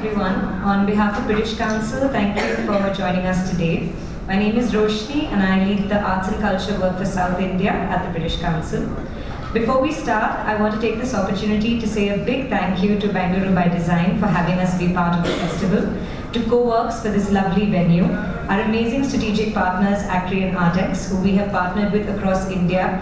everyone. On behalf of British Council, thank you for joining us today. My name is Roshni and I lead the Arts and Culture work for South India at the British Council. Before we start, I want to take this opportunity to say a big thank you to Bengaluru by Design for having us be part of the festival, to Co-Works for this lovely venue, our amazing strategic partners Acri and Artex, who we have partnered with across India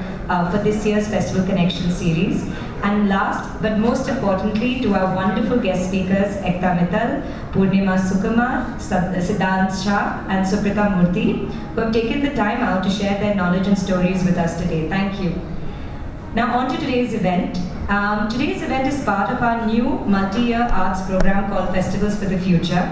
for this year's Festival Connection series, and last but most importantly to our wonderful guest speakers Ekta Mittal, Purnima Sukumar, Siddhant Shah and Suprita Murthy, who have taken the time out to share their knowledge and stories with us today. Thank you. Now on to today's event. Today's event is part of our new multi-year arts program called Festivals for the Future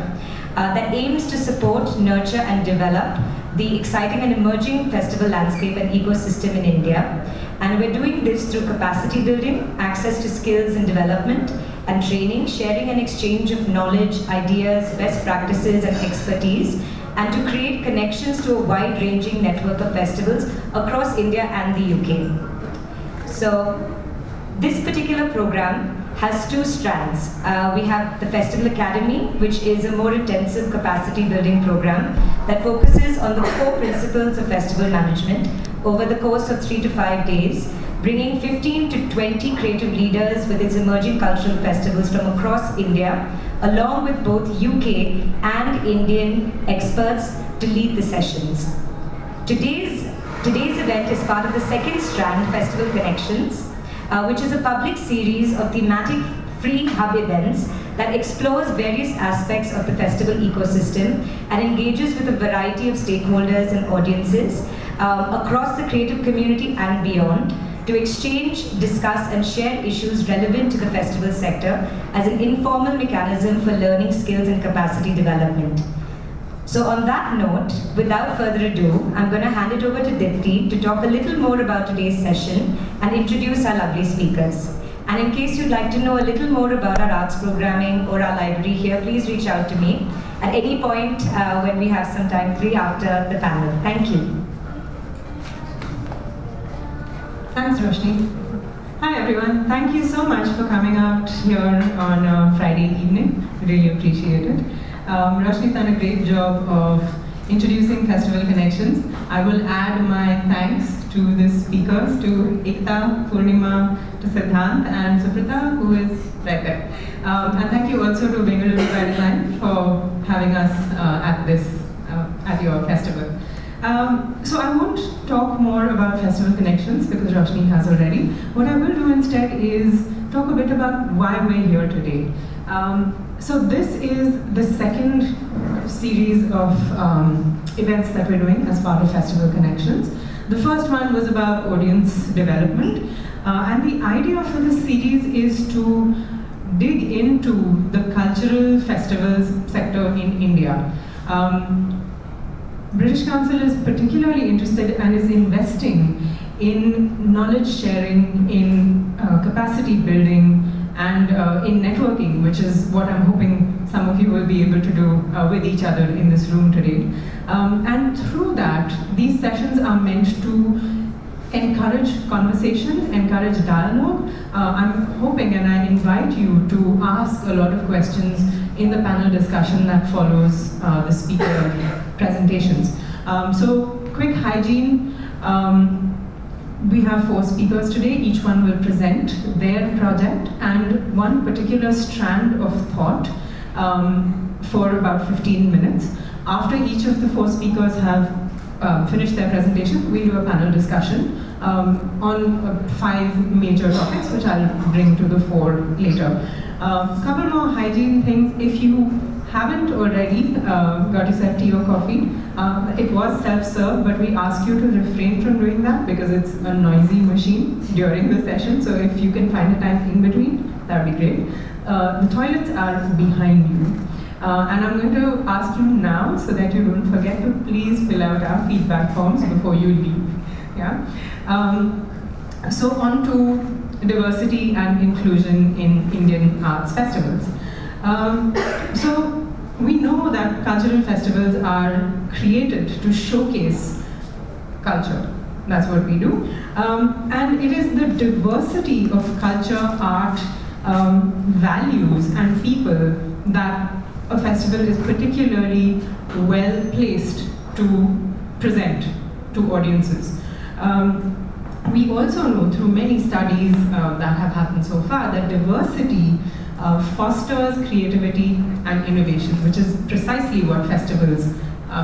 that aims to support, nurture and develop the exciting and emerging festival landscape and ecosystem in India. And we're doing this through capacity building, access to skills and development, and training, sharing and exchange of knowledge, ideas, best practices and expertise, and to create connections to a wide-ranging network of festivals across India and the UK. So, this particular program has two strands. We have the Festival Academy, which is a more intensive capacity building program that focuses on the core principles of festival management over the course of 3 to 5 days, bringing 15 to 20 creative leaders with its emerging cultural festivals from across India, along with both UK and Indian experts to lead the sessions. Today's event is part of the second strand, Festival Connections, which is a public series of thematic free hub events that explores various aspects of the festival ecosystem and engages with a variety of stakeholders and audiences across the creative community and beyond to exchange, discuss and share issues relevant to the festival sector as an informal mechanism for learning skills and capacity development. So on that note, without further ado, I'm going to hand it over to Dipti to talk a little more about today's session and introduce our lovely speakers. And in case you'd like to know a little more about our arts programming or our library here, please reach out to me at any point when we have some time free after the panel. Thank you. Thanks, Roshni. Hi everyone, thank you so much for coming out here on a Friday evening. Really appreciate it. Roshni's done a great job of introducing Festival Connections. I will add my thanks to the speakers, to Ekta, Purnima, to Siddhant and Suprita, who is right there. And thank you also to Bengaluru by Design for having us at your festival. So I won't talk more about Festival Connections because Roshni has already. What I will do instead is talk a bit about why we're here today. So this is the second series of events that we're doing as part of Festival Connections. The first one was about audience development, and the idea for this series is to dig into the cultural festivals sector in India. British Council is particularly interested and is investing in knowledge sharing, in capacity building, and in networking, which is what I'm hoping some of you will be able to do with each other in this room today. And through that, these sessions are meant to encourage conversation, encourage dialogue. I'm hoping and I invite you to ask a lot of questions in the panel discussion that follows the speaker presentations. So, quick hygiene. We have 4 speakers today. Each one will present their project and one particular strand of thought for about 15 minutes. After each of the 4 speakers have finished their presentation, we'll do a panel discussion on 5 major topics, which I'll bring to the fore later. Couple more hygiene things. If you haven't already got yourself tea or coffee, it was self-serve, but we ask you to refrain from doing that because it's a noisy machine during the session. So if you can find a time in between, that would be great. The toilets are behind you. And I'm going to ask you now, so that you don't forget, to please fill out our feedback forms before you leave. Yeah. So on to diversity and inclusion in Indian arts festivals. So we know that cultural festivals are created to showcase culture. That's what we do. And it is the diversity of culture, art, values, and people that a festival is particularly well placed to present to audiences. We also know through many studies that have happened so far that diversity fosters creativity and innovation, which is precisely what festivals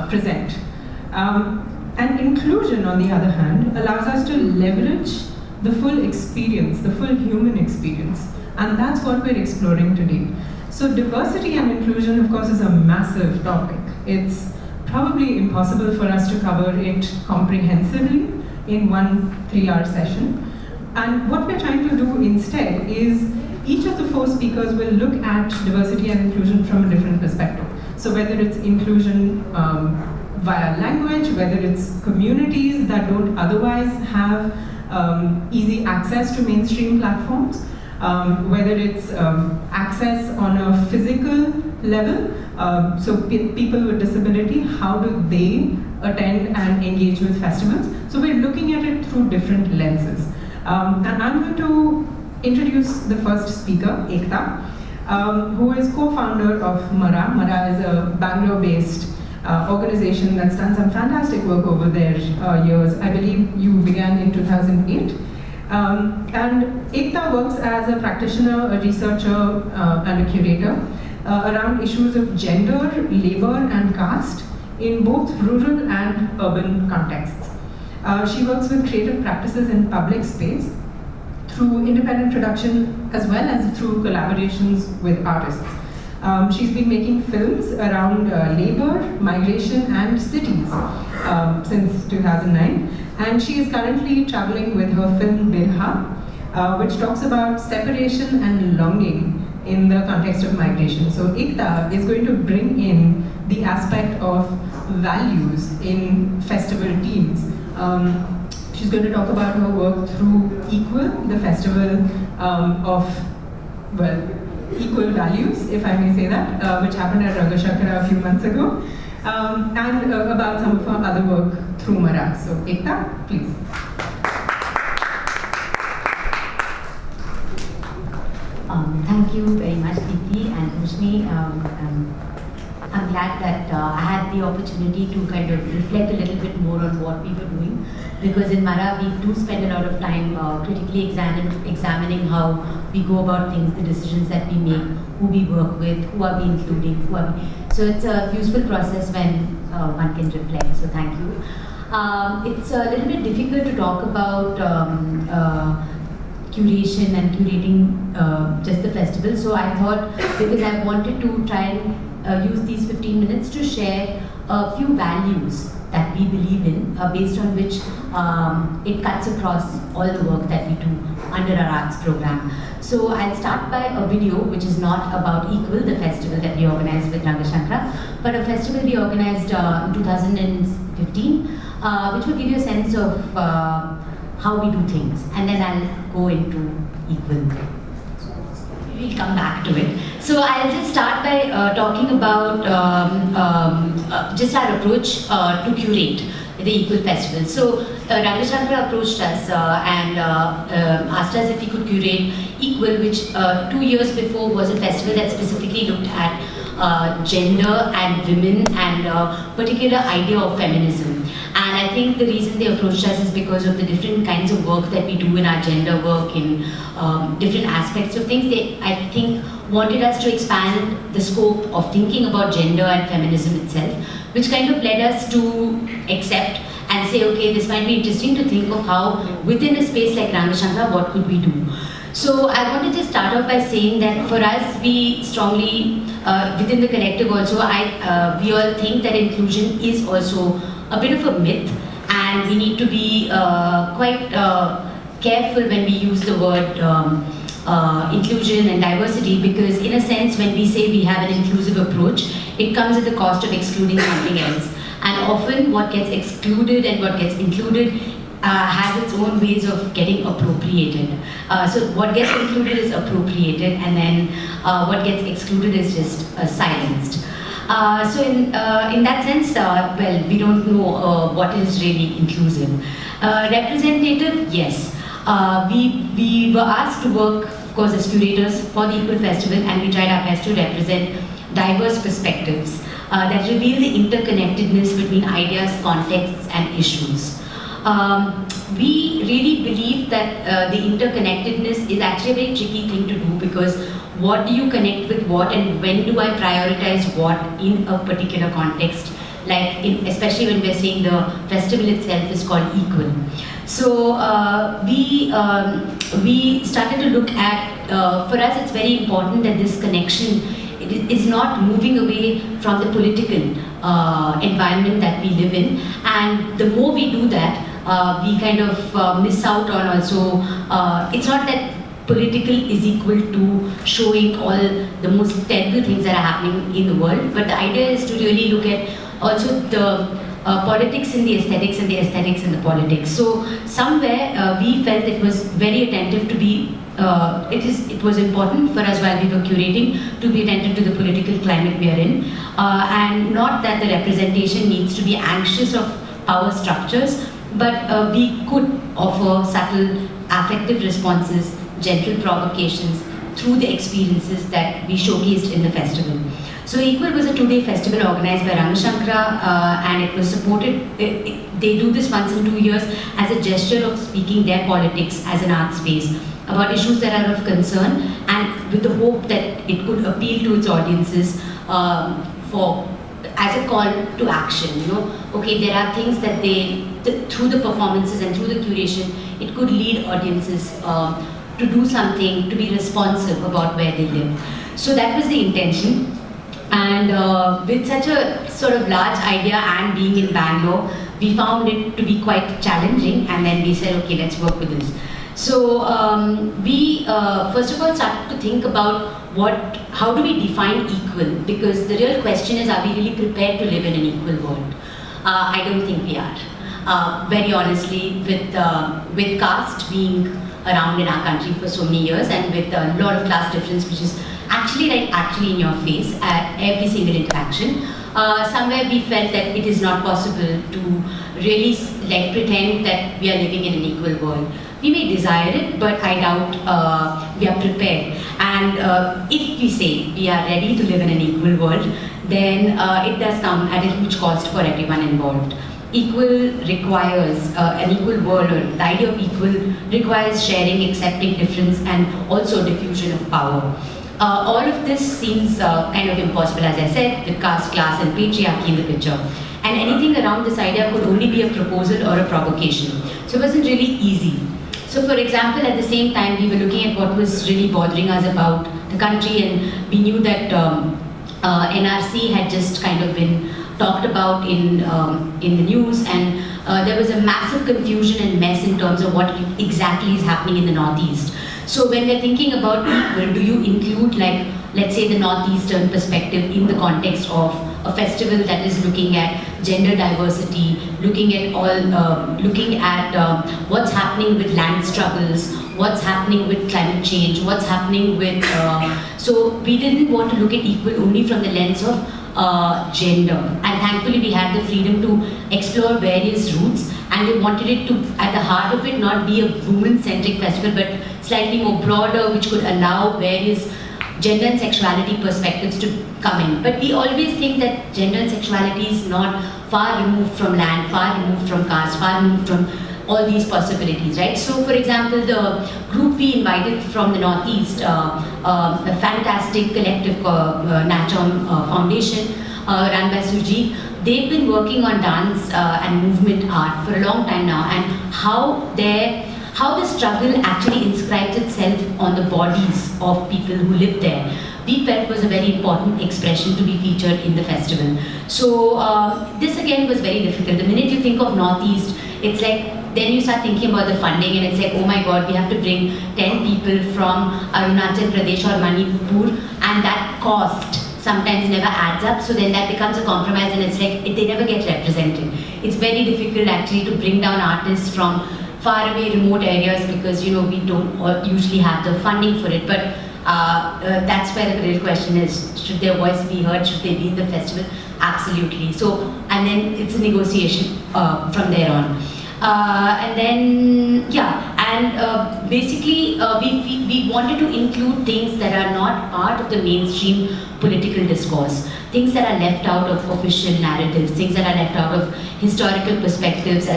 present. And inclusion, on the other hand, allows us to leverage the full experience, the full human experience, and that's what we're exploring today. So diversity and inclusion, of course, is a massive topic. It's probably impossible for us to cover it comprehensively in one 3-hour session. And what we're trying to do instead is each of the 4 speakers will look at diversity and inclusion from a different perspective. So whether it's inclusion via language, whether it's communities that don't otherwise have easy access to mainstream platforms, whether it's access on a physical level, so people with disability, how do they attend and engage with festivals? So we're looking at it through different lenses. And I'm going to introduce the first speaker, Ekta, who is co-founder of Maraa. Maraa is a Bangalore-based organization that's done some fantastic work over their years. I believe you began in 2008. And Ekta works as a practitioner, a researcher, and a curator around issues of gender, labor, and caste in both rural and urban contexts. She works with creative practices in public space through independent production as well as through collaborations with artists. She's been making films around labor, migration, and cities since 2009. And she is currently traveling with her film Birha, which talks about separation and longing in the context of migration. So Ekta is going to bring in the aspect of values in festival themes. She's going to talk about her work through Equal, the festival of, well, equal values, if I may say that, which happened at Rangashankara a few months ago, and about some of her other work through Maraa. So Ekta, please. Thank you very much, Deepti and Roshni. I'm glad that I had the opportunity to kind of reflect a little bit more on what we were doing, because in Maraa we do spend a lot of time critically examining how we go about things, the decisions that we make, who we work with, who are we including, who are we. So it's a useful process when one can reflect, so thank you. It's a little bit difficult to talk about curation and curating just the festival, so I thought, because I wanted to try and use these 15 minutes to share a few values that we believe in, based on which it cuts across all the work that we do under our arts program. So I'll start by a video which is not about Equal, the festival that we organized with Rangashankara, but a festival we organized in 2015, which will give you a sense of how we do things, and then I'll go into Equal. We'll come back to it. So I'll just start by talking about just our approach to curate the Equal Festival. So Rangashankara approached us and asked us if we could curate Equal, which 2 years before was a festival that specifically looked at gender and women and a particular idea of feminism. And I think the reason they approached us is because of the different kinds of work that we do in our gender work, in different aspects of things. They, I think, wanted us to expand the scope of thinking about gender and feminism itself, which kind of led us to accept and say, okay, this might be interesting to think of how, within a space like Rangashankara, what could we do? So I want to just start off by saying that for us, we strongly, within the collective also, we all think that inclusion is also a bit of a myth, and we need to be quite careful when we use the word inclusion and diversity, because in a sense, when we say we have an inclusive approach, it comes at the cost of excluding something else. And often what gets excluded and what gets included has its own ways of getting appropriated. So what gets included is appropriated, and then what gets excluded is just silenced. So in that sense, well, we don't know what is really inclusive. Representative, yes. We were asked to work, of course, as curators for the Equal Festival, and we tried our best to represent diverse perspectives that reveal the interconnectedness between ideas, contexts, and issues. We really believe that the interconnectedness is actually a very tricky thing to do, because what do you connect with what, and when do I prioritize what in a particular context? Like, especially when we're saying the festival itself is called Equal. So we started to look at, for us it's very important that this connection is not moving away from the political environment that we live in, and the more we do that, we kind of miss out on also, it's not that political is equal to showing all the most terrible things that are happening in the world, but the idea is to really look at also the politics in the aesthetics and the aesthetics in the politics. So somewhere we felt it was very attentive to be, it was important for us while we were curating to be attentive to the political climate we are in, and not that the representation needs to be anxious of power structures, but we could offer subtle affective responses, gentle provocations through the experiences that we showcased in the festival. So Equal was a 2-day festival organized by Ramashankara, and it was supported, they do this once in 2 years as a gesture of speaking their politics as an art space about issues that are of concern, and with the hope that it could appeal to its audiences as a call to action. Okay, there are things that through the performances and through the curation, it could lead audiences to do something, to be responsive about where they live. So that was the intention. And with such a sort of large idea and being in Bangalore, we found it to be quite challenging, and then we said, okay, let's work with this. So we first of all started to think about how do we define equal, because the real question is, are we really prepared to live in an equal world? I don't think we are. Very honestly, with caste being around in our country for so many years, and with a lot of class difference, which is actually in your face at every single interaction, somewhere we felt that it is not possible to really pretend that we are living in an equal world. We may desire it, but I doubt we are prepared. And if we say we are ready to live in an equal world, then it does come at a huge cost for everyone involved. Equal requires an equal world, or the idea of equal requires sharing, accepting difference, and also diffusion of power. All of this seems kind of impossible, as I said, with caste, class, and patriarchy in the picture. And anything around this idea could only be a proposal or a provocation. So it wasn't really easy. So for example, at the same time, we were looking at what was really bothering us about the country, and we knew that NRC had just kind of been talked about in the news, and there was a massive confusion and mess in terms of what exactly is happening in the Northeast. So when we're thinking about equal, do you include, let's say, the Northeastern perspective in the context of a festival that is looking at gender diversity, looking at what's happening with land struggles, what's happening with climate change, what's happening with, so we didn't want to look at equal only from the lens of gender, and thankfully we had the freedom to explore various routes, and we wanted it to, at the heart of it, not be a woman-centric festival, but slightly more broader, which could allow various gender and sexuality perspectives to come in. But we always think that gender and sexuality is not far removed from land, far removed from caste, far removed from all these possibilities, right? So for example, the group we invited from the Northeast, a fantastic collective Nachom Foundation, run by Suji, they've been working on dance and movement art for a long time now, and how the struggle actually inscribes itself on the bodies of people who live there, we felt was a very important expression to be featured in the festival. So this again was very difficult. The minute you think of Northeast, it's like, then you start thinking about the funding, and it's like, oh my god, we have to bring 10 people from Arunachal Pradesh or Manipur, and that cost sometimes never adds up, so then that becomes a compromise, and it's like, they never get represented. It's very difficult actually to bring down artists from far away remote areas, because we don't usually have the funding for it. But that's where the real question is, should their voice be heard, should they be in the festival? Absolutely. So, and then it's a negotiation from there on. And then, yeah, and basically, we wanted to include things that are not part of the mainstream political discourse, things that are left out of official narratives, things that are left out of historical perspectives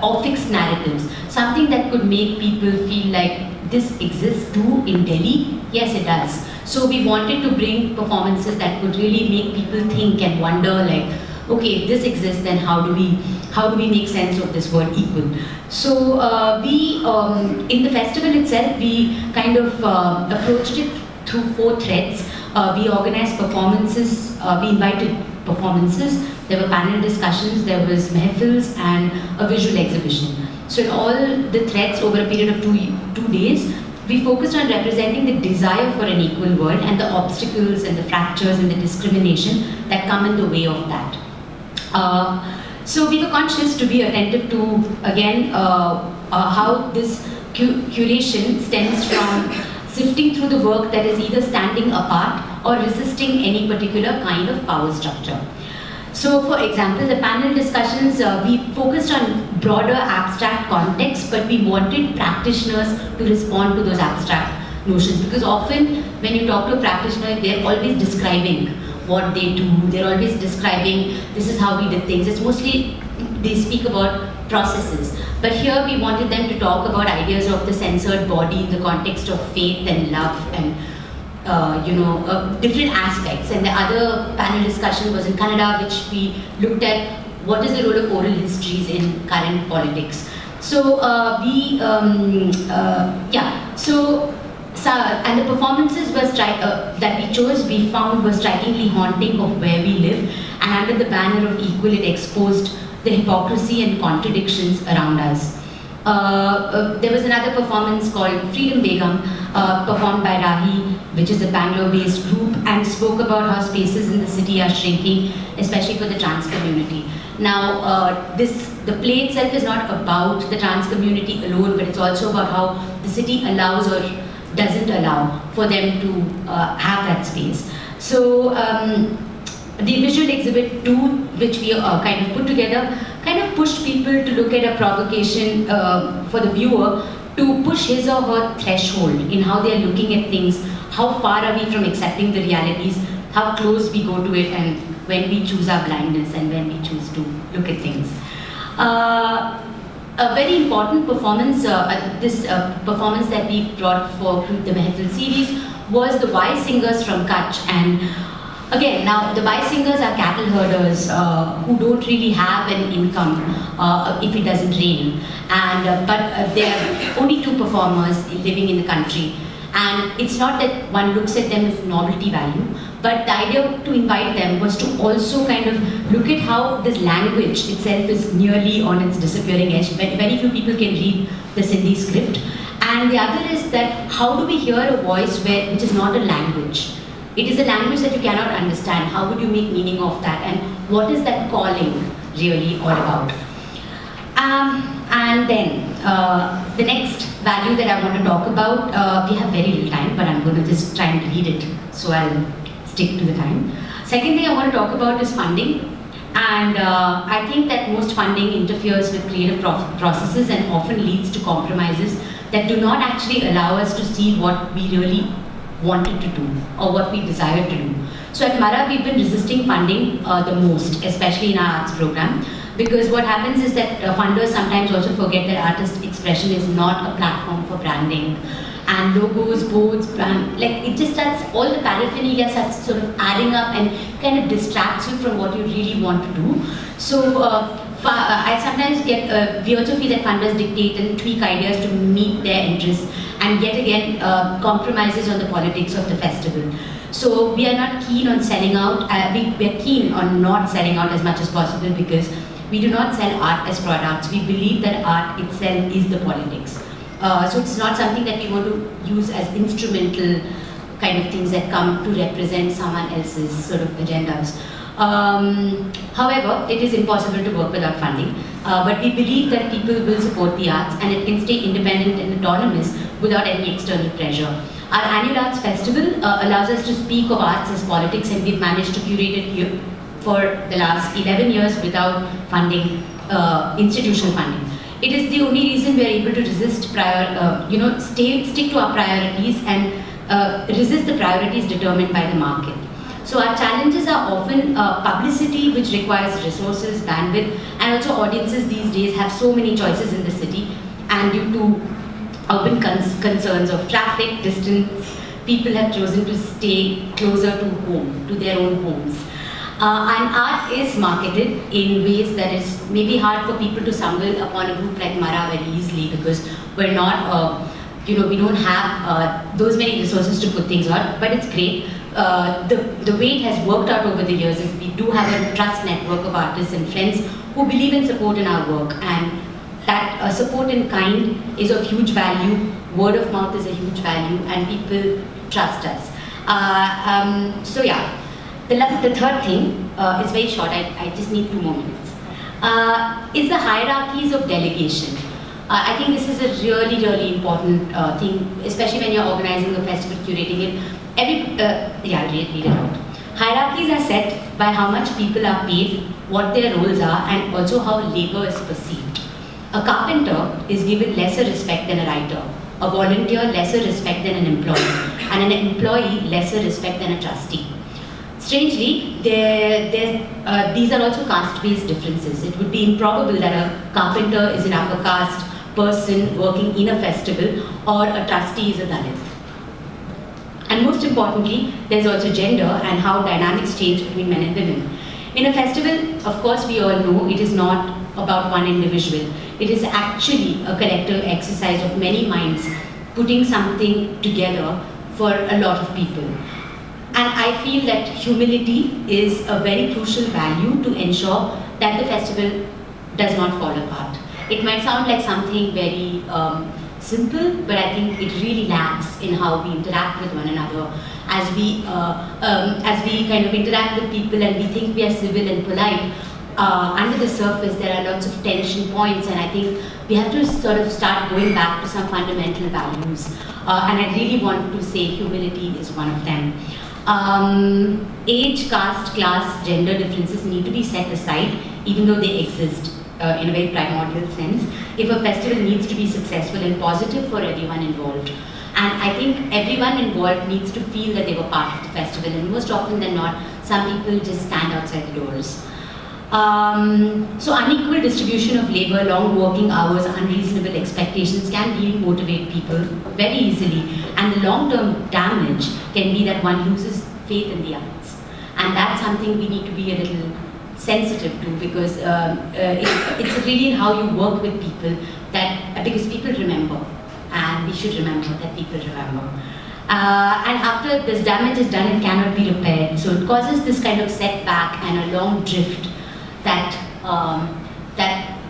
or fixed narratives, something that could make people feel like this exists too in Delhi. Yes, it does. So we wanted to bring performances that could really make people think and wonder, like, okay, if this exists, then how do we make sense of this word equal? So in the festival itself, we kind of approached it through 4 threads. We organized performances, we invited performances, there were panel discussions, there was mehfils and a visual exhibition. So in all the threads over a period of 2 days, we focused on representing the desire for an equal world and the obstacles and the fractures and the discrimination that come in the way of that. So we were conscious to be attentive to, again, how this curation stems from sifting through the work that is either standing apart or resisting any particular kind of power structure. So for example, the panel discussions, we focused on broader abstract context, but we wanted practitioners to respond to those abstract notions, because often when you talk to a practitioner, they're always describing what they do, they're always describing this is how we did things. It's mostly, they speak about processes. But here we wanted them to talk about ideas of the censored body in the context of faith and love and different aspects. And the other panel discussion was in Kannada, which we looked at what is the role of oral histories in current politics. So and the performances were that we chose, we found were strikingly haunting of where we live, and under the banner of equal, it exposed the hypocrisy and contradictions around us. There was another performance called Freedom Begum, performed by Rahi, which is a Bangalore-based group, and spoke about how spaces in the city are shrinking, especially for the trans community. Now, the play itself is not about the trans community alone, but it's also about how the city allows or doesn't allow for them to have that space. So, the visual exhibit 2, which we kind of put together, kind of pushed people to look at a provocation for the viewer to push his or her threshold in how they are looking at things, how far are we from accepting the realities, how close we go to it, and when we choose our blindness and when we choose to look at things. A very important performance, this performance that we brought for the Mehfil series was the Wise Singers from Kutch. And again, now the Wise Singers are cattle herders who don't really have an income if it doesn't rain. And but there are only 2 performers living in the country. And it's not that one looks at them as novelty value, but the idea to invite them was to also kind of look at how this language itself is nearly on its disappearing edge. Very few people can read the Sindhi script. And the other is that how do we hear a voice which is not a language? It is a language that you cannot understand. How would you make meaning of that? And what is that calling really all about? And then the next value that I want to talk about, we have very little time, but I'm going to just try and read it, so I'll stick to the time. Second thing I want to talk about is funding. And I think that most funding interferes with creative processes and often leads to compromises that do not actually allow us to see what we really wanted to do or what we desired to do. So at Maraa, we've been resisting funding the most, especially in our arts program, because what happens is that funders sometimes also forget that artist expression is not a platform for branding, and logos, boards, brand, like it just starts, all the paraphernalia starts sort of adding up and kind of distracts you from what you really want to do. So I sometimes get, we also feel that funders dictate and tweak ideas to meet their interests, and yet again compromises on the politics of the festival. So we are not keen on selling out, we are keen on not selling out as much as possible, because we do not sell art as products. We believe that art itself is the politics. So it's not something that we want to use as instrumental kind of things that come to represent someone else's sort of agendas. However, it is impossible to work without funding, but we believe that people will support the arts and it can stay independent and autonomous without any external pressure. Our annual arts festival allows us to speak of arts as politics, and we've managed to curate it here for the last 11 years without funding, institutional funding. it is the only reason we are able to resist stick to our priorities and resist the priorities determined by the market. So our challenges are often publicity, which requires resources, bandwidth, and also audiences these days have so many choices in the city, and due to urban concerns of traffic, distance, people have chosen to stay closer to home, to their own homes. And art is marketed in ways that is maybe hard for people to stumble upon a group like Maraa very easily, because we're not, we don't have those many resources to put things out, but it's great. The way it has worked out over the years is we do have a trust network of artists and friends who believe in support in our work, and that support in kind is of huge value. Word of mouth is a huge value, and people trust us. So yeah, the third thing is very short. I just need 2 more minutes. Is the hierarchies of delegation. I think this is a really, really important thing, especially when you're organizing a festival, curating it. I'll read it out. Hierarchies are set by how much people are paid, what their roles are, and also how labor is perceived. A carpenter is given lesser respect than a writer, a volunteer lesser respect than an employee, and an employee lesser respect than a trustee. Strangely, these are also caste-based differences. It would be improbable that a carpenter is an upper caste person working in a festival, or a trustee is a Dalit. And most importantly, there's also gender and how dynamics change between men and women. In a festival, of course, we all know it is not about one individual. It is actually a collective exercise of many minds putting something together for a lot of people. And I feel that humility is a very crucial value to ensure that the festival does not fall apart. It might sound like something very simple, but I think it really lacks in how we interact with one another. As we kind of interact with people and we think we are civil and polite, under the surface there are lots of tension points, and I think we have to sort of start going back to some fundamental values. And I really want to say humility is one of them. Age, caste, class, gender differences need to be set aside, even though they exist in a very primordial sense, if a festival needs to be successful and positive for everyone involved. And I think everyone involved needs to feel that they were part of the festival, and most often than not, some people just stand outside the doors. So unequal distribution of labor, long working hours, unreasonable expectations can really motivate people very easily, and the long-term damage can be that one loses faith in the arts. And that's something we need to be a little sensitive to, because it's really in how you work with people, that because people remember, and we should remember that people remember. And after this damage is done, it cannot be repaired. So it causes this kind of setback and a long drift that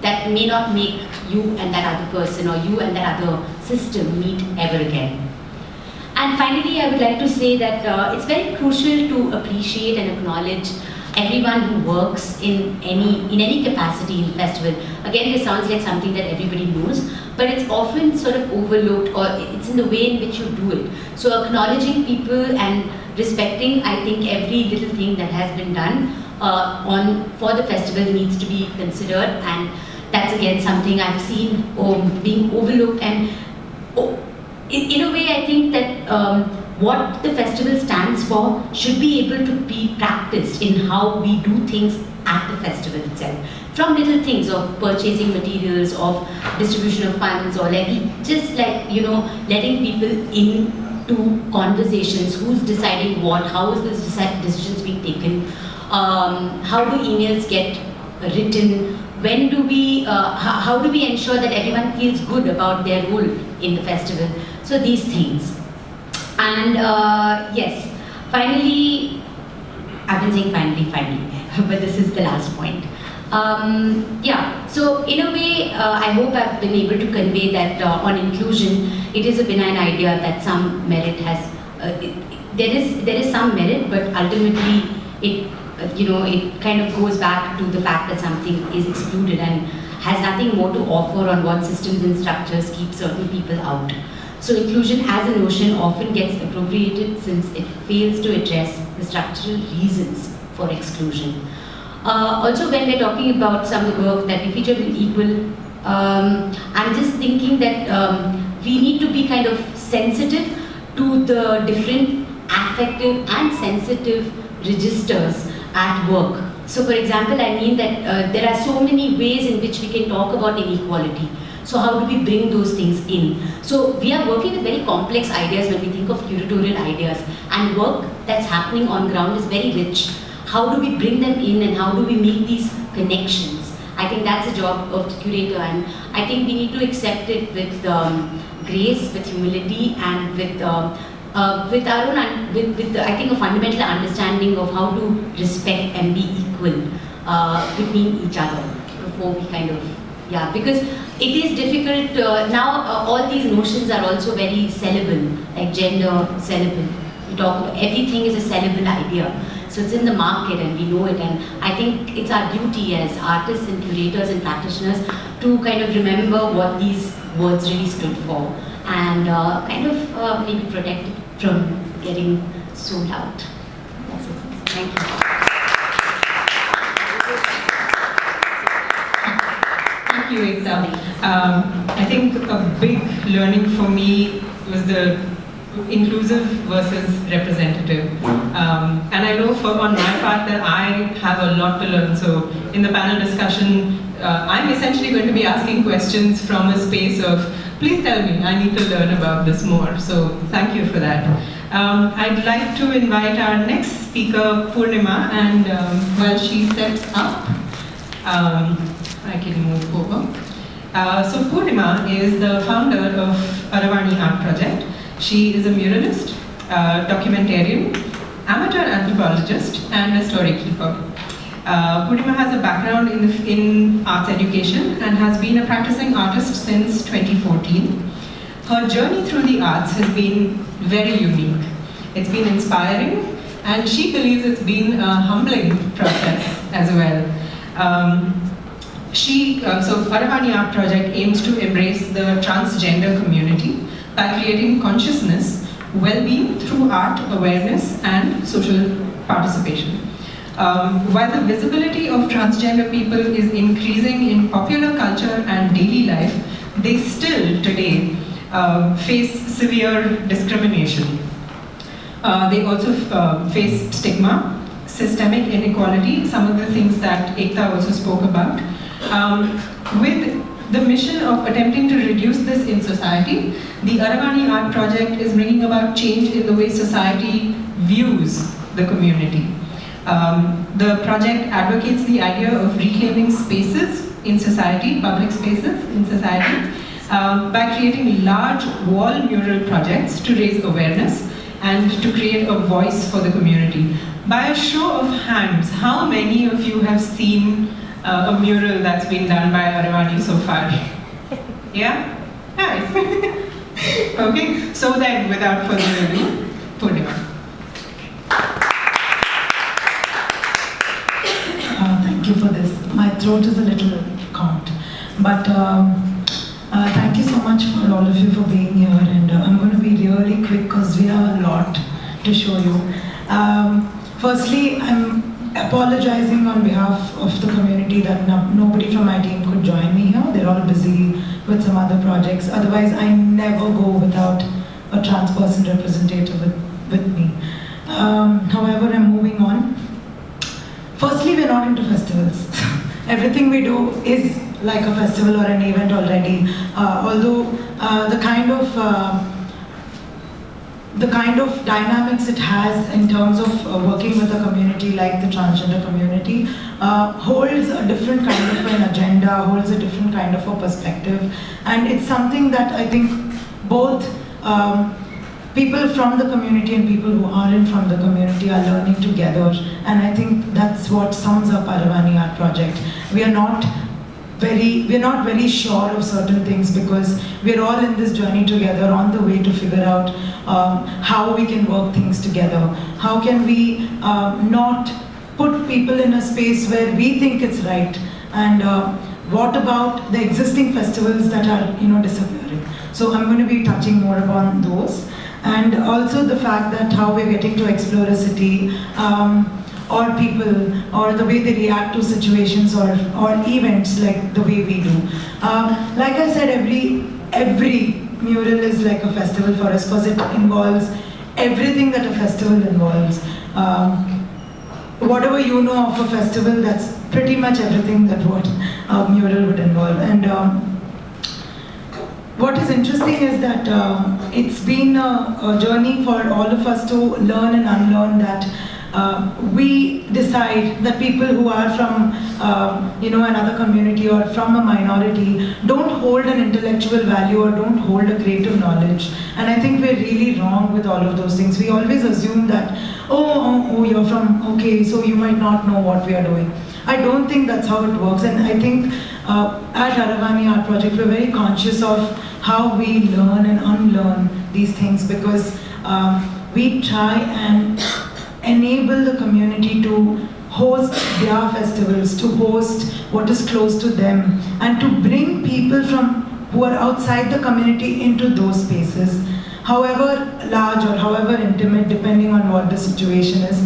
that may not make you and that other person, or you and that other system, meet ever again. And finally, I would like to say that it's very crucial to appreciate and acknowledge everyone who works in any capacity in festival. Again, this sounds like something that everybody knows, but it's often sort of overlooked, or it's in the way in which you do it. So acknowledging people and respecting, I think, every little thing that has been done for the festival needs to be considered, and that's again something I've seen being overlooked. And in a way, I think that what the festival stands for should be able to be practiced in how we do things at the festival itself. From little things of purchasing materials, of distribution of funds, or just letting people into conversations, who's deciding what, how is this decisions being taken, how do emails get written, when do we, how do we ensure that everyone feels good about their role in the festival. So these things. And yes, finally, I've been saying finally, but this is the last point. Yeah, so in a way, I hope I've been able to convey that on inclusion, it is a benign idea that some merit has, there is some merit, but ultimately it kind of goes back to the fact that something is excluded and has nothing more to offer on what systems and structures keep certain people out. So inclusion as a notion often gets appropriated since it fails to address the structural reasons for exclusion. Also, when we're talking about some of the work that we featured in Equal I'm just thinking that we need to be kind of sensitive to the different affective and sensitive registers at work. So for example, I mean that there are so many ways in which we can talk about inequality. So how do we bring those things in? So we are working with very complex ideas when we think of curatorial ideas, and work that's happening on ground is very rich. How do we bring them in and how do we make these connections? I think that's the job of the curator, and I think we need to accept it with grace, with humility, and with our own, with I think a fundamental understanding of how to respect and be equal between each other before we kind of, yeah, because it is difficult now. All these notions are also very sellable, like gender sellable. We talk about everything is a sellable idea. So it's in the market and we know it, and I think it's our duty as artists and curators and practitioners to kind of remember what these words really stood for, and kind of maybe protect it from getting sold out. That's it. Thank you. Thank you, Ekta. I think a big learning for me was the inclusive versus representative. And I know on my part that I have a lot to learn. So in the panel discussion, I'm essentially going to be asking questions from a space of, please tell me, I need to learn about this more. So thank you for that. I'd like to invite our next speaker, Purnima, and while she steps up, I can move over. So Purnima is the founder of Aravani Art Project. She is a muralist, documentarian, amateur anthropologist, and a story keeper. Purnima has a background in arts education and has been a practicing artist since 2014. Her journey through the arts has been very unique. It's been inspiring, and she believes it's been a humbling process as well. So Aravani Art Project aims to embrace the transgender community by creating consciousness, well-being through art, awareness, and social participation. While the visibility of transgender people is increasing in popular culture and daily life, they still today face severe discrimination. They also face stigma, systemic inequality, some of the things that Ekta also spoke about. With the mission of attempting to reduce this in society, the Aravani Art Project is bringing about change in the way society views the community. The project advocates the idea of reclaiming spaces in society, public spaces in society, by creating large wall mural projects to raise awareness and to create a voice for the community. By a show of hands, how many of you have seen a mural that's been done by Aravani so far? Yeah? Nice. Okay, so then without further ado, Purnima. Thank you for this. My throat is a little caught. But thank you so much for all of you for being here. And I'm going to be really quick because we have a lot to show you. Firstly, I'm apologizing on behalf of the community that nobody from my team could join me here. They're all busy with some other projects. Otherwise, I never go without a trans person representative with me. However, I'm moving on. Firstly, we're not into festivals. Everything we do is like a festival or an event already. Although the kind of dynamics it has in terms of working with a community like the transgender community holds a different kind of an agenda, holds a different kind of a perspective, and it's something that I think both people from the community and people who aren't from the community are learning together, and I think that's what sums up Aravani Art Project. We're not very sure of certain things because we're all in this journey together on the way to figure out how we can work things together. How can we not put people in a space where we think it's right, and what about the existing festivals that are disappearing? So I'm going to be touching more upon those, and also the fact that how we're getting to explore a city or people, or the way they react to situations or events like the way we do. Like I said, every mural is like a festival for us because it involves everything that a festival involves. Whatever you know of a festival, that's pretty much everything that what a mural would involve. And what is interesting is that it's been a journey for all of us to learn and unlearn that we decide that people who are from another community or from a minority don't hold an intellectual value or don't hold a creative knowledge. And I think we're really wrong with all of those things. We always assume that, oh, you're from, okay, so you might not know what we are doing. I don't think that's how it works. And I think at Aravani Art Project, we're very conscious of how we learn and unlearn these things, because we try and enable the community to host their festivals, to host what is close to them, and to bring people from who are outside the community into those spaces, however large or however intimate, depending on what the situation is.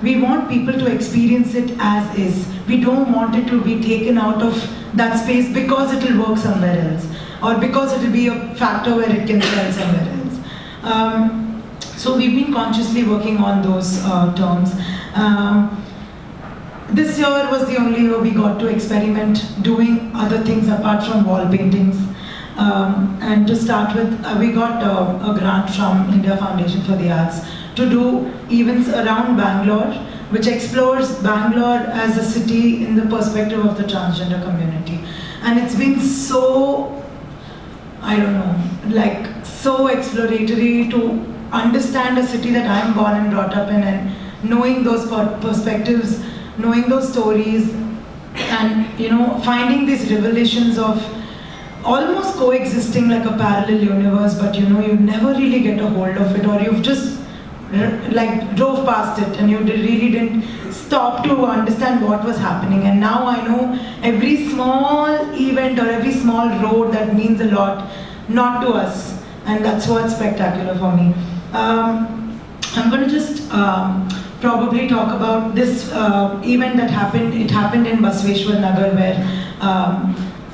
We want people to experience it as is. We don't want it to be taken out of that space because it will work somewhere else, or because it will be a factor where it can sell somewhere else. So we've been consciously working on those terms. This year was the only year we got to experiment doing other things apart from wall paintings. And to start with, we got a grant from India Foundation for the Arts to do events around Bangalore, which explores Bangalore as a city in the perspective of the transgender community. And it's been so, I don't know, like so exploratory to understand a city that I'm born and brought up in, and knowing those perspectives, knowing those stories, and finding these revelations of almost coexisting like a parallel universe, but you never really get a hold of it, or you've just like drove past it and you really didn't stop to understand what was happening. And now I know every small event or every small road that means a lot, not to us, and that's what's spectacular for me. I'm going to just probably talk about this event that happened. It happened in Basveshwar Nagar, where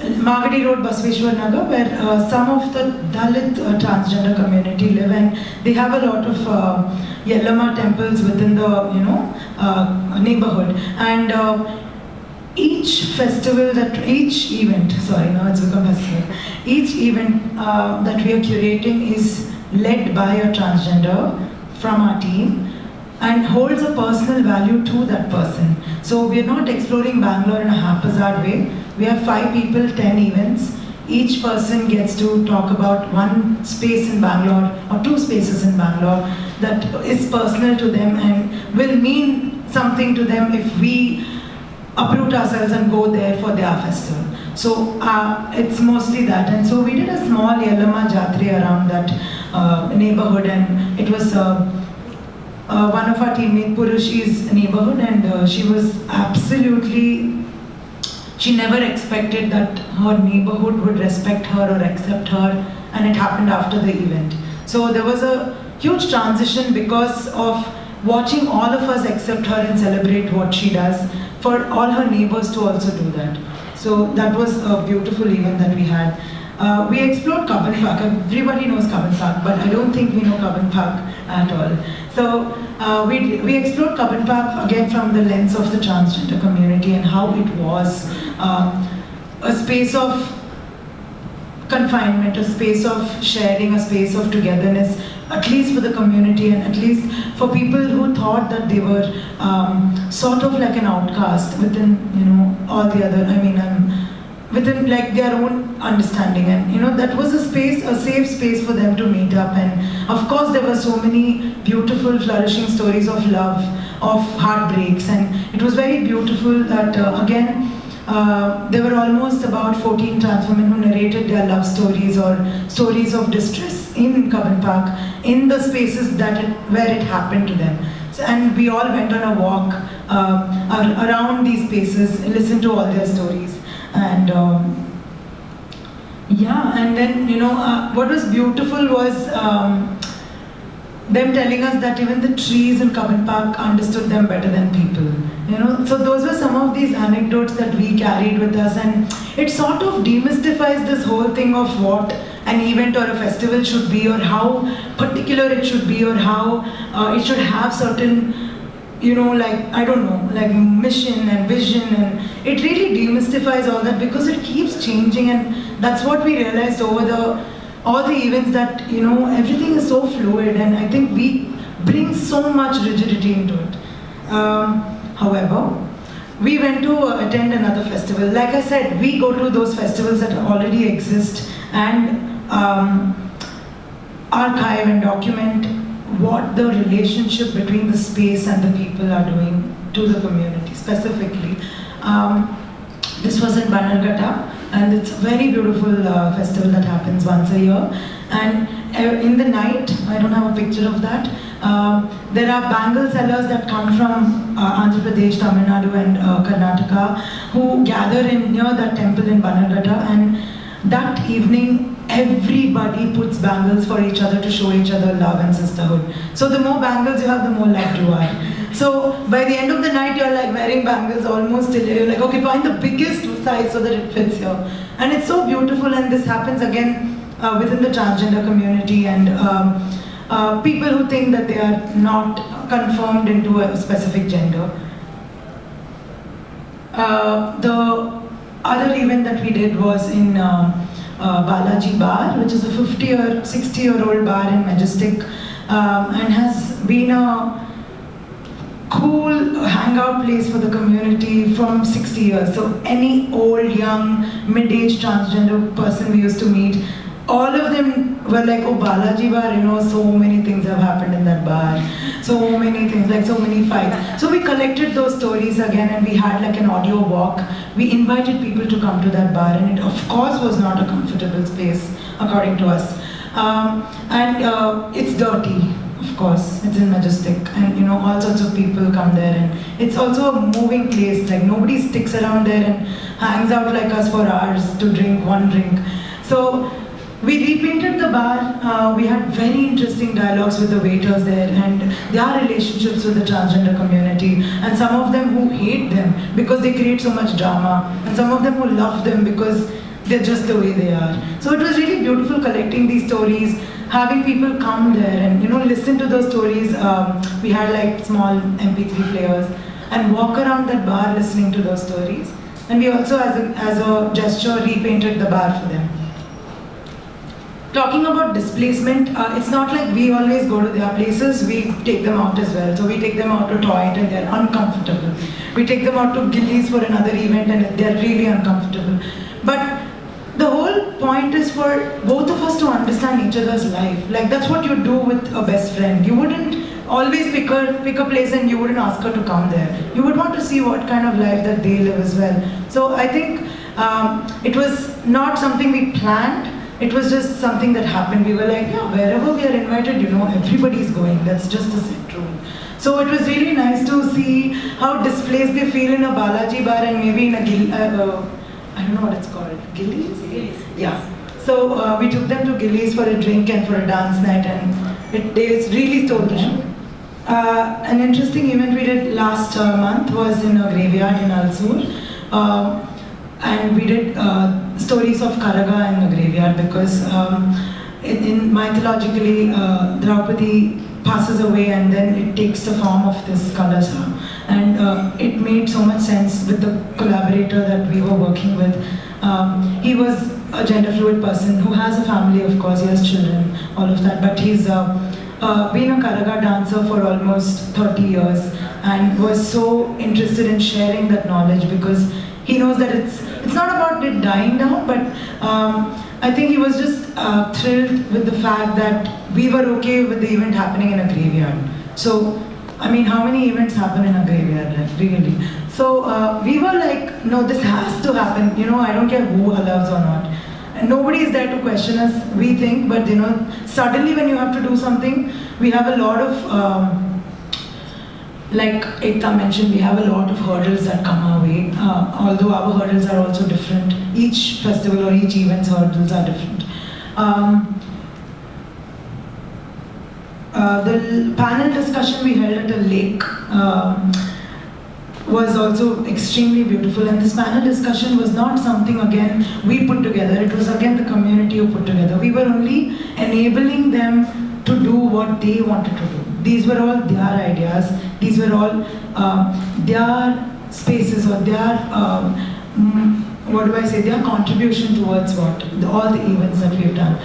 Magadi Road, Basveshwar Nagar, where some of the Dalit transgender community live, and they have a lot of Yellama temples within the neighborhood. And each event that we are curating is led by a transgender from our team and holds a personal value to that person. So we are not exploring Bangalore in a haphazard way. We have 5 people, 10 events. Each person gets to talk about one space in Bangalore or 2 spaces in Bangalore that is personal to them and will mean something to them if we uproot ourselves and go there for their festival. So it's mostly that. And so we did a small Yellama Jatri around that neighborhood, and it was one of our teammates, Purushi's neighborhood, and she was absolutely, she never expected that her neighborhood would respect her or accept her, and it happened after the event. So there was a huge transition because of watching all of us accept her and celebrate what she does, for all her neighbors to also do that. So that was a beautiful event that we had. We explored Cubbon Park. Everybody knows Cubbon Park, but I don't think we know Cubbon Park at all. So we explored Cubbon Park again from the lens of the transgender community and how it was a space of confinement, a space of sharing, a space of togetherness, at least for the community and at least for people who thought that they were sort of like an outcast within, all the other, within like their own understanding. And that was a space, a safe space for them to meet up. And of course there were so many beautiful, flourishing stories of love, of heartbreaks, and it was very beautiful that again, there were almost about 14 trans women who narrated their love stories or stories of distress in Cubbon Park, in the spaces where it happened to them. So, and we all went on a walk around these spaces, listened to all their stories. And and then what was beautiful was them telling us that even the trees in Kabin Park understood them better than people. So those were some of these anecdotes that we carried with us, and it sort of demystifies this whole thing of what an event or a festival should be, or how particular it should be, or how it should have certain, I don't know, like mission and vision, and it really demystifies all that because it keeps changing, and that's what we realized over all the events, that everything is so fluid, and I think we bring so much rigidity into it. However, we went to attend another festival. Like I said, we go to those festivals that already exist and archive and document what the relationship between the space and the people are doing to the community specifically. This was in Bannerghatta, and it's a very beautiful festival that happens once a year. And in the night, I don't have a picture of that, there are bangle sellers that come from Andhra Pradesh, Tamil Nadu and Karnataka, who gather near that temple in Bannerghatta, and that evening everybody puts bangles for each other to show each other love and sisterhood. So the more bangles you have, the more loved you are. So by the end of the night, you're like wearing bangles almost till you're like, okay, find the biggest size so that it fits here. And it's so beautiful, and this happens again within the transgender community, and people who think that they are not conformed into a specific gender. The other event that we did was in Balaji Bar, which is a 50 or 60-year-old bar in Majestic, and has been a cool hangout place for the community from 60 years. So any old, young, mid-age transgender person we used to meet, all of them were like, oh, Balaji Bar, so many things have happened in that bar. So many things, like so many fights. So we collected those stories again, and we had like an audio walk. We invited people to come to that bar, and it of course was not a comfortable space, according to us. And it's dirty, of course. It's in Majestic, and all sorts of people come there, and it's also a moving place. Like nobody sticks around there and hangs out like us for hours to drink one drink. So we repainted the bar. We had very interesting dialogues with the waiters there, and their relationships with the transgender community, and some of them who hate them because they create so much drama, and some of them who love them because they're just the way they are. So it was really beautiful collecting these stories, having people come there and listen to those stories. We had like small MP3 players and walk around that bar listening to those stories. And we also, as a gesture, repainted the bar for them. Talking about displacement, it's not like we always go to their places, we take them out as well. So we take them out to Toyota and they're uncomfortable. We take them out to Gillies for another event and they're really uncomfortable. But the whole point is for both of us to understand each other's life. Like that's what you do with a best friend. You wouldn't always pick a place and you wouldn't ask her to come there. You would want to see what kind of life that they live as well. So I think it was not something we planned. It was just something that happened. We were like, yeah, wherever we are invited, everybody's going. That's just a set rule. So it was really nice to see how displaced they feel in a Balaji bar and maybe in a I don't know what it's called. Gillies? Gillies. Yeah. So we took them to Gillies for a drink and for a dance night, and they really stole the show. An interesting event we did last month was in a graveyard in Alsur. And we did stories of Karaga in the graveyard because mythologically Draupadi passes away and then it takes the form of this Kalasa. And it made so much sense with the collaborator that we were working with. He was a gender fluid person who has a family, of course, he has children, all of that, but he's been a Karaga dancer for almost 30 years and was so interested in sharing that knowledge because he knows that it's not about it dying down, but I think he was just thrilled with the fact that we were okay with the event happening in a graveyard. So, I mean, how many events happen in a graveyard, like, really? So we were like, no, this has to happen. I don't care who allows or not. And nobody is there to question us, we think, but suddenly when you have to do something, we have a lot of like Ekta mentioned, we have a lot of hurdles that come our way, although our hurdles are also different. Each festival or each event's hurdles are different. The panel discussion we held at a lake was also extremely beautiful, and this panel discussion was not something again we put together, it was again the community who put together. We were only enabling them to do what they wanted to do. These were all their ideas, these were all their spaces or their, their contribution towards all the events that we've done.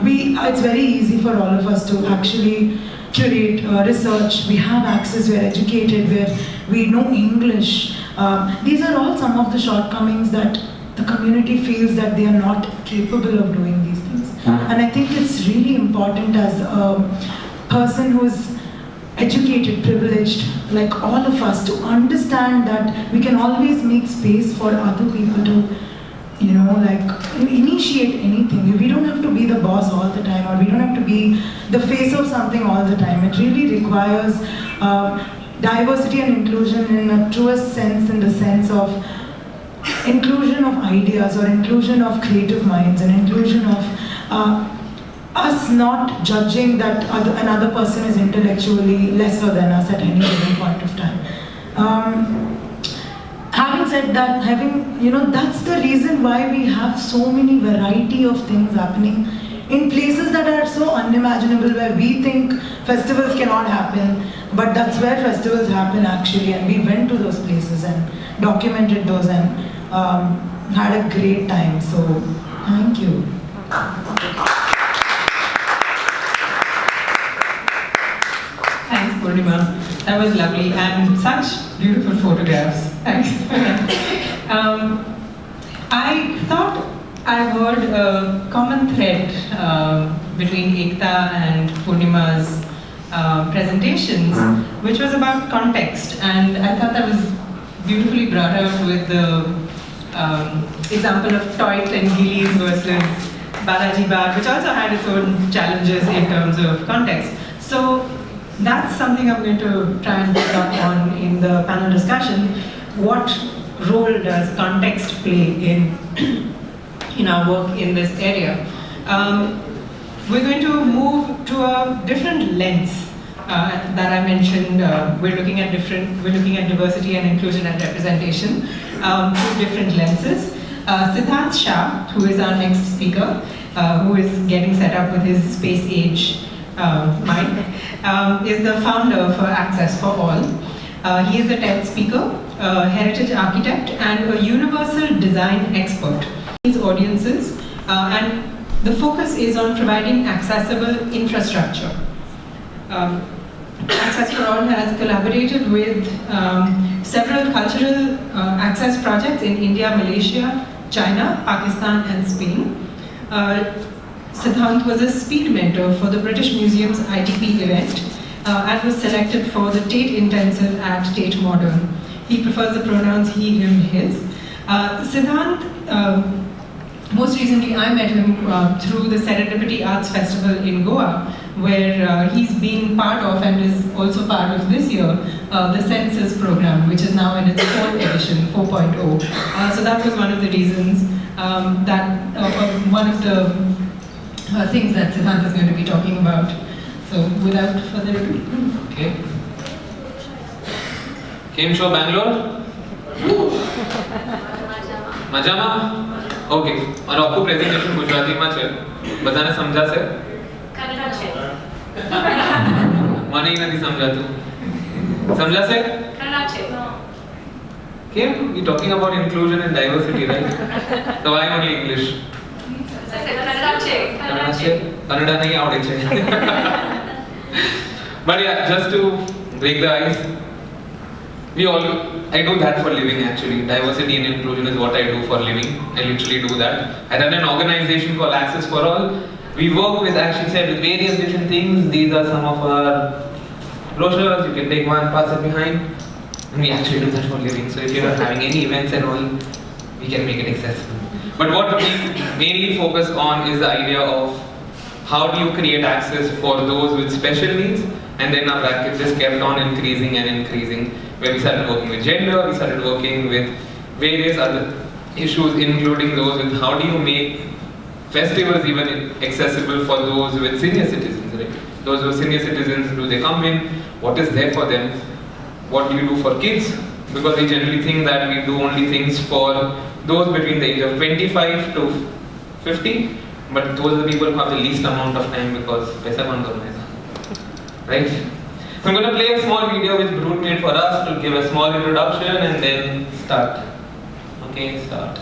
It's very easy for all of us to actually curate, research, we have access, we're educated, we know English. These are all some of the shortcomings that the community feels that they are not capable of doing these things. And I think it's really important as a person who's educated, privileged, like all of us, to understand that we can always make space for other people to, initiate anything. We don't have to be the boss all the time, or we don't have to be the face of something all the time. It really requires diversity and inclusion in a truest sense, in the sense of inclusion of ideas, or inclusion of creative minds, and inclusion of us not judging that another person is intellectually lesser than us at any given point of time. Having said that, that's the reason why we have so many variety of things happening in places that are so unimaginable, where we think festivals cannot happen, but that's where festivals happen actually, and we went to those places and documented those and had a great time. So, thank you. Thanks, Purnima. That was lovely, and such beautiful photographs. Thanks. I thought I heard a common thread between Ekta and Purnima's presentations, which was about context, and I thought that was beautifully brought out with the example of Toit and Gillies versus Balaji Bagh, which also had its own challenges in terms of context. So that's something I'm going to try and pick up on in the panel discussion. What role does context play in our work in this area? We're going to move to a different lens that I mentioned. We're looking at diversity and inclusion and representation through different lenses. Siddharth Shah, who is our next speaker, who is getting set up with his space age mic, is the founder for Access for All. He is a TED speaker, a heritage architect, and a universal design expert. These audiences, and the focus is on providing accessible infrastructure. Access for All has collaborated with several cultural access projects in India, Malaysia, China, Pakistan, and Spain. Siddharth was a speed mentor for the British Museum's ITP event and was selected for the Tate Intensive at Tate Modern. He prefers the pronouns he, him, his. Siddharth, most recently I met him through the Serendipity Arts Festival in Goa, where he's been part of and is also part of this year, the Senses program, which is now in its 4th edition, 4.0. So that was one of the reasons one of the things that Siddharth is going to be talking about. So without further ado. Okay. Came show Bangalore? મજામાં? Okay. મારો આખું presentation ગુજરાતીમાં છે. બધાને સમજાશે? કન્નડ છે. મને નથી સમજાતું. સમજાશે? કન્નડ છે. કેમ? We talking about inclusion and diversity, right? So why only English? Kannada છે. કન્નડા નહીં આવડે છે. But yeah, just to break the ice, I do that for living actually. Diversity and inclusion is what I do for living. I literally do that. I run an organization called Access for All. We work with, actually said, with various different things. These are some of our brochures. You can take one, pass it behind. And we actually do that for living. So if you're having any events and all, we can make it accessible. But what we mainly focus on is the idea of how do you create access for those with special needs, and then our bracket just kept on increasing and increasing, where we started working with gender, we started working with various other issues, including those with how do you make festivals even accessible for those with senior citizens, right? Those who are senior citizens, do they come in? What is there for them? What do you do for kids? Because we generally think that we do only things for those between the age of 25 to 50, but those are the people who have the least amount of time because paisa kaun karna hai, right? So I'm going to play a small video which Brute made for us to give a small introduction and then start. Okay, start.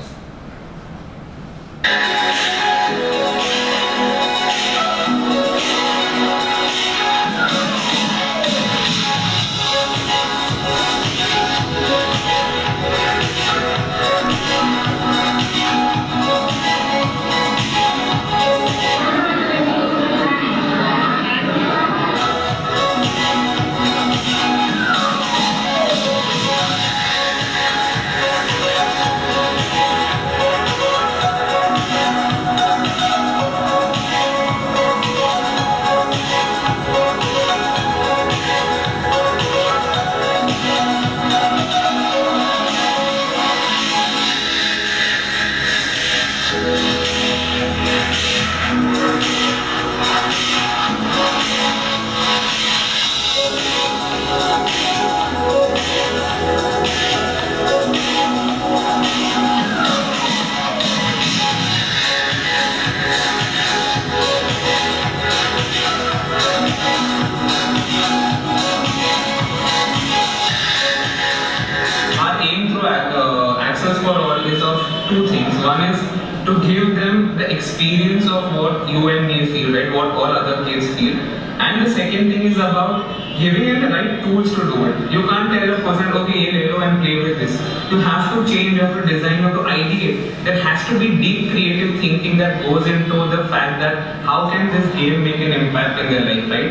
Access for all is of two things. One is to give them the experience of what you and me feel, right? What all other kids feel. And the second thing is about giving them the right tools to do it. You can't tell a person, okay, ye le lo and play with this. You have to change, you have to design, you have to ideate. There has to be deep creative thinking that goes into the fact that how can this game make an impact in their life, right?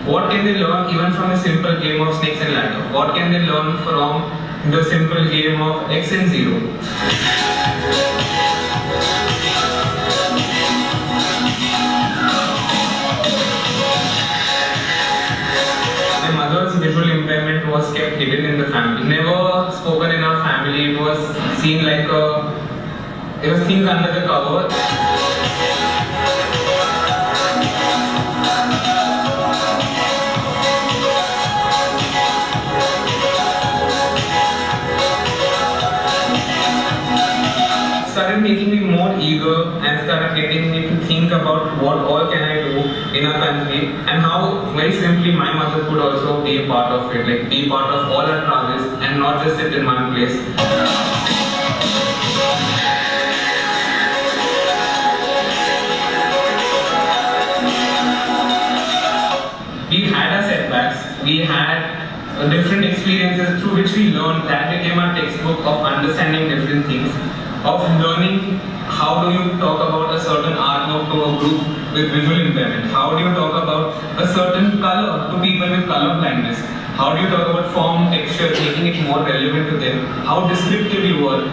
What can they learn even from a simple game of snakes and ladder? What can they learn from the simple game of X and 0? My mother's visual impairment was kept hidden in the family. Never spoken in our family. It was seen like it was things under the cover. Started making me more eager and started getting me to think about what all can I do in a country and how very simply my mother could also be a part of it, like be part of all our travels and not just sit in one place. We had our setbacks, we had different experiences through which we learned. That became our textbook of understanding different things, of learning how do you talk about a certain artwork to a group with visual impairment, how do you talk about a certain color to people with color blindness, how do you talk about form, texture, making it more relevant to them, how descriptive you are.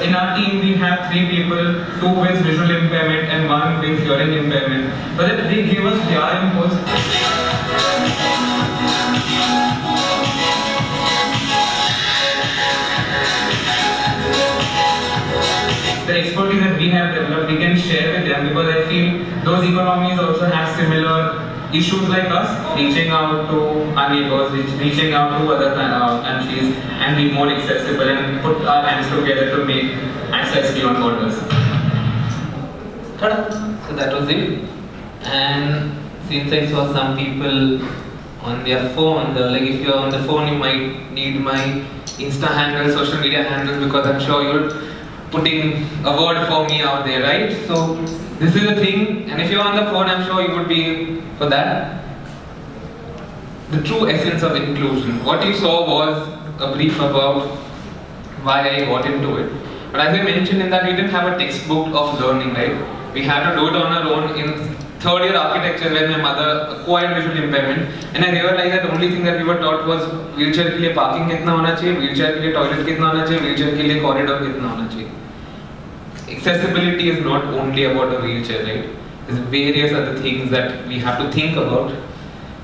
In our team, we have 3 people, 2 with visual impairment and 1 with hearing impairment. But they give us their inputs. The expertise that we have developed, we can share with them because I feel those economies also have similar issues like us, reaching out to our neighbors, reaching out to other countries and be more accessible and put our hands together to make access beyond borders. Ta-da! So that was it. And since I saw some people on their phone, like if you're on the phone you might need my Insta handle, social media handles, because I'm sure you're putting a word for me out there, right? So this is the thing, and if you're on the phone, I'm sure you would be for that. The true essence of inclusion. What you saw was a brief about why I got into it. But as I mentioned in that, we didn't have a textbook of learning, right? We had to do it on our own in third year architecture where my mother acquired visual impairment, and I realized that the only thing that we were taught was wheelchair के लिए parking कितना होना चाहिए, wheelchair के लिए toilet कितना होना चाहिए, wheelchair के लिए corridor कितना होना चाहिए. Accessibility is not only about a wheelchair, right? There's various other things that we have to think about.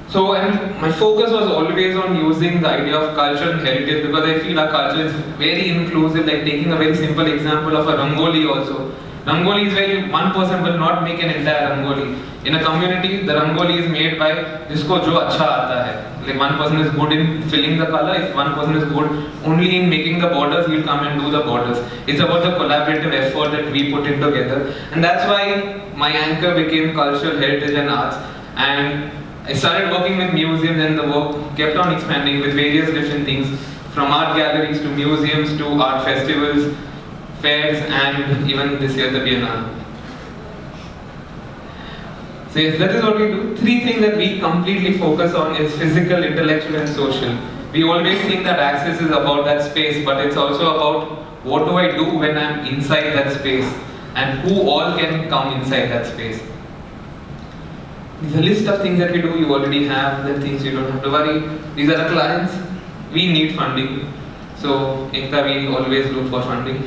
So, and my focus was always on using the idea of culture and heritage, because I feel our culture is very inclusive, like taking a very simple example of a rangoli also. Rangoli is where one person will not make an entire rangoli. In a community, the rangoli is made by jisko jo acha aata hai. Like one person is good in filling the color, if one person is good only in making the borders, he'll come and do the borders. It's about the collaborative effort that we put in together. And that's why my anchor became cultural heritage and arts. And I started working with museums, and the work kept on expanding with various different things, from art galleries to museums to art festivals, fairs, and even this year the Biennale. So yes, that is what we do. Three things that we completely focus on is physical, intellectual, and social. We always think that access is about that space, but it's also about what do I do when I'm inside that space, and who all can come inside that space. There's a list of things that we do. You already have the things, you don't have to worry. These are the clients. We need funding. So, Ekta, we always look for funding.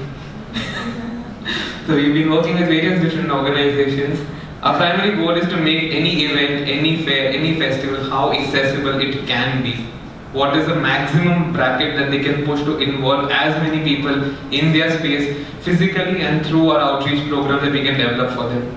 So, we've been working with various different organizations. Our primary goal is to make any event, any fair, any festival, how accessible it can be. What is the maximum bracket that they can push to involve as many people in their space, physically and through our outreach program that we can develop for them.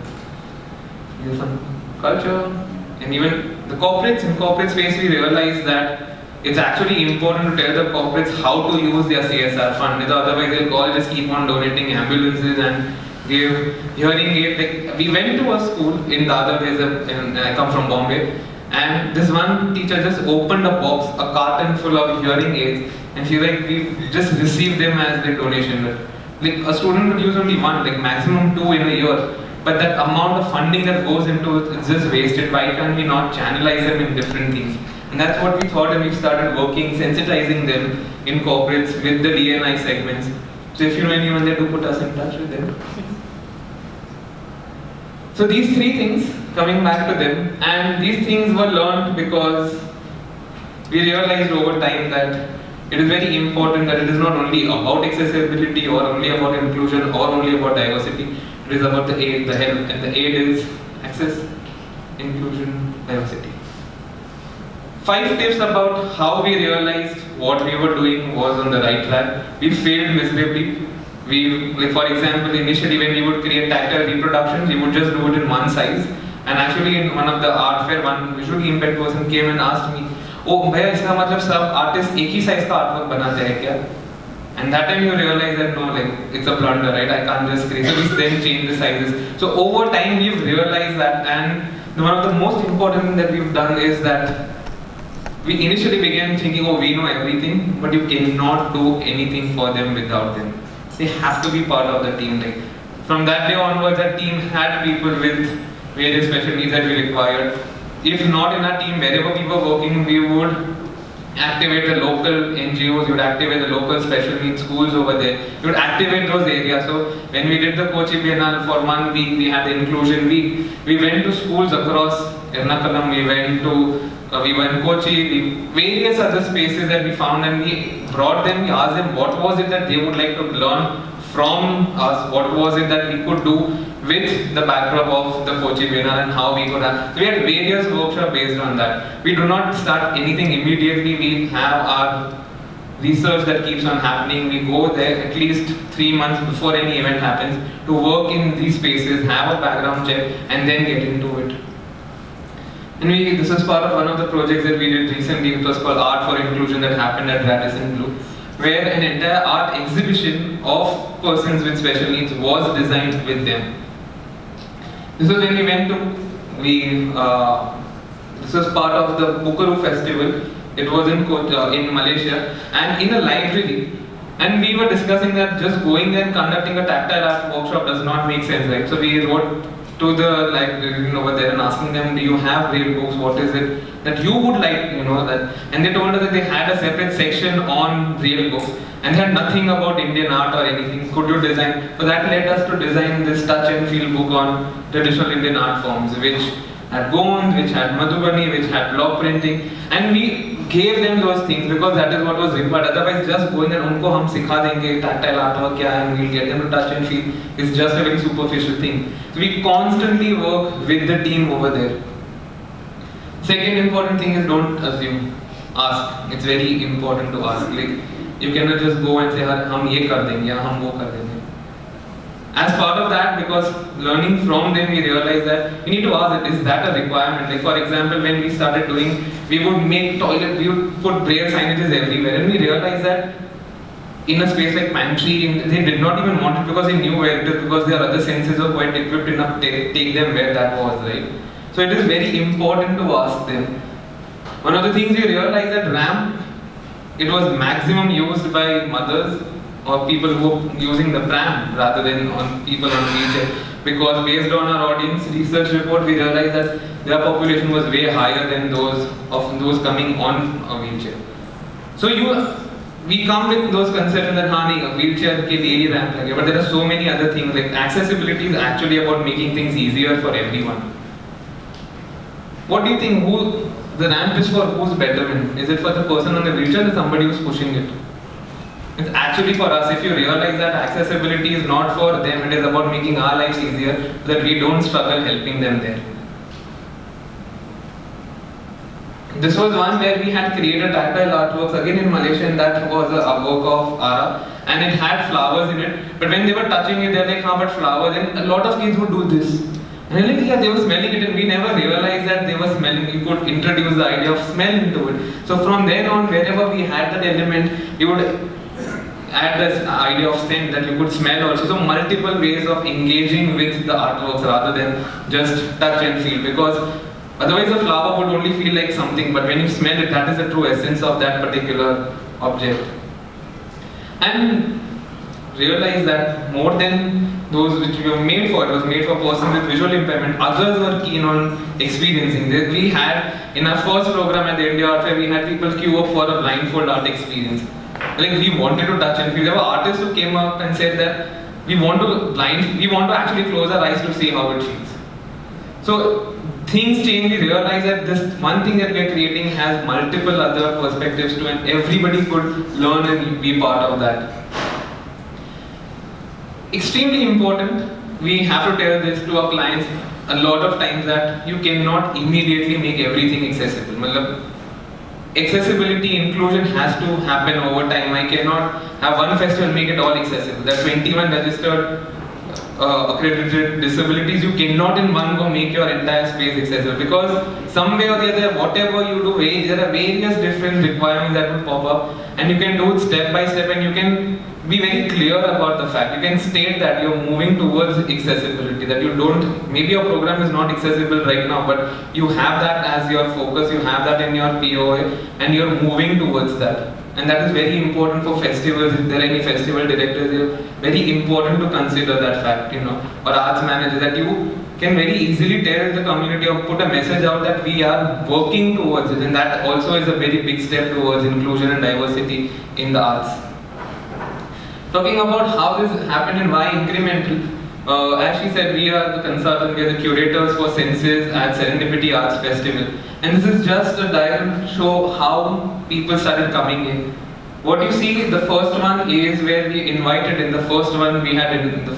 Here's some culture, and even the corporates. In corporate space, we realize that it's actually important to tell the corporates how to use their CSR fund. Otherwise, they'll all just keep on donating ambulances and give hearing aid. Like, we went to a school in Dadar, and I come from Bombay, and this one teacher just opened a box, a carton full of hearing aids, and she's like, we just received them as the donation. Like, a student would use only one, like maximum 2 in a year. But that amount of funding that goes into it is just wasted. Why can't we not channelize them in different things? And that's what we thought, and we started working, sensitizing them in corporates with the DNI segments. So if you know anyone there, do put us in touch with them. So these three things, coming back to them, and these things were learned because we realized over time that it is very important that it is not only about accessibility or only about inclusion or only about diversity. It is about the aid, the help, and the aid is access, inclusion, diversity. 5 tips about how we realized what we were doing was on the right track. We failed miserably. Like for example, initially when we would create tactile reproductions, we would just do it in one size. And actually in one of the art fair, one visually impaired person came and asked me, "Oh, भैया इसका मतलब सब artists एक ही size का artwork बनाते हैं क्या?" And that time you realize that no, like it's a blunder, right? I can't just create. So we then change the sizes. So over time we've realized that, and one of the most important things that we've done is that we initially began thinking, oh, we know everything, but you cannot do anything for them without them. They have to be part of the team. Like from that day onwards, our team had people with various special needs that we required. If not in our team, wherever we were working, we would activate the local NGOs, you would activate the local special needs schools over there, you would activate those areas. So when we did the Kochi Biennale for 1 week, we had the inclusion week. We went to schools across Ernakulam, we were in Kochi, various other spaces that we found, and we brought them, we asked them what was it that they would like to learn from us, what was it that we could do with the backdrop of the Kochi Biennale and how we could have. So we had various workshops based on that. We do not start anything immediately, we have our research that keeps on happening. We go there at least 3 months before any event happens to work in these spaces, have a background check, and then get into it. And this was part of one of the projects that we did recently. It was called Art for Inclusion that happened at Radisson Blu, where an entire art exhibition of persons with special needs was designed with them. This was when we went to, this was part of the Bukaru festival. It was in Malaysia, and in a library. And we were discussing that just going there and conducting a tactile art workshop does not make sense, right? So we wrote to the librarian over there and asking them, do you have great books? What is it that you would like, that. And they told us that they had a separate section on real books and had nothing about Indian art or anything. Could you design? So that led us to design this touch and feel book on traditional Indian art forms, which had Gond, which had Madhubani, which had block printing, and we gave them those things because that is what was required. Otherwise, just going and unko hum sikha denge tactile artwork kya hai, and we'll get them to touch and feel is just a very superficial thing. So we constantly work with the team over there. Second important thing is don't assume. Ask. It's very important to ask. Like you cannot just go and say, "Hum ye kar denge," ya hum wo kar denge. As part of that, because learning from them, we realized that we need to ask, is that a requirement? Like for example, when we started doing, we would make toilet, we would put braille signages everywhere, and we realized that in a space like pantry, they did not even want it because they knew where it is, because their other senses were quite equipped enough to take them where that was, right? So it is very important to ask them. One of the things we realized that ramp, it was maximum used by mothers or people who are using the pram rather than on people on wheelchair, because based on our audience research report, we realized that their population was way higher than those coming on a wheelchair. So we come with those conceptions that a wheelchair ke liye hi ramp lage, but there are so many other things. Like accessibility is actually about making things easier for everyone. What do you think? The ramp is for whose betterment? Is it for the person on the wheelchair or somebody who's pushing it? It's actually for us. If you realize that accessibility is not for them, it is about making our lives easier so that we don't struggle helping them there. This was one where we had created tactile artworks again in Malaysia, and that was a work of Ara, and it had flowers in it. But when they were touching it, they're like, but flowers, and a lot of kids would do this. And like, yeah, they were smelling it, and we never realized that they were smelling. You could introduce the idea of smell into it. So from then on, wherever we had that element, you would add this idea of scent that you could smell also. So multiple ways of engaging with the artworks rather than just touch and feel, because otherwise the flower would only feel like something, but when you smell it, that is the true essence of that particular object. And realize that more than those which we were made for, it was made for persons with visual impairment, others were keen on experiencing this. We had, in our first program at the India Art Fair, we had people queue up for a blindfold art experience. Like we wanted to touch and feel. There were artists who came up and said that we want to actually close our eyes to see how it feels. So things change. We realize that this one thing that we are creating has multiple other perspectives to, and everybody could learn and be part of that. Extremely important. We have to tell this to our clients a lot of times that you cannot immediately make everything accessible. Accessibility, inclusion has to happen over time. I cannot have one festival make it all accessible. There are 21 registered accredited disabilities. You cannot in one go make your entire space accessible, because some way or the other, whatever you do, there are various different requirements that will pop up, and you can do it step by step, and you can be very clear about the fact. You can state that you're moving towards accessibility, that you don't, maybe your program is not accessible right now, but you have that as your focus, you have that in your POA, and you're moving towards that. And that is very important for festivals. If there are any festival directors, it's very important to consider that fact, or arts managers, that you can very easily tell the community or put a message out that we are working towards it, and that also is a very big step towards inclusion and diversity in the arts. Talking about how this happened and why incremental, as she said, we are the consultant, we are the curators for Senses at Serendipity Arts Festival. And this is just a diagram to show how people started coming in. What you see, the first one is where we invited, in the first one we had in the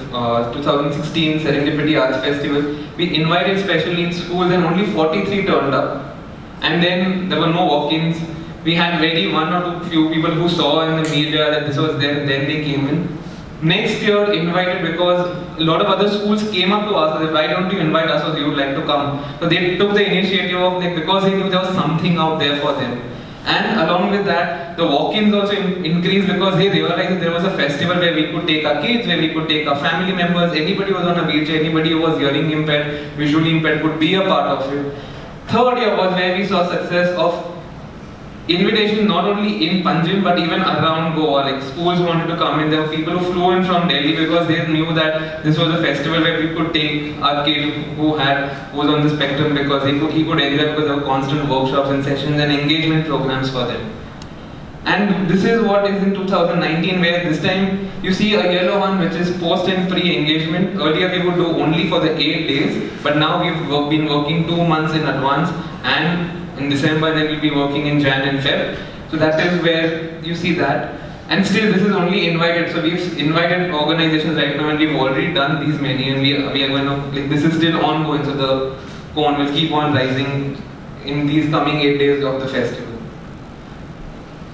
2016 Serendipity Arts Festival, we invited special needs schools and only 43 turned up. And then there were no walk-ins. We had very one or two few people who saw in the media that this was there, then they came in. Next year invited, because a lot of other schools came up to us, why don't you invite us, or you would like to come. So they took the initiative of, because they knew there was something out there for them. And along with that, the walk-ins also increased, because they realized that there was a festival where we could take our kids, where we could take our family members, anybody who was on a wheelchair, anybody who was hearing impaired, visually impaired could be a part of it. Third year was where we saw success of invitation not only in Panjim but even around Goa. Like schools wanted to come in. There were people who flew in from Delhi because they knew that this was a festival where we could take our kid who was on the spectrum, because he could enjoy, because there were constant workshops and sessions and engagement programs for them. And this is what is in 2019, where this time you see a yellow one which is post and pre-engagement. Earlier we would do only for the 8 days, but now we've been working 2 months in advance, and in December then we'll be working in Jan and Feb. So that is where you see that. And still this is only invited, so we've invited organizations right now and we've already done these many, and we are going to, like, this is still ongoing, so the cone will keep on rising in these coming 8 days of the festival.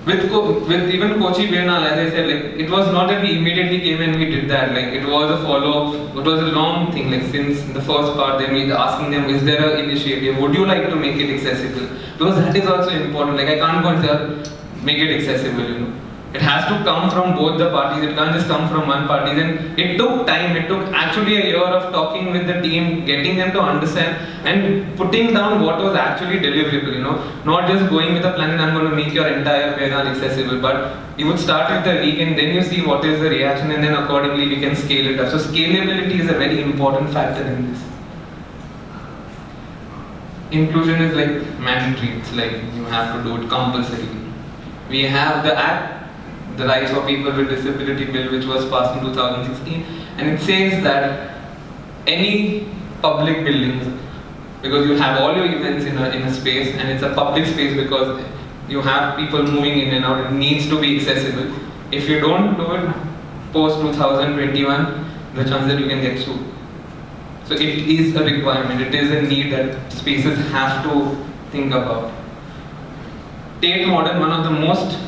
With even Kochi Biennale, as I said, like, it was not that we immediately came and we did that. Like, it was a follow-up. It was a long thing. Like, since the first part, then we were asking them, is there an initiative? Would you like to make it accessible? Because that is also important. Like, I can't go and say, make it accessible, you know. It has to come from both the parties. It can't just come from one party. And it took time. It took actually a year of talking with the team, getting them to understand and putting down what was actually deliverable, you know. Not just going with a plan and I'm going to make your entire Biennale accessible, but you would start with the week and then you see what is the reaction, and then accordingly we can scale it up. So scalability is a very important factor in this. Inclusion is like mandatory. It's like you have to do it compulsorily. We have the act, the Rights for People with Disability Bill, which was passed in 2016, and it says that any public buildings, because you have all your events in a space, and it's a public space because you have people moving in and out, it needs to be accessible. If you don't do it post 2021, the chance that you can get sued. So it is a requirement, it is a need that spaces have to think about. Tate Modern, one of the most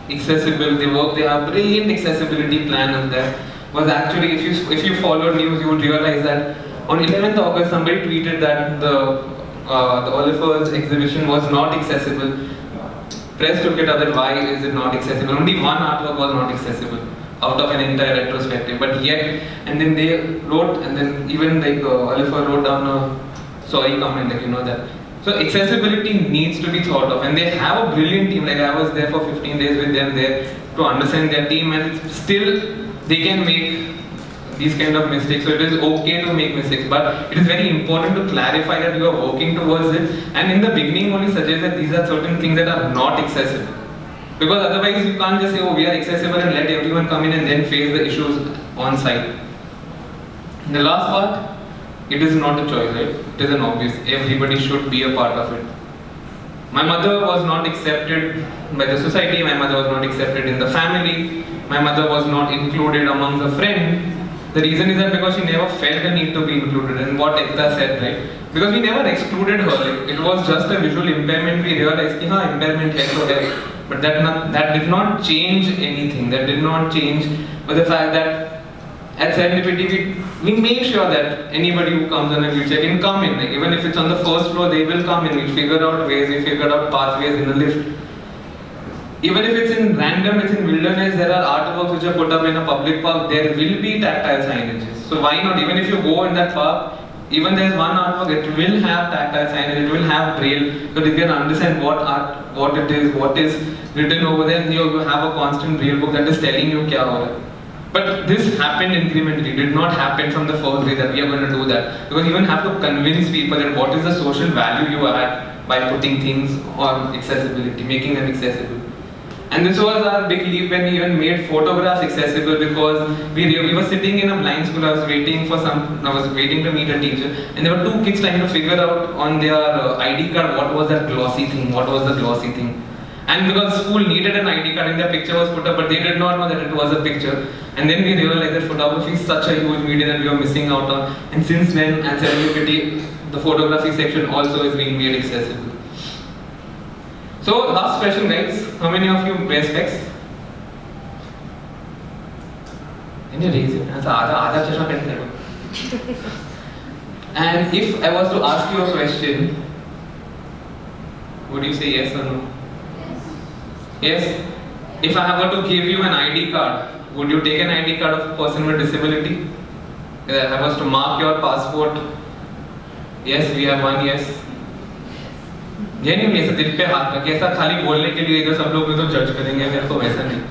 accessible, they have brilliant accessibility planners there, was actually, if you follow news, you would realize that on 11th August somebody tweeted that the Oliver's exhibition was not accessible. Press took it up that why is it not accessible? Only one artwork was not accessible out of an entire retrospective, but yet, and then they wrote, and then even like Oliver wrote down a sorry comment, like, you know, that. So accessibility needs to be thought of, and they have a brilliant team. Like, I was there for 15 days with them there to understand their team, and still they can make these kind of mistakes. So it is okay to make mistakes, but it is very important to clarify that you are working towards it, and in the beginning only suggest that these are certain things that are not accessible. Because otherwise you can't just say, oh, we are accessible, and let everyone come in and then face the issues on site. And the last part, it is not a choice, right? It is an obvious. Everybody should be a part of it. My mother was not accepted by the society, my mother was not accepted in the family, my mother was not included among the friends. The reason is that because she never felt the need to be included, and what Ekta said, right? Because we never excluded her, like, it was just a visual impairment. We realized, impairment hai to hai. But that did not change anything. That did not change with the fact that at Serendipity we make sure that anybody who comes on a wheelchair can come in. Like, even if it's on the first floor, they will come in. We figured out ways, we figured out pathways in the lift. Even if it's in random, it's in wilderness, there are artworks which are put up in a public park, there will be tactile signages. So why not? Even if you go in that park, even there's one artwork, it will have tactile signage, it will have braille, so you can understand what it is, what is written over there, and you have a constant braille book that is telling you kya ho raha hai. But this happened incrementally, did not happen from the first day that we are going to do that. Because you even have to convince people that what is the social value you add by putting things on accessibility, making them accessible. And this was our big leap when we even made photographs accessible, because we were sitting in a blind school. I was waiting to meet a teacher, and there were two kids trying to figure out on their ID card what was that glossy thing. And because school needed an ID card and their picture was put up, but they did not know that it was a picture. And then we realized that photography is such a huge medium that we were missing out on. And since then, at Serendipity, the photography section also is being made accessible. So, last question, guys. How many of you wear specs? Can you raise your hands? And if I was to ask you a question, would you say yes or no? Yes? If I were to give you an ID card, would you take an ID card of a person with disability? If I was to mark your passport, yes, we have one yes. Genuinely ऐसा दिल पे हाथ रख के, ऐसा खाली बोलने के लिए इधर सब लोग तो जज करेंगे मेरे को, वैसा नहीं.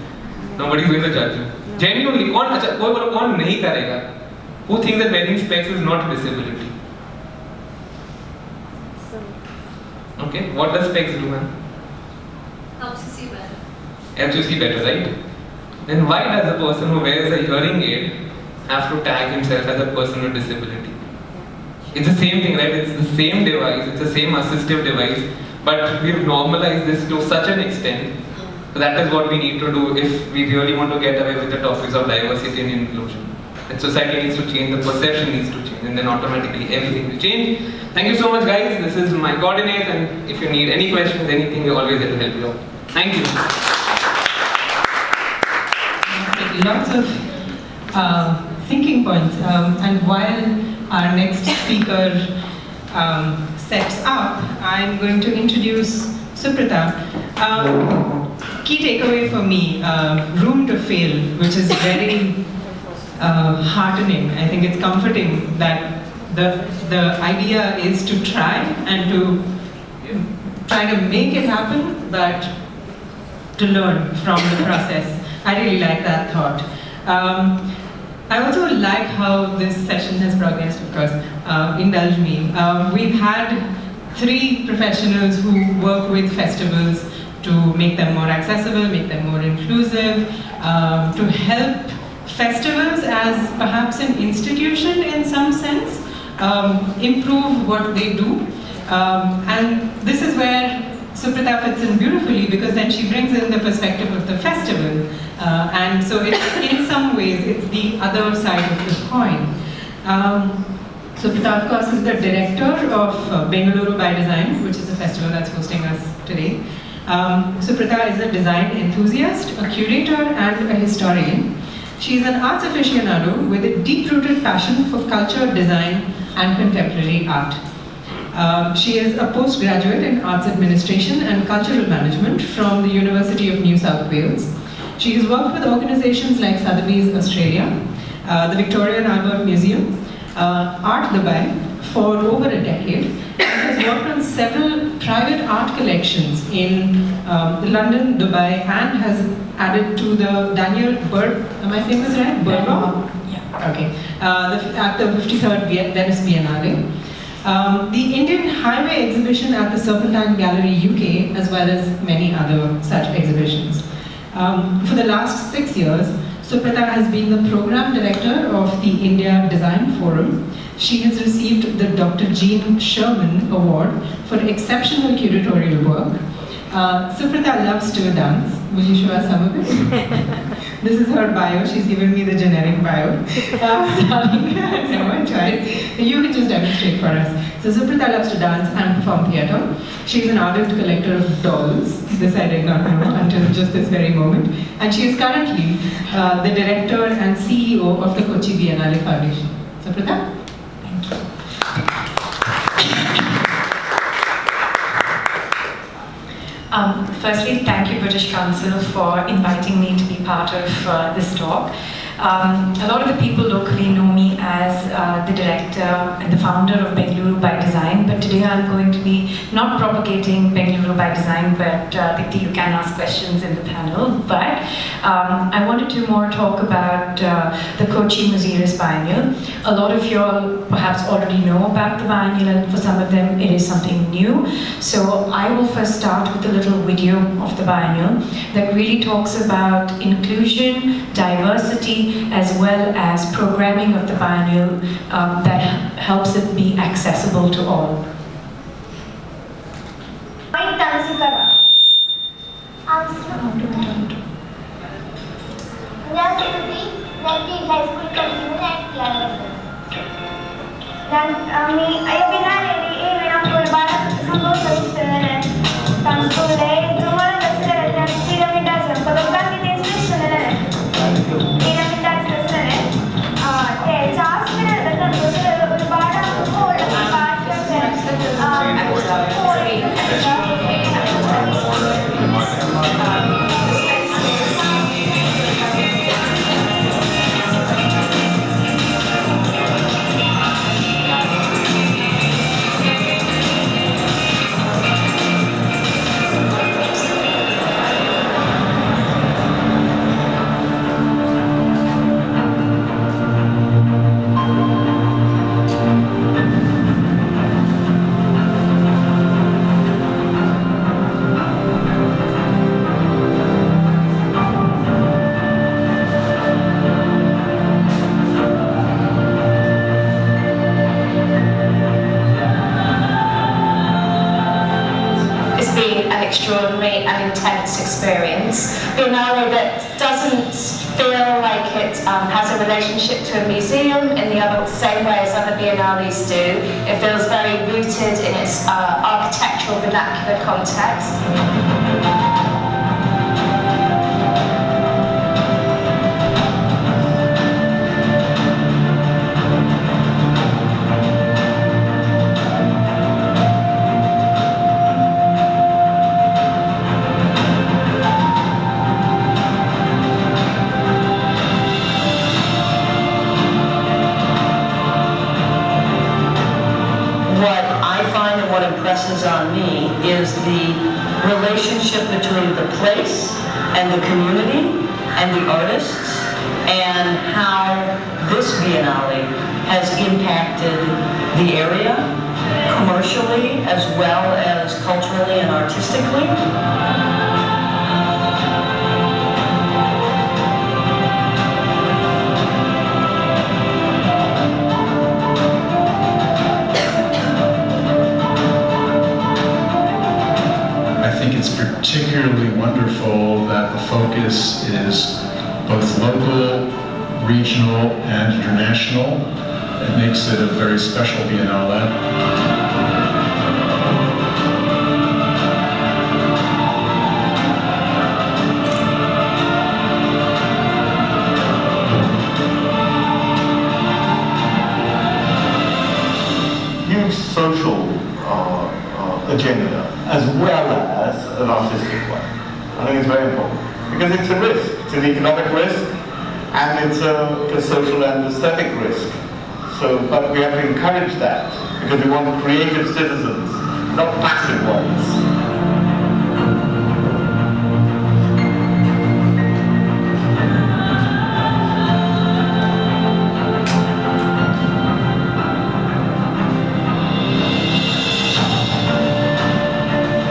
Nobody is going to judge you. Genuinely, कौन अच्छा कोई बोलो कौन नहीं करेगा? Who thinks that wearing specs is not visibility? Okay, what does specs do, man? Helps you see better. Helps you see better, right? Then why does a person who wears a hearing aid have to tag himself as a person with disability? It's the same thing, right? It's the same device, it's the same assistive device, but we've normalized this to such an extent. So that is what we need to do if we really want to get away with the topics of diversity and inclusion. The society needs to change, the perception needs to change, and then automatically everything will change. Thank you so much, guys. This is my coordinates, and if you need any questions, anything, we're always there to help you out. Thank you. Lots of thinking points, and while our next speaker sets up, I'm going to introduce Suprita. Key takeaway for me, room to fail, which is very heartening. I think it's comforting that the idea is to try and to try to make it happen, but to learn from the process. I really like that thought. I also like how this session has progressed, of course. Indulge me. We've had 3 professionals who work with festivals to make them more accessible, make them more inclusive, to help festivals as perhaps an institution in some sense, improve what they do. And this is where Suprita fits in beautifully, because then she brings in the perspective of the festival. And so it's, in some ways, it's the other side of the coin. Suprita, of course, is the director of Bengaluru by Design, which is the festival that's hosting us today. Suprita is a design enthusiast, a curator, and a historian. She is an arts aficionado with a deep-rooted passion for culture, design, and contemporary art. She is a postgraduate in arts administration and cultural management from the University of New South Wales. She has worked with organizations like Sotheby's Australia, the Victoria and Albert Museum, Art Dubai for over a decade, and has worked on several private art collections in London, Dubai, and has added to the Daniel Berg, am I saying this right? Bergman? Yeah. Okay. At the 53rd Venice Biennale. The Indian Highway exhibition at the Serpentine Gallery UK, as well as many other such exhibitions. For the last 6 years, Suprita has been the program director of the India Design Forum. She has received the Dr. Jean Sherman Award for exceptional curatorial work. Suprita loves to dance. Will you show us some of it? This is her bio. She's given me the generic bio. No, I tried. You can just demonstrate for us. So Suprita loves to dance and perform theatre. She's an ardent collector of dolls. This I did not know until just this very moment. And she is currently the director and CEO of the Kochi Biennale Foundation. Suprita? Thank you. Firstly, thank you, British Council, for inviting me to be part of this talk. A lot of the people locally know me as the director and the founder of Bengaluru by Design, but today I'm going to be not propagating Bengaluru by Design, but Dipti, you can ask questions in the panel. But I wanted to more talk about the Kochi Muziris Biennial. A lot of you all perhaps already know about the biennial, and for some of them it is something new. So I will first start with a little video of the biennial that really talks about inclusion, diversity, as well as programming of the biennial that helps it be accessible to all. extraordinary and intense experience. Biennale that doesn't feel like it has a relationship to a museum in the same way as other biennales do. It feels very rooted in its architectural vernacular context. What impresses on me is the relationship between the place and the community and the artists, and how this Biennale has impacted the area commercially as well as culturally and artistically. It's particularly wonderful that the focus is both local, regional, and international. It makes it a very special Biennale. Huge social agenda as well as an artistic one. I think it's very important because it's a risk. It's an economic risk and it's a social and aesthetic risk. So, but we have to encourage that because we want creative citizens, not passive ones.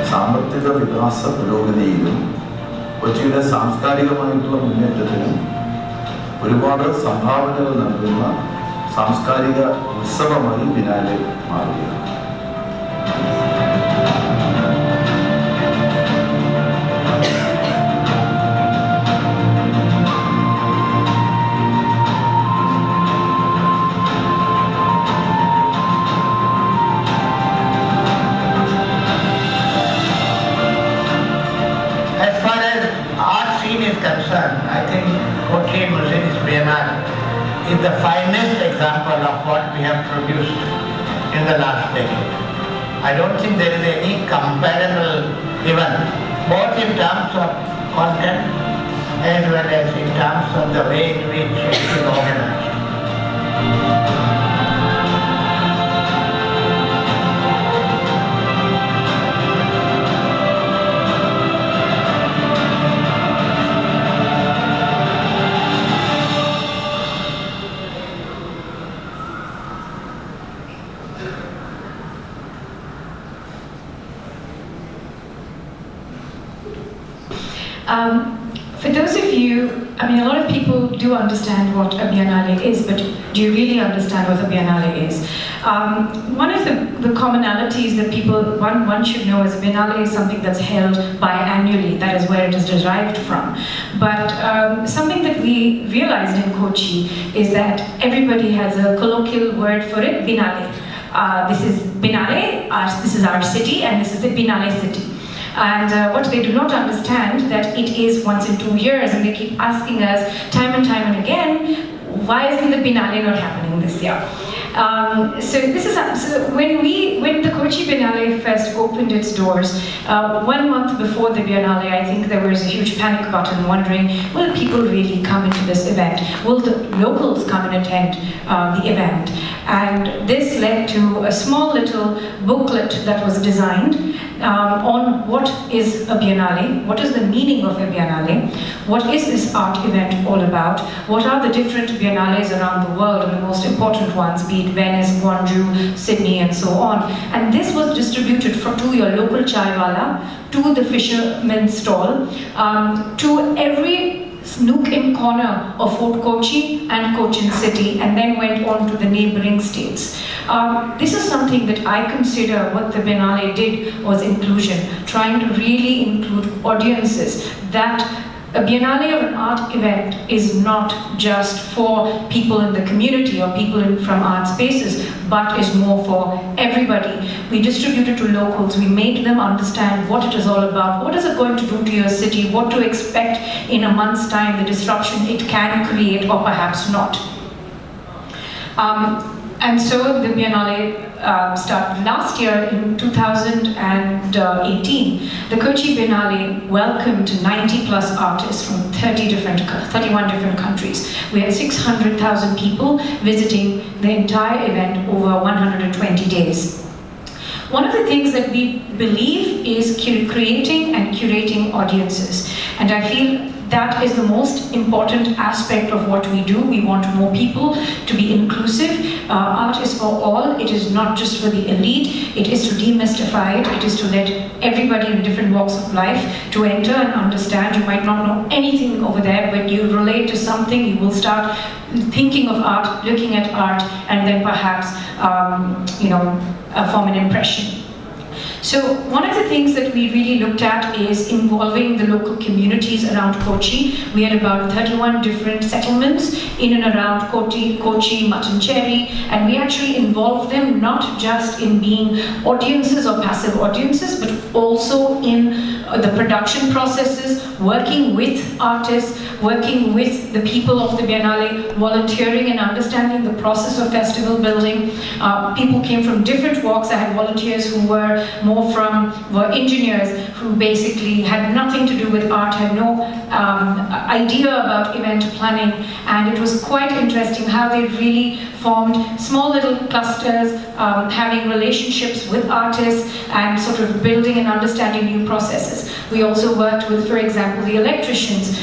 സാമ്പത്തിക വികാസ പുരോഗതിയിലും കൊച്ചിയുടെ സാംസ്കാരികമായിട്ടുള്ള മുന്നേറ്റത്തിനും ഒരുപാട് സംഭാവനകൾ നൽകുന്ന സാംസ്കാരിക ഉത്സവമായി biennale മാറുകയാണ്. I think Kochi Museum's Biennale is the finest example of what we have produced in the last decade. I don't think there is any comparable event, both in terms of content as well as in terms of the way in which it is organized. For those of you, I mean, a lot of people do understand what a Biennale is, but do you really understand what a Biennale is? One of the commonalities that one should know is a Biennale is something that's held biannually. That is where it is derived from. But something that we realized in Kochi is that everybody has a colloquial word for it, Biennale. This is Biennale, this is our city, and this is the Biennale city. And what they do not understand that it is once in 2 years, and they keep asking us time and again, why isn't the Biennale not happening this year? So when the Kochi Biennale Fest opened its doors, 1 month before the Biennale, I think there was a huge panic button wondering, will people really come into this event? Will the locals come and attend the event? And this led to a small little booklet that was designed on what is a Biennale, what is the meaning of a Biennale, what is this art event all about, what are the different Biennales around the world, and the most important ones, be it Venice, Guangzhou, Sydney, and so on. And this was distributed to your local chaiwala, to the fisherman's stall, to every nook and corner of Fort Kochi and Cochin City, and then went on to the neighboring states. This is something that I consider what the Biennale did was inclusion, trying to really include audiences. That a Biennale or an art event is not just for people in the community or people from art spaces, but is more for everybody. We distributed to locals, we made them understand what it is all about, what is it going to do to your city, what to expect in a month's time, the disruption it can create or perhaps not. And so the Biennale started last year in 2018. The Kochi Biennale welcomed 90 plus artists from 31 different countries. We had 600,000 people visiting the entire event over 120 days. One of the things that we believe is creating and curating audiences. And I feel that is the most important aspect of what we do. We want more people to be inclusive. Art is for all. It is not just for the elite. It is to demystify it. It is to let everybody in different walks of life to enter and understand. You might not know anything over there, but you relate to something. You will start thinking of art, looking at art, and then perhaps form an impression. So one of the things that we really looked at is involving the local communities around Kochi. We had about 31 different settlements in and around Kochi, Mattancherry, and we actually involved them not just in being audiences or passive audiences, but also in the production processes, working with artists, working with the people of the Biennale, volunteering and understanding the process of festival building. People came from different walks. I had volunteers who were were engineers who basically had nothing to do with art, had no idea about event planning, and it was quite interesting how they really formed small little clusters, having relationships with artists and sort of building and understanding new processes. We also worked with, for example, the electricians.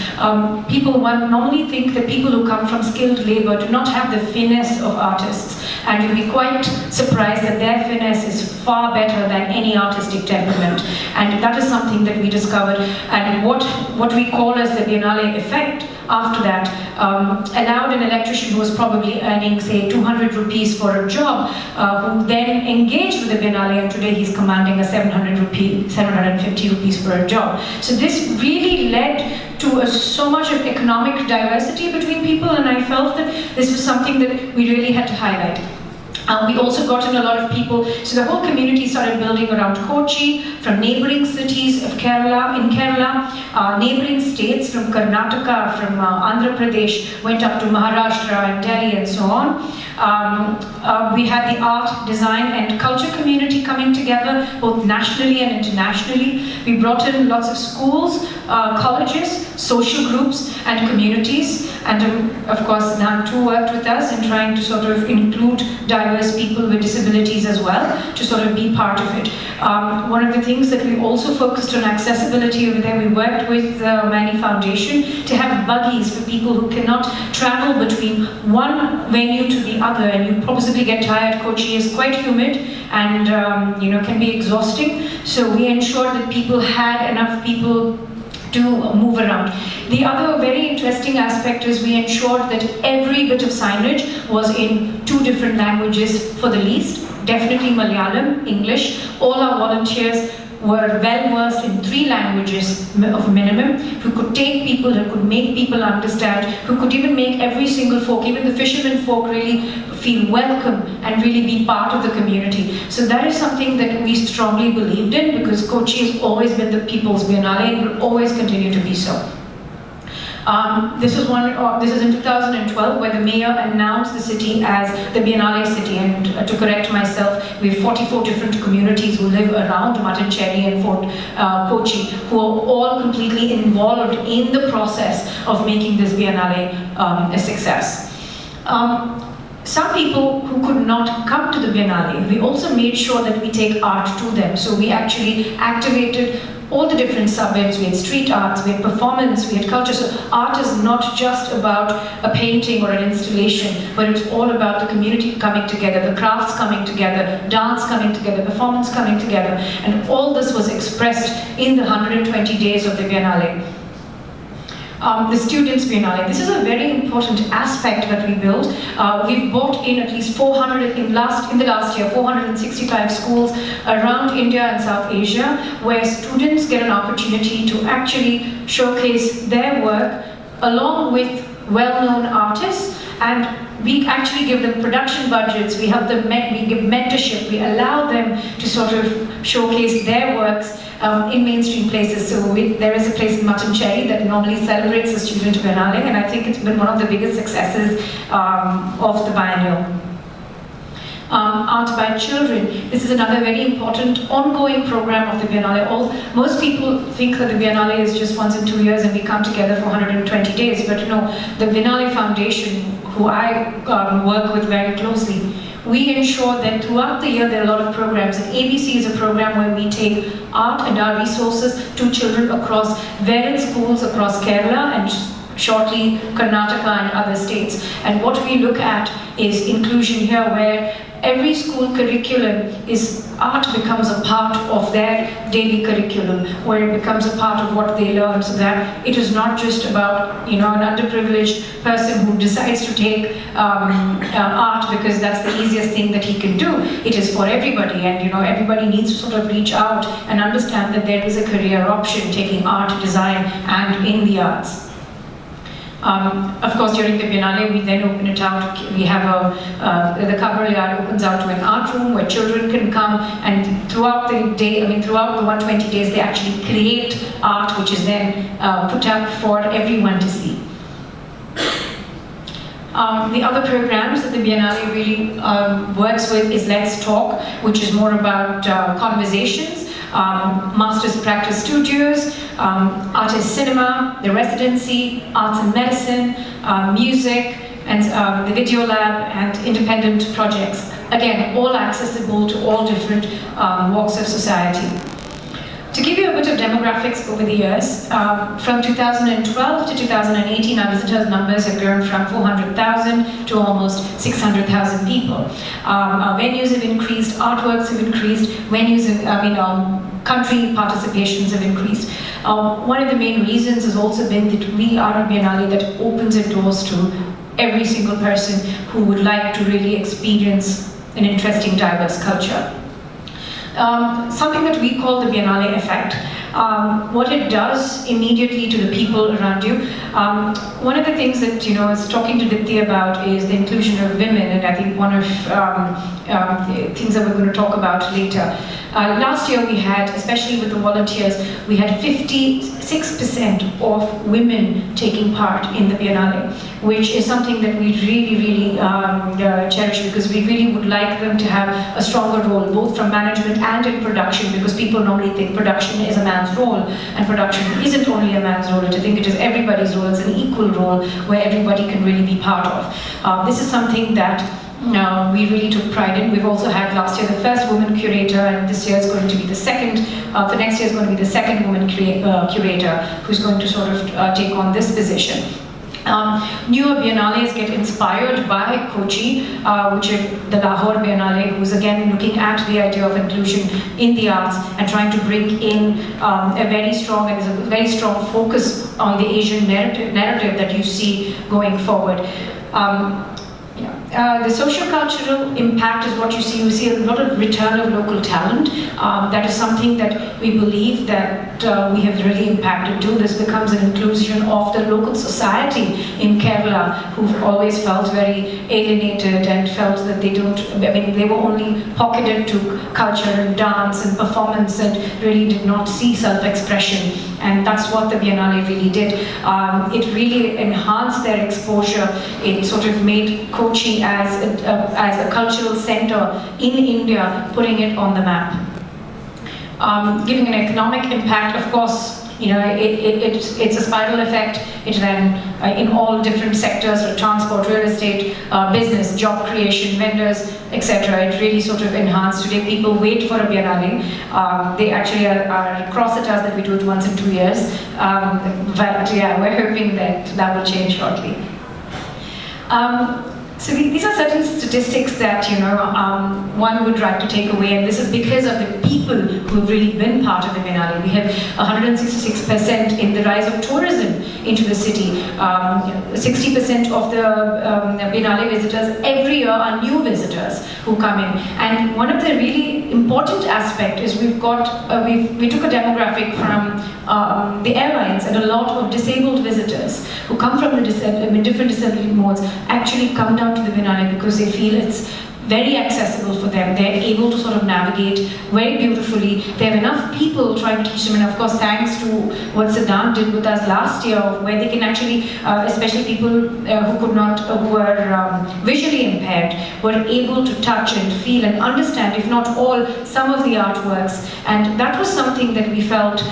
People normally think that people who come from skilled labor do not have the finesse of artists, and you'll be quite surprised that their finesse is far better than any artistic temperament. And that is something that we discovered, and what we call as the Biennale effect after that allowed an electrician who was probably earning, say, 200 rupees for a job, who then engaged with the Biennale, and today he's commanding a 750 rupees for a job. So this really led to so much of economic diversity between people, and I felt that this was something that we really had to highlight. We also got in a lot of people, so the whole community started building around Kochi, from neighboring cities of Kerala, neighboring states from Karnataka, from Andhra Pradesh, went up to Maharashtra and Delhi and so on. We had the art, design and culture community coming together, both nationally and internationally. We brought in lots of schools, colleges, social groups and communities, and of course NAM2 worked with us in trying to sort of include diverse people with disabilities as well, to sort of be part of it. One of the things that we also focused on accessibility over there, we worked with the Mani Foundation to have buggies for people who cannot travel between one venue to the other, and you possibly get tired. Kochi is quite humid and can be exhausting, so we ensured that people had enough people to move around. The other very interesting aspect is we ensured that every bit of signage was in 2 different languages for the least, definitely Malayalam, English. All our volunteers were well versed in 3 languages of minimum, who could take people, who could make people understand, who could even make every single folk, even the fishermen folk, really feel welcome and really be part of the community. So that is something that we strongly believed in, because Kochi has always been the people's Biennale and will always continue to be so. This is in 2012, where the mayor announced the city as the Biennale city, and to correct myself, we have 44 different communities who live around Mattancherry and Fort Kochi, who are all completely involved in the process of making this Biennale a success. Some people who could not come to the Biennale, we also made sure that we take art to them. So we actually activated all the different subjects. We had street arts, we had performance, we had culture. So art is not just about a painting or an installation, but it's all about the community coming together, the crafts coming together, dance coming together, performance coming together. And all this was expressed in the 120 days of the Biennale. the Students' Biennale. This is a very important aspect that we built. We've brought in at least 400, in the last year, 465 schools around India and South Asia, where students get an opportunity to actually showcase their work along with well-known artists, and we actually give them production budgets, we help them, we give mentorship, we allow them to sort of showcase their works in mainstream places. So there is a place in Mattancherry that normally celebrates the Student Biennale, and I think it's been one of the biggest successes of the biennial. Art by Children. This is another very important ongoing program of the Biennale. Most people think that the Biennale is just once in 2 years and we come together for 120 days, but no, the Biennale Foundation, who I work with very closely, we ensure that throughout the year there are a lot of programs. And ABC is a program where we take art and our resources to children across various schools across Kerala and shortly Karnataka and other states. And what we look at is inclusion here, where every school curriculum art becomes a part of their daily curriculum, where it becomes a part of what they learn, so that it is not just about an underprivileged person who decides to take art because that's the easiest thing that he can do. It is for everybody, and everybody needs to sort of reach out and understand that there is a career option taking art, design, and in the arts. Of course, during the Biennale, we then open it out. We have the cover yard opens out to an art room where children can come, and throughout the day, throughout the 120 days, they actually create art, which is then put up for everyone to see. The other programs that the Biennale really works with is Let's Talk, which is more about conversations. Master's Practice Studios, Artist Cinema, the Residency, Arts and Medicine, Music, and the Video Lab, and independent projects. Again, all accessible to all different walks of society. To give you a bit of demographics over the years, from 2012 to 2018, our visitors' numbers have grown from 400,000 to almost 600,000 people. Our venues have increased, artworks have increased, country participations have increased. One of the main reasons has also been that we are a Biennale that opens its doors to every single person who would like to really experience an interesting, diverse culture. Something that we call the Biennale effect. What it does immediately to the people around you. One of the things that I was talking to Dipti about is the inclusion of women, and I think one of the things that we're going to talk about later. Last year we had, especially with the volunteers, we had 56% of women taking part in the Biennale, which is something that we really cherish, because we really would like them to have a stronger role, both from management and in production, because people normally think production is a man's role, and production isn't only a man's role. I think it is everybody's role. It's an equal role where everybody can really be part of. This is something that we really took pride in. We've also had last year the first woman curator, and this year is going to be the second, for next year is going to be the second woman curator who's going to sort of take on this position. Newer Biennales get inspired by Kochi, which is the Lahore Biennale, who's again looking at the idea of inclusion in the arts and trying to bring in a very strong focus on the Asian narrative that you see going forward. The socio-cultural impact is what you see. You see a lot of return of local talent. That is something that we believe that we have really impacted too. This becomes an inclusion of the local society in Kerala, who've always felt very alienated and felt that they were only pocketed to culture and dance and performance and really did not see self-expression. And that's what the Biennale really did. It really enhanced their exposure. It sort of made Kochi as a cultural center in India, putting it on the map. Giving an economic impact, of course, it's a spiral effect. It then, in all different sectors, transport, real estate, business, job creation, vendors, etc. It really sort of enhanced. Today, people wait for a Biennale. They actually are cross at us that we do it once in 2 years. But yeah, we're hoping that will change shortly. So these are certain statistics that one would like to take away, and this is because of the people who have really been part of the Biennale. We have 166% in the rise of tourism into the city. 60% of the Biennale visitors every year are new visitors who come in. And one of the really important aspect is we took a demographic from the airlines, and a lot of disabled visitors who come from different disability modes actually come down to the Biennale because they feel it's very accessible for them. They're able to sort of navigate very beautifully. They have enough people trying to teach them, and of course thanks to what Siddhant did with us last year, where they can actually, especially people who were visually impaired, were able to touch and feel and understand, if not all, some of the artworks. And that was something that we felt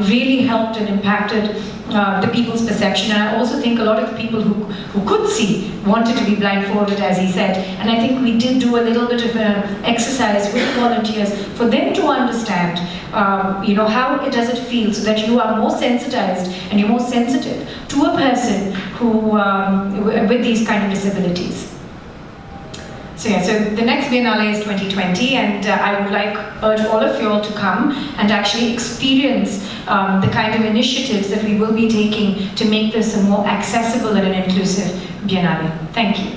really helped and impacted the people's perception. And I also think a lot of the people who could see wanted to be blindfolded, as he said. And I think we did do a little bit of an exercise with volunteers for them to understand, how does it feel, so that you are more sensitized and you're more sensitive to a person who with these kind of disabilities. So the next Biennale is 2020, and I would urge all of you all to come and actually experience the kind of initiatives that we will be taking to make this a more accessible and an inclusive Biennale. Thank you.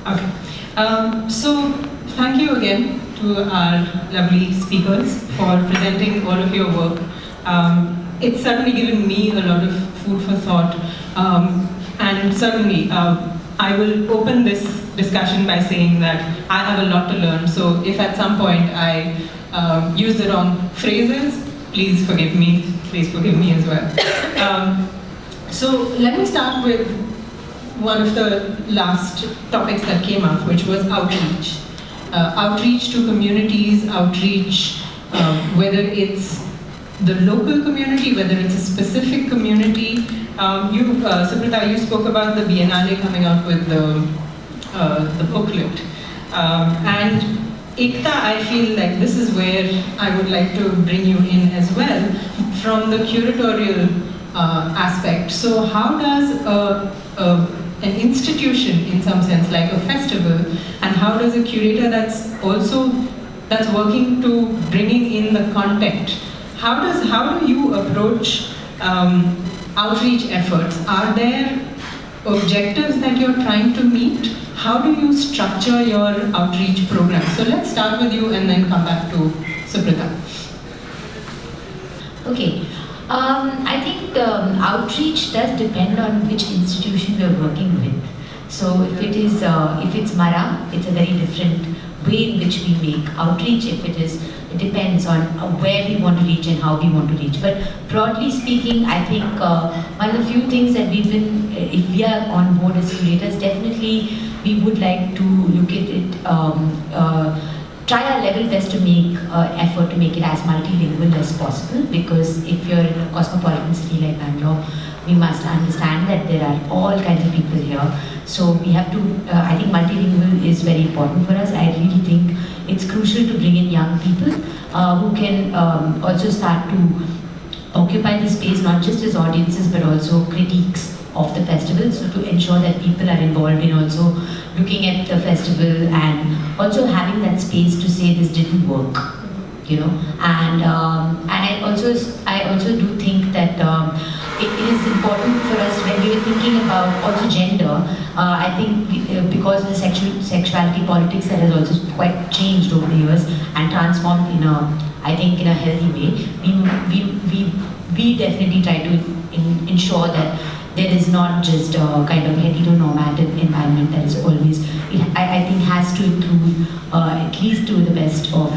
Okay. So thank you again to our lovely speakers for presenting all of your work. It's certainly given me a lot of food for thought. And certainly, I will open this discussion by saying that I have a lot to learn. So if at some point I use the wrong phrases, please forgive me. Please forgive me as well. So let me start with one of the last topics that came up, which was outreach. Outreach to communities, outreach, whether it's the local community, whether it's a specific community. Subrata, you spoke about the Biennale coming out with the booklet. And Ekta, I feel like this is where I would like to bring you in as well, from the curatorial aspect. So how does an institution, in some sense, like a festival, and how does a curator that's working to bringing in the content, how do you approach outreach efforts? Are there objectives that you're trying to meet? How do you structure your outreach program? So let's start with you and then come back to Subrata. Okay. I think outreach does depend on which institution we're working with. So if it's Maraa, it's a very different way in which we make outreach. It depends on where we want to reach and how we want to reach. But broadly speaking, I think one of the few things that if we are on board as curators, definitely we would like to look at it, try our level best to make effort to make it as multilingual as possible, because if you're in a cosmopolitan city like Bangalore, we must understand that there are all kinds of people here. So we have to, I think multilingual is very important for us. I really think it's crucial to bring in young people who can also start to occupy the space, not just as audiences, but also critiques of the festival. So to ensure that people are involved in also looking at the festival and also having that space to say this didn't work, And I also do think that it is important for us when we were thinking about also gender. I think because of the sexuality politics that has also quite changed over the years and transformed in a healthy way, we definitely try to ensure that there is not just a kind of heteronormative environment that is always, I think has to include at least to the best of,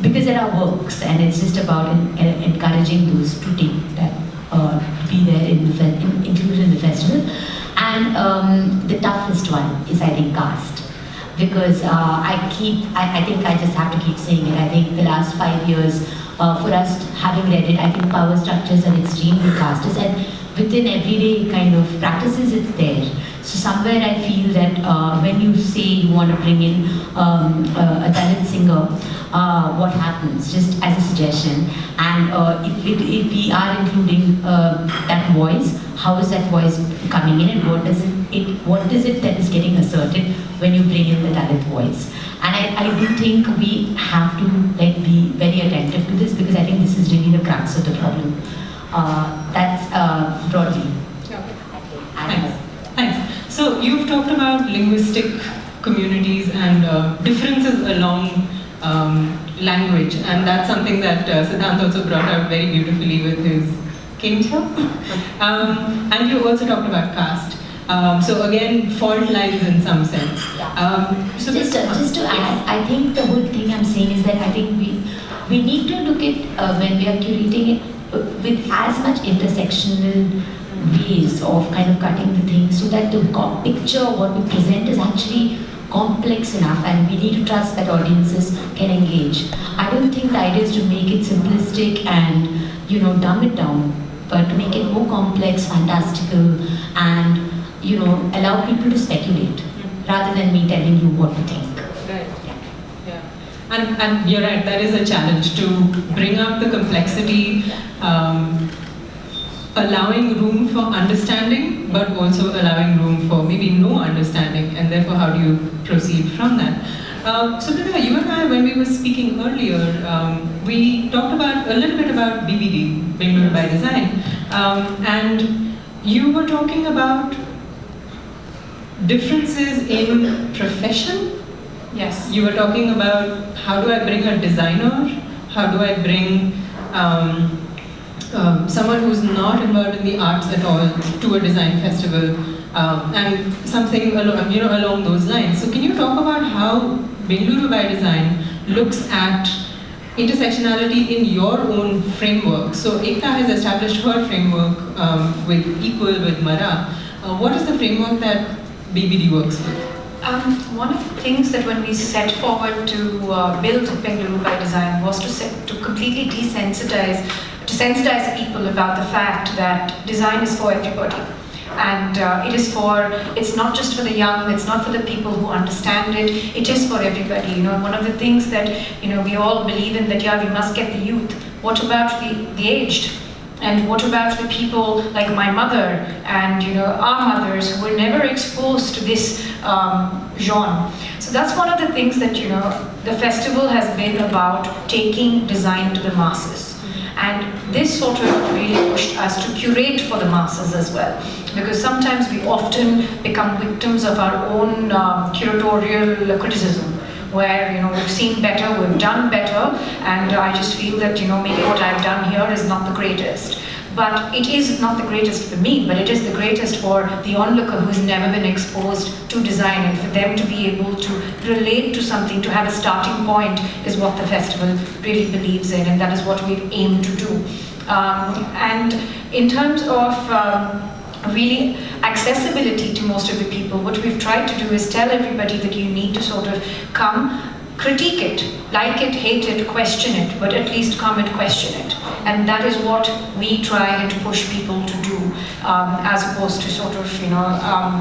because there are works and it's just about encouraging those to take that, to be there included in the festival. And the toughest one is, I think, caste. Because I think I just have to keep saying it. I think the last 5 years, for us having read it, I think power structures are extremely casteist, and within everyday kind of practices, it's there. So somewhere I feel that when you say you want to bring in a Dalit singer, what happens? Just as a suggestion, and if we are including that voice, how is that voice coming in, and what is it that is getting asserted when you bring in the Dalit voice. And I do think we have to be very attentive to this, because I think this is really the crux of the problem. That's broadly. Thanks. So you've talked about linguistic communities and differences along language, and that's something that Siddhant also brought out very beautifully with his Kingtel. And you also talked about caste. So again, fault lines in some sense. So just to add, I think the whole thing I'm saying is that I think we need to look at when we are curating it with as much intersectional ways of kind of cutting the things, so that the picture of what we present is actually complex enough, and we need to trust that audiences can engage. I don't think the idea is to make it simplistic and dumb it down, but to make it more complex, fantastical, and allow people to speculate rather than me telling you what to think. Right. Yeah. And you're right, that is a challenge, to bring up the complexity, allowing room for understanding, but also allowing room for maybe no understanding, and therefore how do you proceed from that? So Pratibha, you and I, when we were speaking earlier, we talked about a little bit about BBD, Bengaluru by Design, and you were talking about differences in profession. Yes. You were talking about how do I bring a designer, how do I bring someone who's not involved in the arts at all to a design festival, and something along those lines. So can you talk about how Bengaluru by Design looks at intersectionality in your own framework? So Ekta has established her framework with Equal, with Maraa. What is the framework that BBD works with? One of the things that when we set forward to build Bengaluru by Design was to completely sensitize people about the fact that design is for everybody. And it's not just for the young, it's not for the people who understand it, it is for everybody. One of the things that we all believe in, that we must get the youth. What about the aged? And what about the people like my mother and our mothers who were never exposed to this genre? So that's one of the things that the festival has been about, taking design to the masses. And this sort of really pushed us to curate for the masses as well, because sometimes we often become victims of our own curatorial criticism, where we've seen better, we've done better, and I just feel that maybe what I've done here is not the greatest. But it is not the greatest for me, but it is the greatest for the onlooker who's never been exposed to design, and for them to be able to relate to something, to have a starting point, is what the festival really believes in, and that is what we've aimed to do. And in terms of really accessibility to most of the people, what we've tried to do is tell everybody that you need to sort of come, critique it, like it, hate it, question it, but at least come and question it. And that is what we try and push people to do, as opposed to sort of,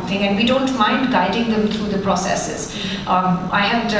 thing. And we don't mind guiding them through the processes. I had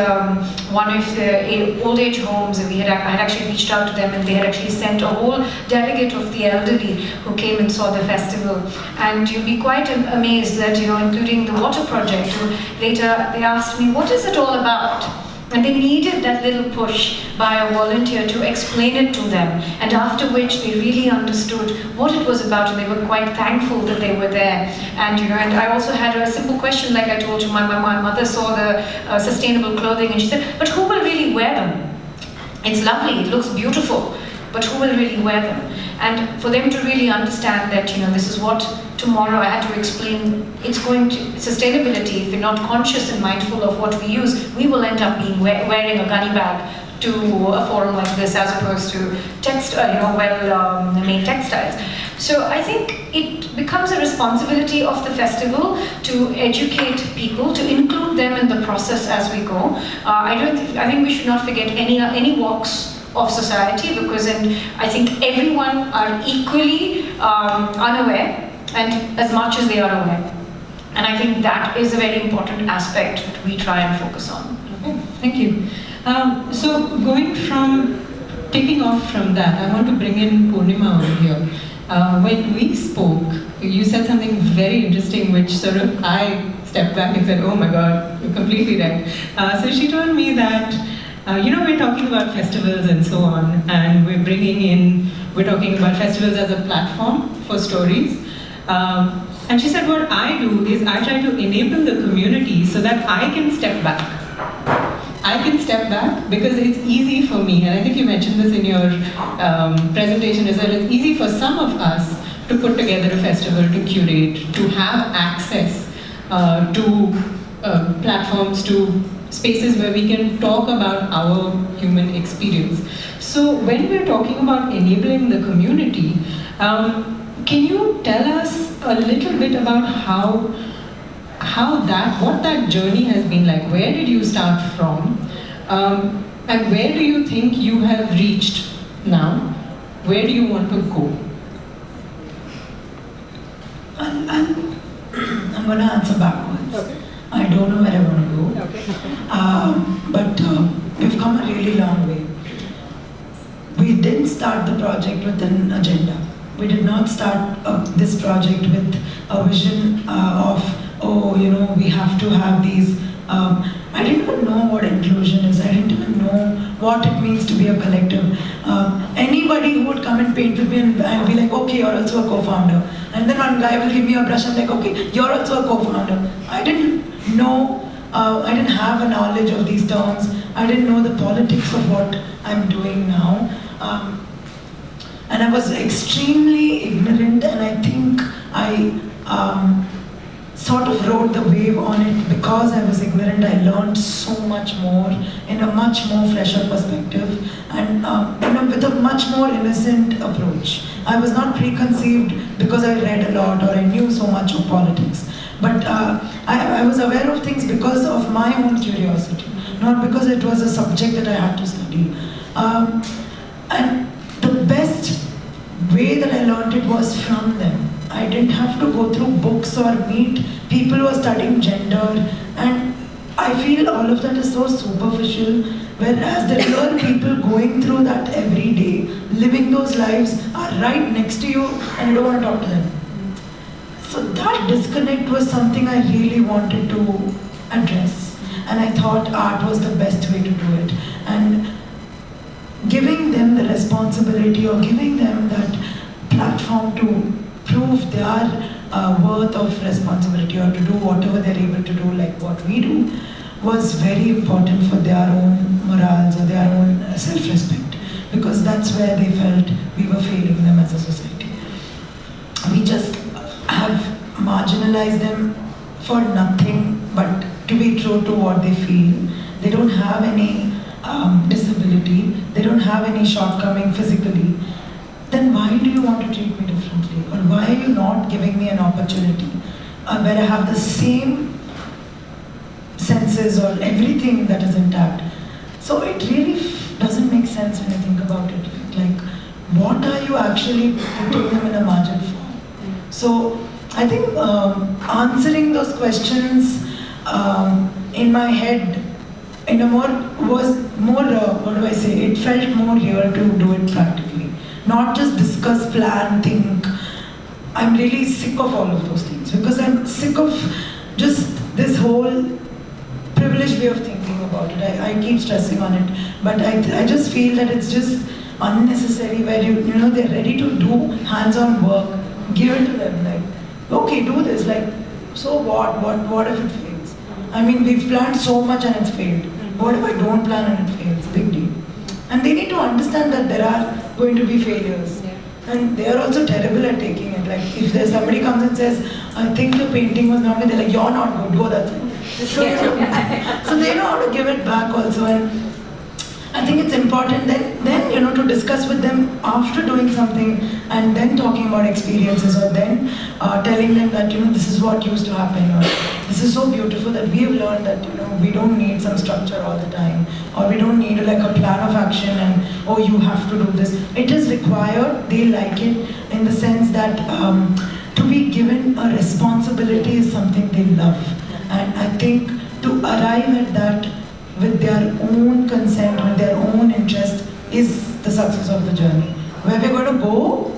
one of the old age homes, and I had actually reached out to them, and they had actually sent a whole delegate of the elderly who came and saw the festival. And you'll be quite amazed that, including the water project, later they asked me, what is it all about? And they needed that little push by a volunteer to explain it to them, and after which they really understood what it was about, and they were quite thankful that they were there. And and I also had a simple question, like I told you, my mother saw the sustainable clothing, and she said, but who will really wear them? It's lovely, it looks beautiful, but who will really wear them? And for them to really understand that, this is what tomorrow, I had to explain, it's going to, sustainability, if we're not conscious and mindful of what we use, we will end up being wearing a gunny bag to a forum like this, as opposed to well-made textiles. So I think it becomes a responsibility of the festival to educate people, to include them in the process as we go. I think we should not forget any walks of society, because I think everyone are equally unaware, and as much as they are aware. And I think that is a very important aspect that we try and focus on. Okay, thank you. So taking off from that, I want to bring in Purnima over here. When we spoke, you said something very interesting, which sort of I stepped back and said, "Oh my God, you're completely right." So she told me that, we're talking about festivals and so on, and we're talking about festivals as a platform for stories. And she said, what I do is I try to enable the community so that I can step back. I can step back because it's easy for me, and I think you mentioned this in your presentation as well, it's easy for some of us to put together a festival, to curate, to have access to platforms, to spaces where we can talk about our human experience. So when we're talking about enabling the community, can you tell us a little bit about what that journey has been like? Where did you start from? And where do you think you have reached now? Where do you want to go? I'm going to answer backwards. Okay. I don't know where I want to go. Okay. But we've come a really long way. We didn't start the project with an agenda. We did not start this project with a vision of, we have to have these. I didn't even know what inclusion is. I didn't even know what it means to be a collective. Anybody who would come and paint with me and I'd be like, okay, you're also a co-founder. And then one guy will give me a brush, I'm like, okay, you're also a co-founder. I didn't know, I didn't have a knowledge of these terms. I didn't know the politics of what I'm doing now. And I was extremely ignorant, and I think I sort of rode the wave on it because I was ignorant. I learned so much more in a much more fresher perspective and with a much more innocent approach. I was not preconceived because I read a lot or I knew so much of politics. But I was aware of things because of my own curiosity, not because it was a subject that I had to study. And the best way that I learned it was from them. I didn't have to go through books or meet people who are studying gender, and I feel all of that is so superficial, whereas the real people going through that every day, living those lives, are right next to you and you don't want to talk to them. So that disconnect was something I really wanted to address, and I thought art was the best way to do it. And giving them the responsibility or giving them that platform to prove their worth of responsibility or to do whatever they're able to do, like what we do, was very important for their own morals or their own self-respect, because that's where they felt we were failing them as a society. We just have marginalized them for nothing but to be true to what they feel. They don't have any disability, they don't have any shortcoming physically. Then why do you want to treat me differently? Or why are you not giving me an opportunity where I have the same senses or everything that is intact? So it really doesn't make sense when you think about it. Like, what are you actually putting them in a margin for? So I think answering those questions in my head it felt more real to do it practically. Not just discuss, plan, think. I'm really sick of all of those things because I'm sick of just this whole privileged way of thinking about it. I keep stressing on it, but I just feel that it's just unnecessary where they're ready to do hands-on work, give it to them, like, okay, do this, like, so what if it fails? I mean, we've planned so much and it's failed. What if I don't plan and it fails? Big deal. And they need to understand that there are going to be failures. Yeah. And they are also terrible at taking it. Like, if there's somebody comes and says, I think the painting was not good, they're like, you're not good, go, that's it. So they know how to give it back also. And I think it's important then to discuss with them after doing something and then talking about experiences, or then telling them that this is what used to happen, or this is so beautiful that we have learned that we don't need some structure all the time, or we don't need like a plan of action and oh, you have to do this. It is required. They like it in the sense that to be given a responsibility is something they love, and I think to arrive at that with their own consent, with their own interest, is the success of the journey. Where we're going to go,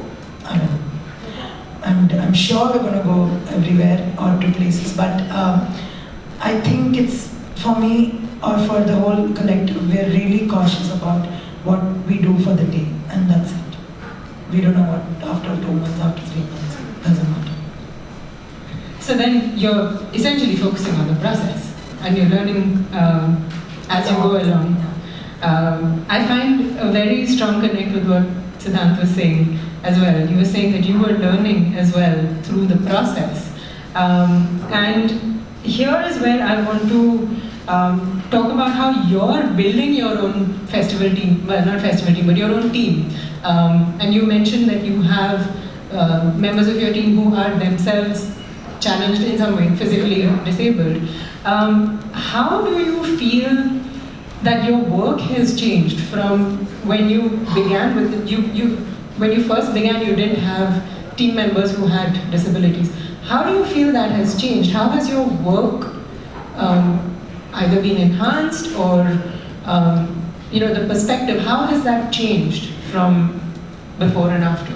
I don't know. and I'm sure we're going to go everywhere or to places, but I think it's, for me or for the whole collective, we're really cautious about what we do for the day, and that's it. We don't know what after 2 months, after 3 months, doesn't matter. So then you're essentially focusing on the process and you're learning as you go along. I find a very strong connect with what Siddhant was saying as well. You were saying that you were learning as well through the process. And here is where I want to talk about how you're building your own festival team, well, not festival team, but your own team. And you mentioned that you have members of your team who are themselves challenged in some way, physically disabled. How do you feel that your work has changed from when you began with when you first began, you didn't have team members who had disabilities. How do you feel that has changed? How has your work either been enhanced or the perspective? How has that changed from before and after?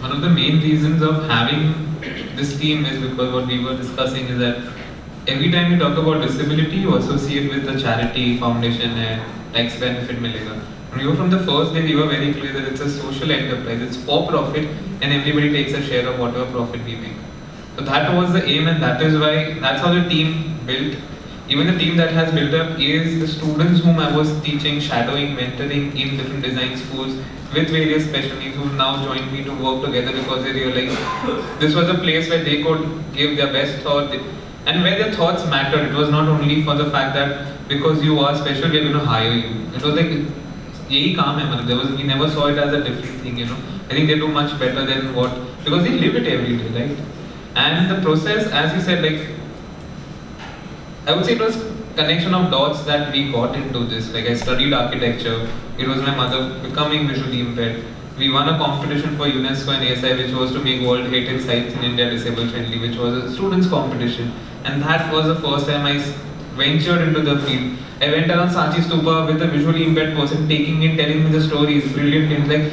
One of the main reasons of having this team is because what we were discussing is that every time you talk about disability, you associate with the charity, foundation, tax benefit milega. When we were from the first day, we were very clear that it's a social enterprise, it's for profit, and everybody takes a share of whatever profit we make. So that was the aim, and that is why, that's how the team built. Even the team that has built up is the students whom I was teaching, shadowing, mentoring in different design schools with various special needs who now joined me to work together because they realized this was a place where they could give their best thought and where their thoughts mattered. It was not only for the fact that because you are special, we are going to hire you. It was like, yahi kaam hai, we never saw it as a different thing, I think they do much better than what, because they live it every day, right? And the process, as you said, I would say it was connection of dots that we got into this. I studied architecture. It was my mother becoming visually impaired. We won a competition for UNESCO and ASI, which was to make World Heritage Sites in India disabled friendly, which was a students' competition. And that was the first time I ventured into the field. I went around Sanchi Stupa with a visually impaired person, taking it, telling me the stories, brilliant things like,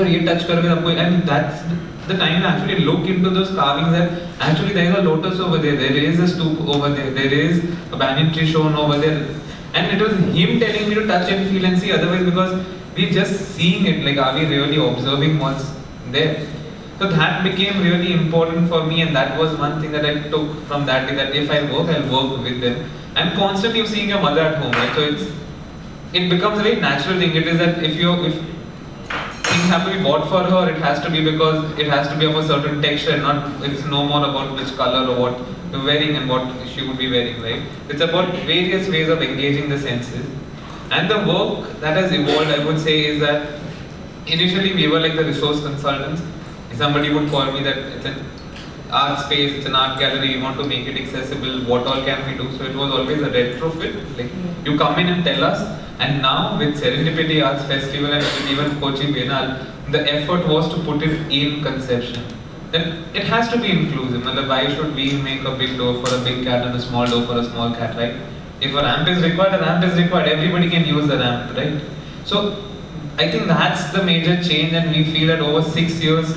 ye touch karoge, and that's the time I actually look into those carvings that actually there is a lotus over there, there is a stupa over there, there is a banyan tree shown over there. And it was him telling me to touch and feel and see, otherwise because we're just seeing it, are we really observing what's there? So that became really important for me, and that was one thing that I took from that day, that if I work, I'll work with them. I'm constantly seeing your mother at home, right? So it becomes a very natural thing. It is that if things have to be bought for her, it has to be because it has to be of a certain texture, it's no more about which color or what you're wearing and what she would be wearing, right? It's about various ways of engaging the senses. And the work that has evolved, I would say, is that initially we were like the resource consultants. Somebody would call me that it's an art space, it's an art gallery, we want to make it accessible, what all can we do? So it was always a retrofit, you come in and tell us. And now with Serendipity Arts Festival and with even Kochi Biennale, the effort was to put it in conception. Then it has to be inclusive. Why should we make a big door for a big cat and a small door for a small cat, right? If a ramp is required, a ramp is required. Everybody can use the ramp, right? So I think that's the major change, and we feel that over 6 years,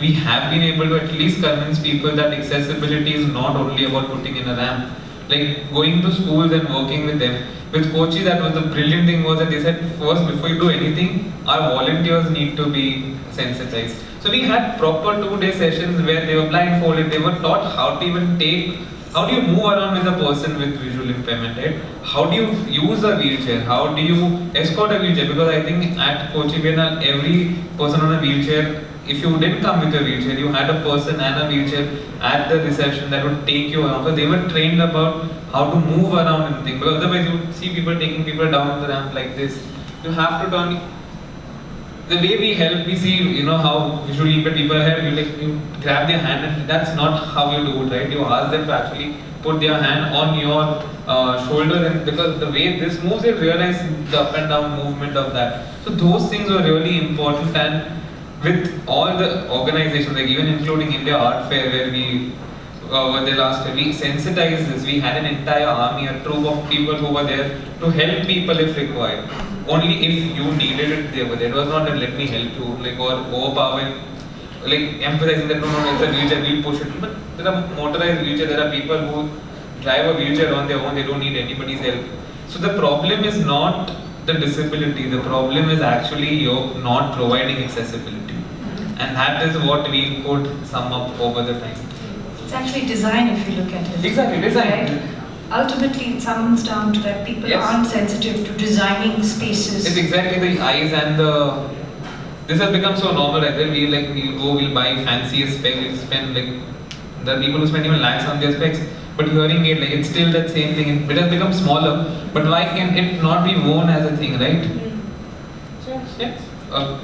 we have been able to at least convince people that accessibility is not only about putting in a ramp. Going to schools and working with them. With Kochi, that was the brilliant thing was that they said, first, before you do anything, our volunteers need to be sensitized. So we had proper 2-day sessions where they were blindfolded, they were taught how to even how do you move around with a person with visual impairment, right? How do you use a wheelchair? How do you escort a wheelchair? Because I think at Kochi Biennale, every person on a wheelchair, if you didn't come with a wheelchair, you had a person and a wheelchair at the reception that would take you around. So they were trained about how to move around and things. Because otherwise you would see people taking people down the ramp like this. You have to turn. The way we help, we see, how visually impaired people help. You grab their hand, and that's not how you do it, right? You ask them to actually put their hand on your shoulder, and because the way this moves, you realize the up and down movement of that. So those things were really important, and with all the organizations, even including India Art Fair, where we over the last year, we sensitized this. We had an entire army, a troop of people who were there to help people if required. Only if you needed it, they were there. It was not that let me help you, or overpowering. like emphasizing that no, it's a wheelchair, we'll push it. But there are motorized wheelchair, there are people who drive a wheelchair on their own, they don't need anybody's help. So the problem is not the disability, the problem is actually you're not providing accessibility. And that is what we could sum up over the time. It's actually design if you look at it. Exactly, design. Right? Ultimately, it comes down to that people aren't sensitive to designing spaces. It's exactly the eyes and the. This has become so normal, right? We'll buy fanciest specs, we'll spend like. There are people who spend even lakhs on their specs, but hearing aid, like it's still that same thing. It has become smaller, but why can it not be worn as a thing, right? Yeah.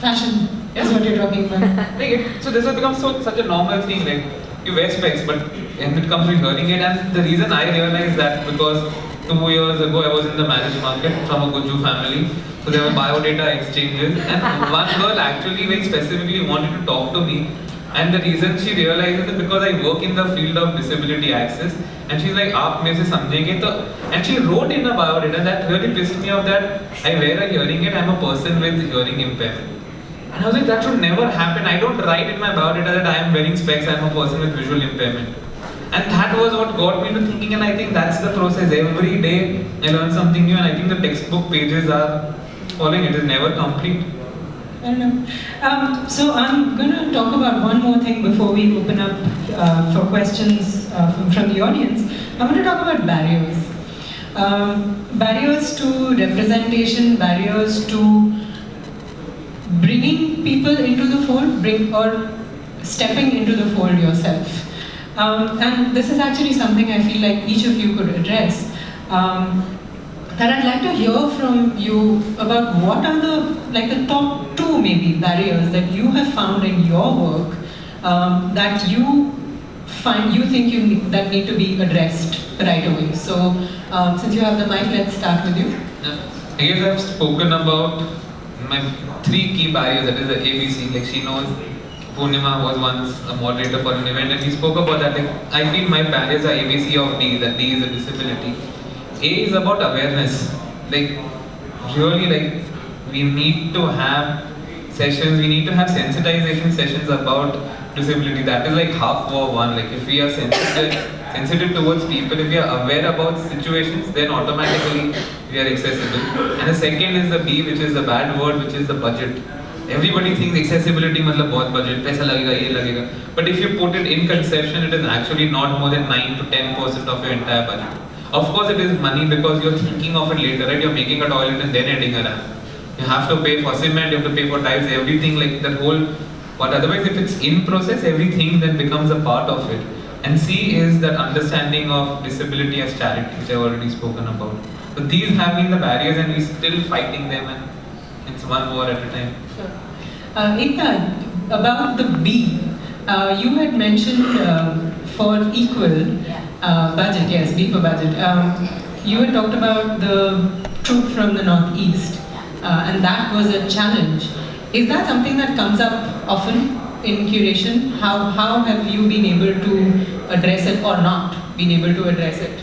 Fashion is what you're talking about. So this has become such a normal thing, like you wear specs, but when it comes to hearing aid, and the reason I realized that because 2 years ago I was in the marriage market from a Guju family, so there were biodata exchanges, and one girl actually very specifically wanted to talk to me, and the reason she realized is because I work in the field of disability access, and she's like, "Aap mere se samjhenge to," and she wrote in a biodata that really pissed me off that I wear a hearing aid, I'm a person with hearing impairment. And I was like, that should never happen. I don't write in my biodata that I am wearing specs, I am a person with visual impairment. And that was what got me to thinking, and I think that's the process. Every day I learn something new, and I think the textbook pages are following. It is never complete. I don't know. So I'm going to talk about one more thing before we open up for questions from the audience. I'm going to talk about barriers. Barriers to representation, barriers to bringing people into the fold, or stepping into the fold yourself. And this is actually something I feel like each of you could address. That I'd like to hear from you about what are the top 2 maybe barriers that you have found in your work that you think that need to be addressed right away. So since you have the mic, let's start with you. I guess I've spoken about my 3 key barriers, that is the ABC, like she knows Purnima was once a moderator for an event and we spoke about that. Like, I feel my barriers are ABC of D, that D is a disability. A is about awareness. Like, really, like, we need to have sessions, we need to have sensitization sessions about disability. That is like half war one. Like, if we are sensitive towards people, if we are aware about situations, then automatically we are accessible. And the second is the B, which is the bad word, which is the budget. Everybody thinks accessibility मतलब बहुत budget, पैसा लगेगा, ये लगेगा. But if you put it in conception, it is actually not more than 9 to 10% of your entire budget. Of course, it is money because you're thinking of it later, right? You're making a toilet and then adding a ramp. You have to pay for cement, you have to pay for tiles, everything like that whole. But otherwise, if it's in process, everything then becomes a part of it. And C is that understanding of disability as charity, which I've already spoken about. So these have been the barriers, and we're still fighting them, and it's one war at a time. Sure. Ekta, about the B, you had mentioned for equal budget, yes, B for budget. You had talked about the troop from the northeast, and that was a challenge. Is that something that comes up often in curation? How have you been able to address it or not been able to address it?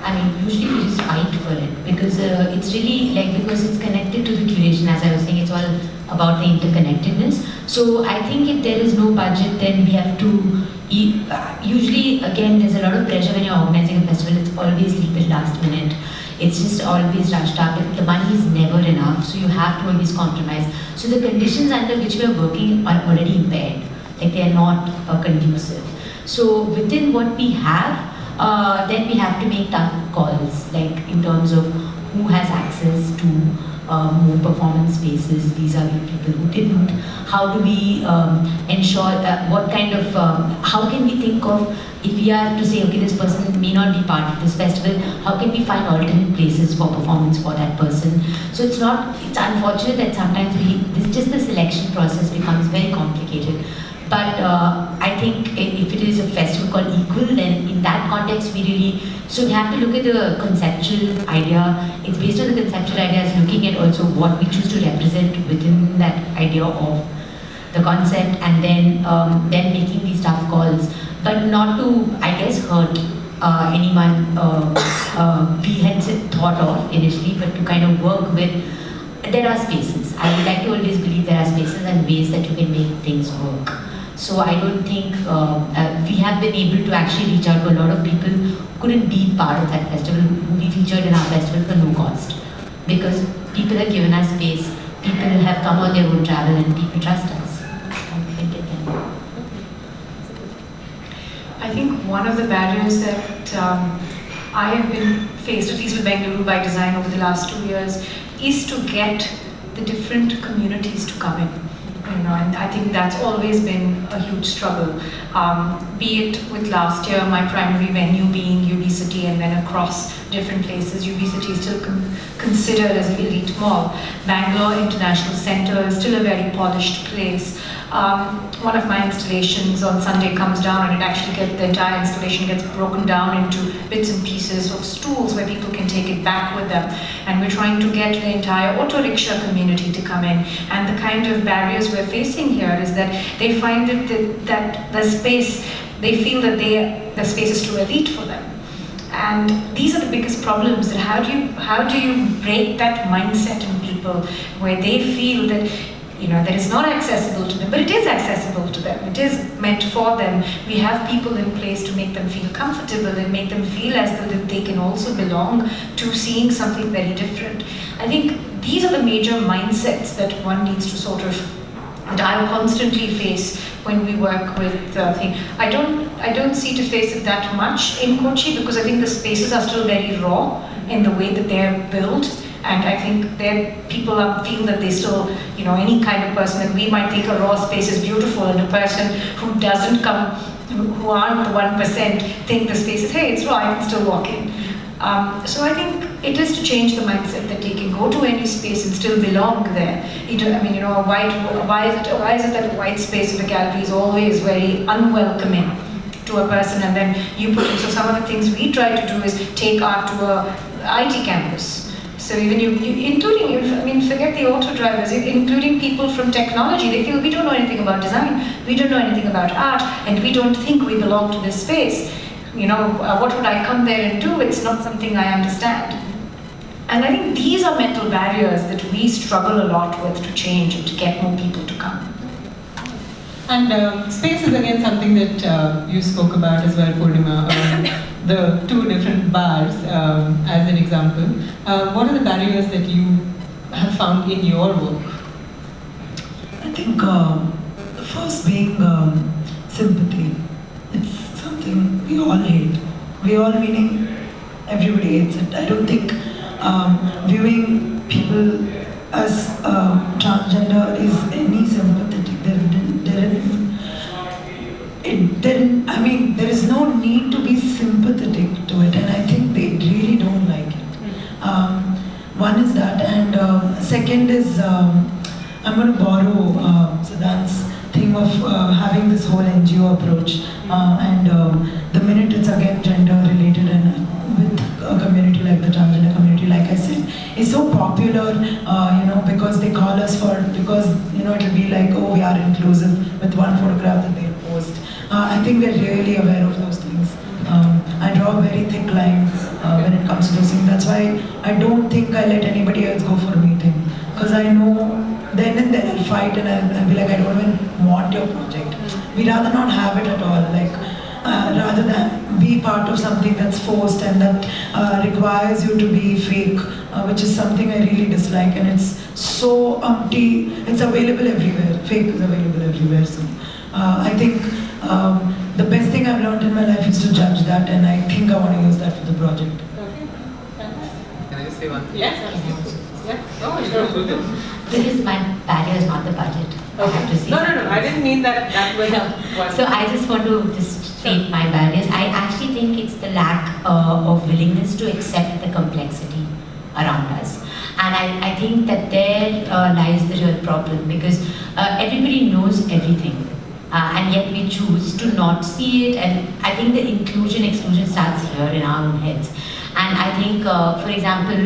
I mean, usually we just fight for it because it's really like, because it's connected to the curation, as I was saying, it's all about the interconnectedness. So I think if there is no budget, then we have to, usually again, there's a lot of pressure when you're organizing a festival, it's always leave it last minute. It's just always rushed up, the money is never enough, so you have to always compromise. So the conditions under which we are working are already impaired, like they are not conducive. So within what we have, then we have to make tough calls, like in terms of who has access to more performance spaces vis-a-vis people who didn't. How do we ensure what kind of, how can we think of, if we are to say, okay, this person may not be part of this festival, how can we find alternate places for performance for that person? So it's unfortunate that sometimes just the selection process becomes very complicated. But I think if it is a festival called Equal, then in that context we really, so we have to look at the conceptual idea. It's based on the conceptual ideas, looking at also what we choose to represent within that idea of the concept, and then making these tough calls. But not to, I guess, hurt anyone we had thought of initially, but to kind of work with, there are spaces. spaces. I would like to always believe there are spaces and ways that you can make things work. So I don't think we have been able to actually reach out to a lot of people who couldn't be part of that festival, who we featured in our festival for no cost. Because people have given us space, people have come on their own travel, and people trust us. I think one of the barriers that I have been faced, at least with Bengaluru by Design over the last 2 years, is to get the different communities to come in. You know, and I think that's always been a huge struggle. Be it with last year, my primary venue being UB City, and then across different places, UB City is still considered as an elite mall. Bangalore International Centre is still a very polished place. One of my installations on Sunday comes down, and the entire installation gets broken down into bits and pieces of stools where people can take it back with them. And we're trying to get the entire auto rickshaw community to come in. And the kind of barriers we're facing here is that they find that the space, they feel that the space is too elite for them. And these are the biggest problems. That how do you break that mindset in people where they feel that that it's not accessible to them, but it is accessible to them. It is meant for them. We have people in place to make them feel comfortable and make them feel as though that they can also belong to seeing something very different. I think these are the major mindsets that one needs to that I constantly face when we work with things. I don't see to face it that much in Kochi, because I think the spaces are still very raw in the way that they're built. And I think people feel that they still, any kind of person, that we might think a raw space is beautiful, and a person who doesn't come, who aren't the 1%, think the space is, hey, it's raw, I can still walk in. So I think it is to change the mindset that they can go to any space and still belong there. Why is it that a white space of a gallery is always very unwelcoming to a person, and then you put in? So some of the things we try to do is take art to a IT campus. So even forget the auto drivers, including people from technology, they feel we don't know anything about design, we don't know anything about art, and we don't think we belong to this space. What would I come there and do? It's not something I understand. And I think these are mental barriers that we struggle a lot with to change and to get more people to come. And space is again something that you spoke about as well, Purnima. The two different bars as an example. What are the barriers that you have found in your work? I think the first being sympathy. It's something we all hate. We all, meaning everybody hates it. I don't think viewing people as transgender is any sympathetic. There is no need to be sympathetic to it, and I think they really don't like it. One is that, and second is I'm going to borrow Siddhant's thing of having this whole NGO approach, and the minute it's again gender related, and with a community like the transgender community, like I said, is so popular, because they call us because it'll be like, oh, we are inclusive with one photograph that they'll post. I think we're really aware of those things. I draw a very thick line when it comes to those things. That's why I don't think I let anybody else go for a meeting, because I know then and there I'll fight, and I'll be like, I don't even want your project. We'd rather not have it at all, rather than be part of something that's forced and that requires you to be fake, which is something I really dislike, and it's so empty. It's available everywhere. Fake is available everywhere. So I think the best thing I've learned in my life is to judge that, and I think I want to use that for the project. Can I just say one thing? Yes. Because my barrier is not the budget. I have to say No, I didn't mean that way. So I just want to just state my barriers. I actually think it's the lack of willingness to accept the complexity around us. And I think that there lies the real problem, because everybody knows everything. And yet we choose to not see it, and I think the inclusion-exclusion starts here in our own heads. And I think, for example,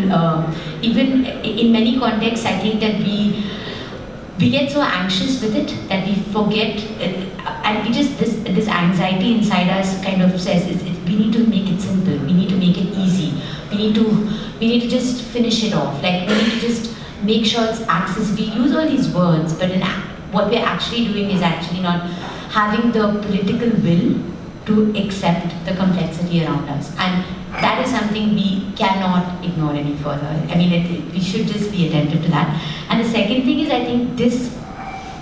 even in many contexts, I think that we get so anxious with it that we forget, and we just, this anxiety inside us kind of says, we need to make it simple, we need to make it easy, we need to just finish it off, we need to just make sure it's accessible. We use all these words, but what we're actually doing is actually not having the political will to accept the complexity around us. And that is something we cannot ignore any further. I mean, we should just be attentive to that. And the second thing is, I think this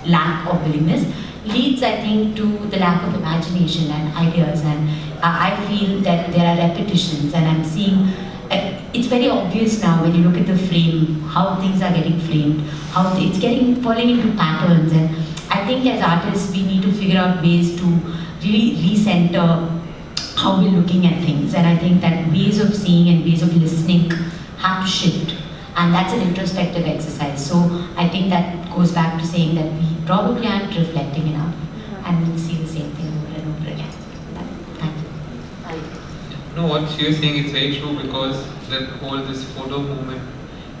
lack of willingness leads, I think, to the lack of imagination and ideas. And I feel that there are repetitions, and I'm seeing, it's very obvious now when you look at the frame, how things are getting framed, how it's falling into patterns. And I think as artists, we need to figure out ways to really recenter how we're looking at things. And I think that ways of seeing and ways of listening have to shift. And that's an introspective exercise. So I think that goes back to saying that we probably aren't reflecting enough, and we'll see the same thing over and over again. Thank you. No, what she was saying is very true, because that whole this photo movement,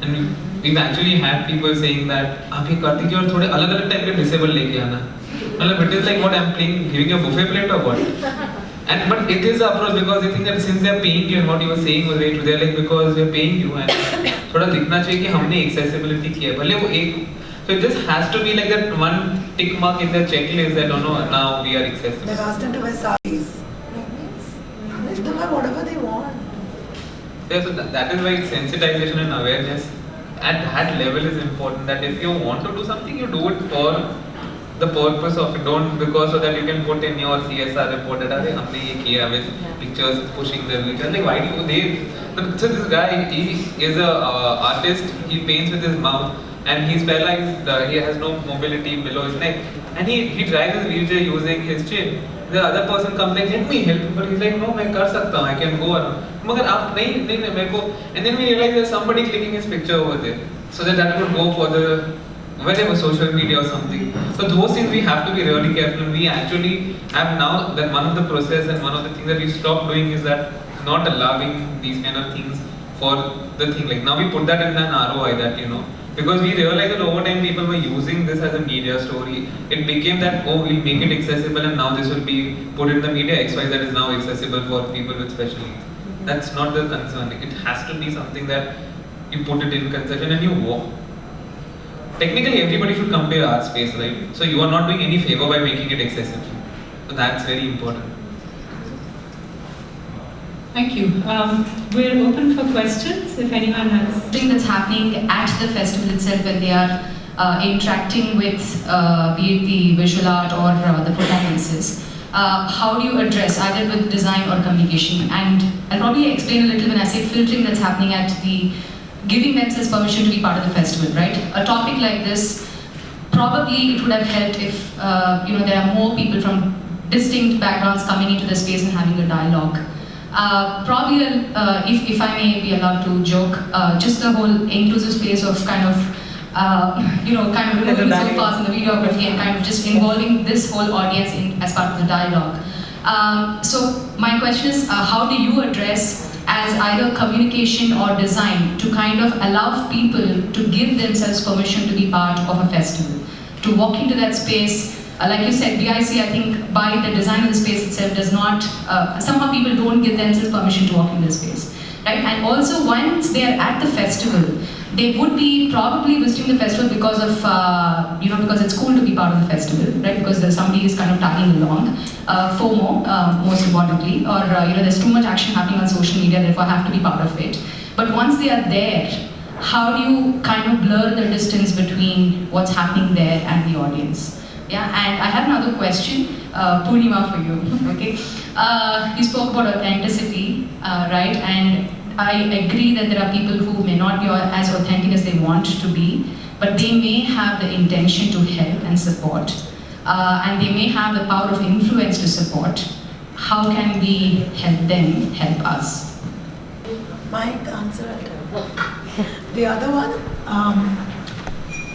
and we've actually had people saying that "Abhi Kartik ji, aur thode alag type ke disable leke aana." It is like what I'm playing, giving a buffet plate or what? And but it is approach, because they think that since they are paying you, and what you were saying was very true. They're like, because we're paying you, and थोड़ा दिखना चाहिए कि हमने accessibility किया है. भले वो एक, so it just has to be like that one tick mark in the checklist that, oh no, now we are accessible. They've asked them to wear saris. Let them wear whatever they want. Yeah, so that is why sensitization and awareness at that level is important. That if you want to do something, you do it for the purpose of it. Don't because so that you can put in your CSR report that अरे हमने ये किया with pictures pushing the reach. Like why do you so this guy, he is a artist. He paints with his mouth, and he's paralyzed. He has no mobility below his neck, and he drives his wheelchair using his chin. The other person comes like, let me help him, but he's like, no, मैं कर सकता हूँ, I can go around. मगर आप नहीं मेरे को. And then we realize there's somebody clicking his picture over there, so that could go for the whatever social media or something. So those things we have to be really careful. And we actually have now that one of the process and one of the things that we stopped doing is that not allowing these kind of things for the thing. Like now we put that in an ROI that, because we realized that over time people were using this as a media story. It became that, oh, we'll make it accessible and now this will be put in the media XY that is now accessible for people with special needs. That's not the concern. It has to be something that you put it in concession and you walk. Technically everybody should come to your art space, right? So you are not doing any favor by making it accessible. So that's very important. Thank you. We're open for questions if anyone has. Thing that's happening at the festival itself when they are interacting with be it the visual art or the performances. How do you address either with design or communication? And I'll probably explain a little when I say filtering that's happening at the giving themselves permission to be part of the festival, right? A topic like this, probably it would have helped if there are more people from distinct backgrounds coming into the space and having a dialogue. Probably, if I may be allowed to joke, just the whole inclusive space of kind of removing so far in the videography and kind of just involving this whole audience as part of the dialogue. So my question is, how do you address as either communication or design to kind of allow people to give themselves permission to be part of a festival, to walk into that space? Like you said, BIC, I think by the design of the space itself does not, somehow people don't give themselves permission to walk in the space, right? And also once they are at the festival, they would be probably visiting the festival because of, because it's cool to be part of the festival, right? Because somebody is kind of tagging along, FOMO, most importantly, or there's too much action happening on social media, therefore I have to be part of it. But once they are there, how do you kind of blur the distance between what's happening there and the audience? Yeah, and I have another question, Purnima, for you. Okay, you spoke about authenticity, right? And I agree that there are people who may not be as authentic as they want to be, but they may have the intention to help and support, and they may have the power of influence to support. How can we help them help us? My answer. The other one.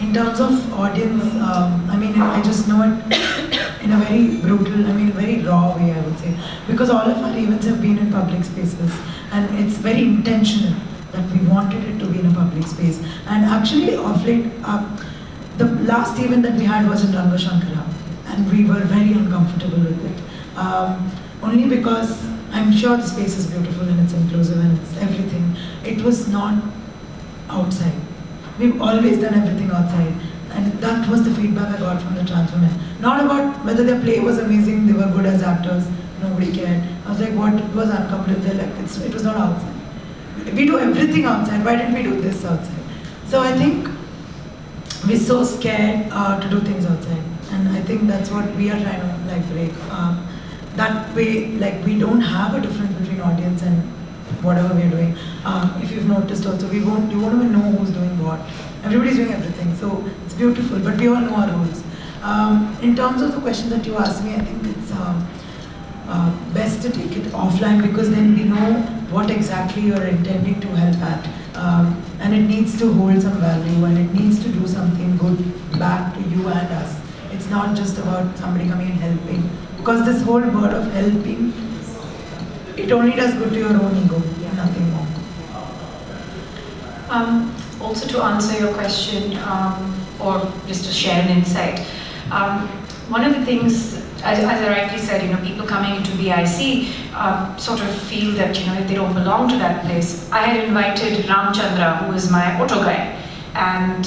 In terms of audience, I just know it in a very brutal, very raw way, I would say. Because all of our events have been in public spaces, and it's very intentional that we wanted it to be in a public space. And actually, of late, the last event that we had was in Ranga Shankara, and we were very uncomfortable with it. Only because I'm sure the space is beautiful and it's inclusive and it's everything. It was not outside. we've always done everything outside. And that was the feedback I got from the trans women. Not about whether their play was amazing, they were good as actors, nobody cared. I was like, what was uncomfortable? They're like, it was not outside. We do everything outside, why didn't we do this outside? So I think we're so scared to do things outside. And I think that's what we are trying to like break. That way, like we don't have a difference between audience and whatever we're doing. If you've noticed also, you won't even know who's doing what. Everybody's doing everything, so it's beautiful, but we all know our roles. In terms of the question that you asked me, I think it's best to take it offline because then we know what exactly you're intending to help at. And it needs to hold some value and it needs to do something good back to you and us. It's not just about somebody coming and helping. Because this whole word of helping, it only does good to your own ego, nothing more. Also to answer your question, or just to share an insight, one of the things, as I rightly said, people coming into BIC sort of feel that, they don't belong to that place. I had invited Ramchandra, who is my auto guy, and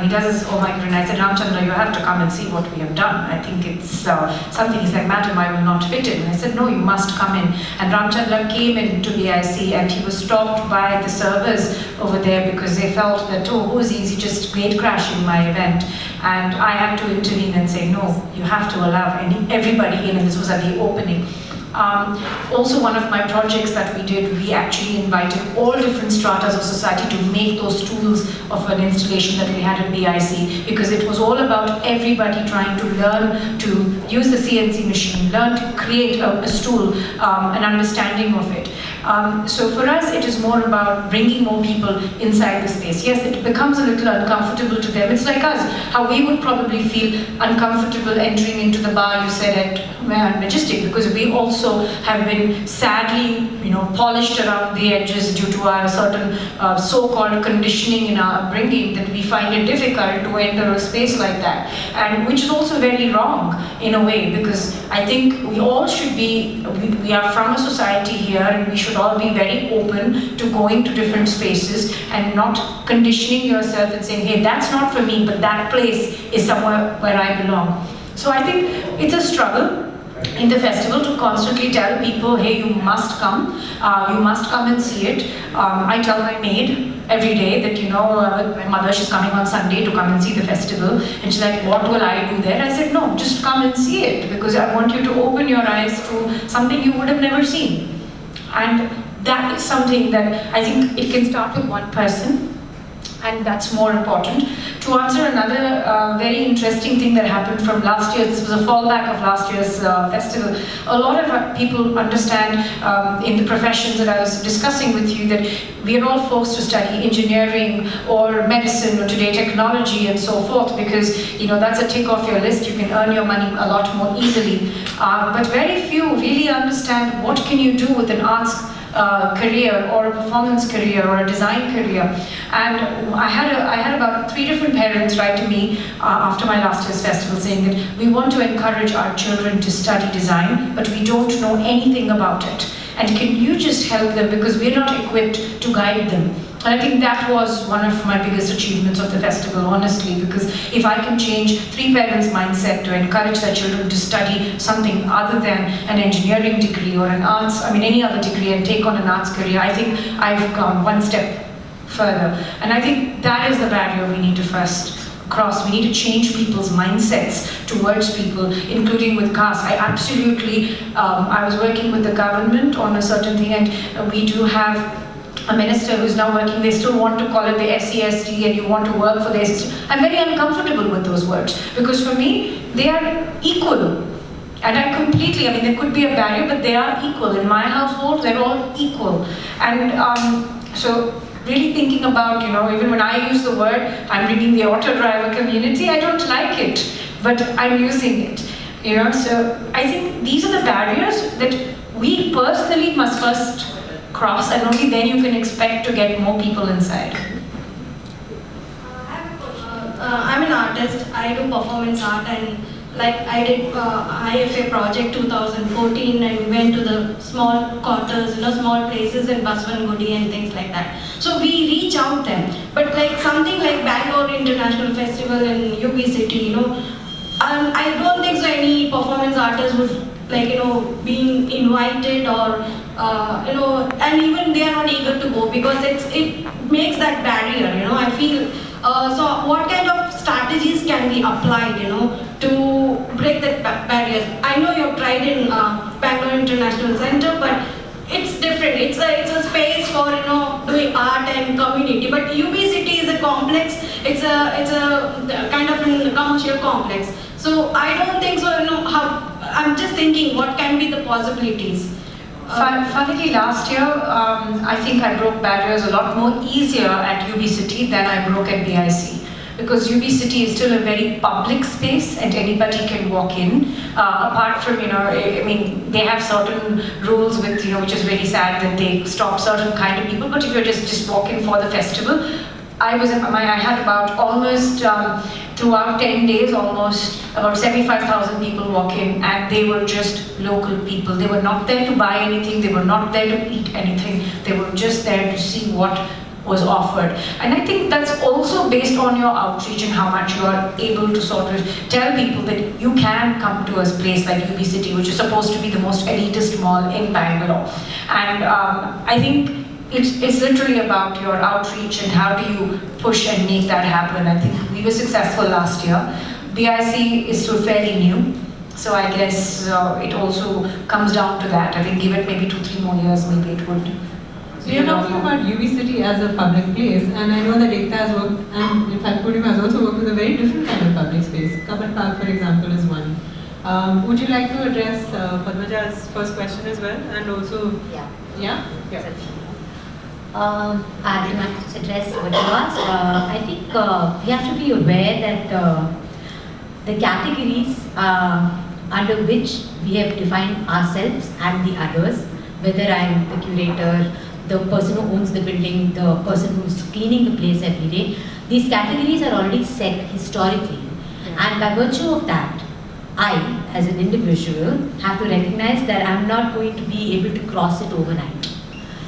he does his oh my god, and I said, Ramchandra, you have to come and see what we have done. I think it's something. He's like, madam, I will not fit in. And I said, no, you must come in. And Ramchandra came into BIC and he was stopped by the servers over there because they felt that, oh, who is he just gate crashing my event. And I had to intervene and say, no, you have to allow everybody in, and this was at the opening. Also, one of my projects that we did, we actually invited all different stratas of society to make those tools of an installation that we had at BIC, because it was all about everybody trying to learn to use the CNC machine, learn to create a stool, an understanding of it. So for us, it is more about bringing more people inside the space. Yes, it becomes a little uncomfortable to them. It's like us, how we would probably feel uncomfortable entering into the bar, you said, at Majestic, because we also have been sadly, polished around the edges due to our certain so-called conditioning in our upbringing, that we find it difficult to enter a space like that, and which is also very wrong in a way, because I think we all should be, we are from a society here, and we should all be very open to going to different spaces and not conditioning yourself and saying, hey, that's not for me, but that place is somewhere where I belong. So I think it's a struggle in the festival to constantly tell people, hey, you must come and see it. I tell my maid every day that, my mother, she's coming on Sunday to come and see the festival, and she's like, what will I do there? I said, no, just come and see it, because I want you to open your eyes to something you would have never seen. And that is something that I think it can start with one person, and that's more important. To answer another very interesting thing that happened from last year, this was a fallback of last year's festival. A lot of people understand in the professions that I was discussing with you that we are all forced to study engineering or medicine or today technology and so forth, because that's a tick off your list. You can earn your money a lot more easily. But very few really understand what can you do with an arts career or a performance career or a design career. And I had about 3 different parents write to me after my last year's festival saying that we want to encourage our children to study design, but we don't know anything about it. And can you just help them, because we're not equipped to guide them. And I think that was one of my biggest achievements of the festival, honestly, because if I can change 3 parents' mindset to encourage their children to study something other than an engineering degree or an arts, any other degree, and take on an arts career, I think I've gone one step further. And I think that is the barrier we need to first cross. We need to change people's mindsets towards people, including with caste. I absolutely, I was working with the government on a certain thing, and we do have a minister who's now working, they still want to call it the SCST, and you want to work for the SCST. I'm very uncomfortable with those words, because for me, they are equal. And I completely, there could be a barrier, but they are equal. In my household, they're all equal. And so really thinking about, even when I use the word, I'm bringing the auto driver community, I don't like it, but I'm using it. So I think these are the barriers that we personally must first cross, and only then you can expect to get more people inside. I'm an artist. I do performance art, and like I did IFA project 2014 and we went to the small quarters, small places in Baswangudi and things like that. So we reach out them. But like something like Bangalore International Festival in UB City, I don't think so any performance artist would being invited or and even they are not eager to go because it makes that barrier. I feel. So what kind of strategies can be applied, to break that barriers? I know you've tried in Bangalore International Center, but it's different. It's a space for doing art and community. But UB City is a complex. It's a kind of a commercial complex. So I don't think so. I'm just thinking what can be the possibilities. Funnily, last year, I think I broke barriers a lot more easier at UB City than I broke at BIC. Because UB City is still a very public space and anybody can walk in. Apart from, they have certain rules with, which is very sad that they stop certain kind of people. But if you're just walking for the festival, I had about almost, throughout 10 days, almost about 75,000 people walking, and they were just local people. They were not there to buy anything, they were not there to eat anything, they were just there to see what was offered. And I think that's also based on your outreach and how much you are able to sort of tell people that you can come to a place like UB City, which is supposed to be the most elitist mall in Bangalore. And I think it's literally about your outreach and how do you push and make that happen. I think we were successful last year. BIC is still fairly new, so I guess it also comes down to that. I think give it maybe 2-3 more years, maybe it would. So you're talking about UB City as a public place, and I know that Ekta has worked, and in fact Purnima has also worked with a very different kind of public space. Kapat Park, for example, is one. Would you like to address Padmaja's first question as well, and also? Yeah. I will address what you asked. I think we have to be aware that the categories under which we have defined ourselves and the others, whether I'm the curator, the person who owns the building, the person who's cleaning the place every day, these categories are already set historically. And by virtue of that, I, as an individual, have to recognize that I'm not going to be able to cross it overnight.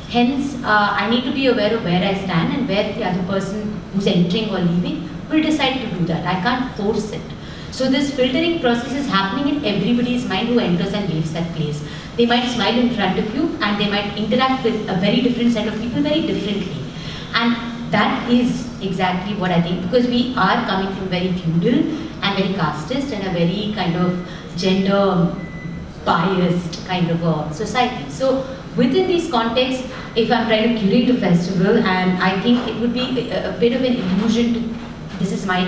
Hence, I need to be aware of where I stand and where the other person who's entering or leaving will decide to do that. I can't force it. So this filtering process is happening in everybody's mind who enters and leaves that place. They might smile in front of you and they might interact with a very different set of people very differently. And that is exactly what I think, because we are coming from very feudal and very casteist and a very kind of gender biased kind of a society. So within these contexts, if I'm trying to curate a festival, and I think it would be a bit of an illusion to, this is my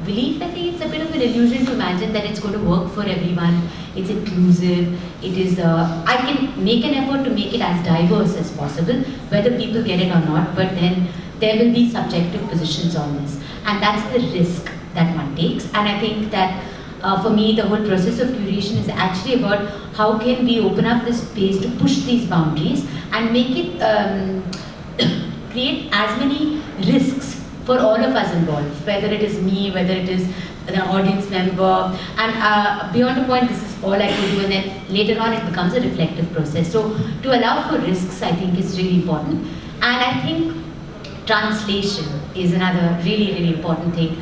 belief, I think it's a bit of an illusion to imagine that it's going to work for everyone, it's inclusive, it is, I can make an effort to make it as diverse as possible, whether people get it or not, but then there will be subjective positions on this. And that's the risk that one takes. And I think that for me, the whole process of curation is actually about how can we open up this space to push these boundaries and make it, create as many risks for all of us involved, whether it is me, whether it is the audience member, and beyond a point, this is all I can do, and then later on it becomes a reflective process. So to allow for risks, I think is really important. And I think translation is another really, really important thing.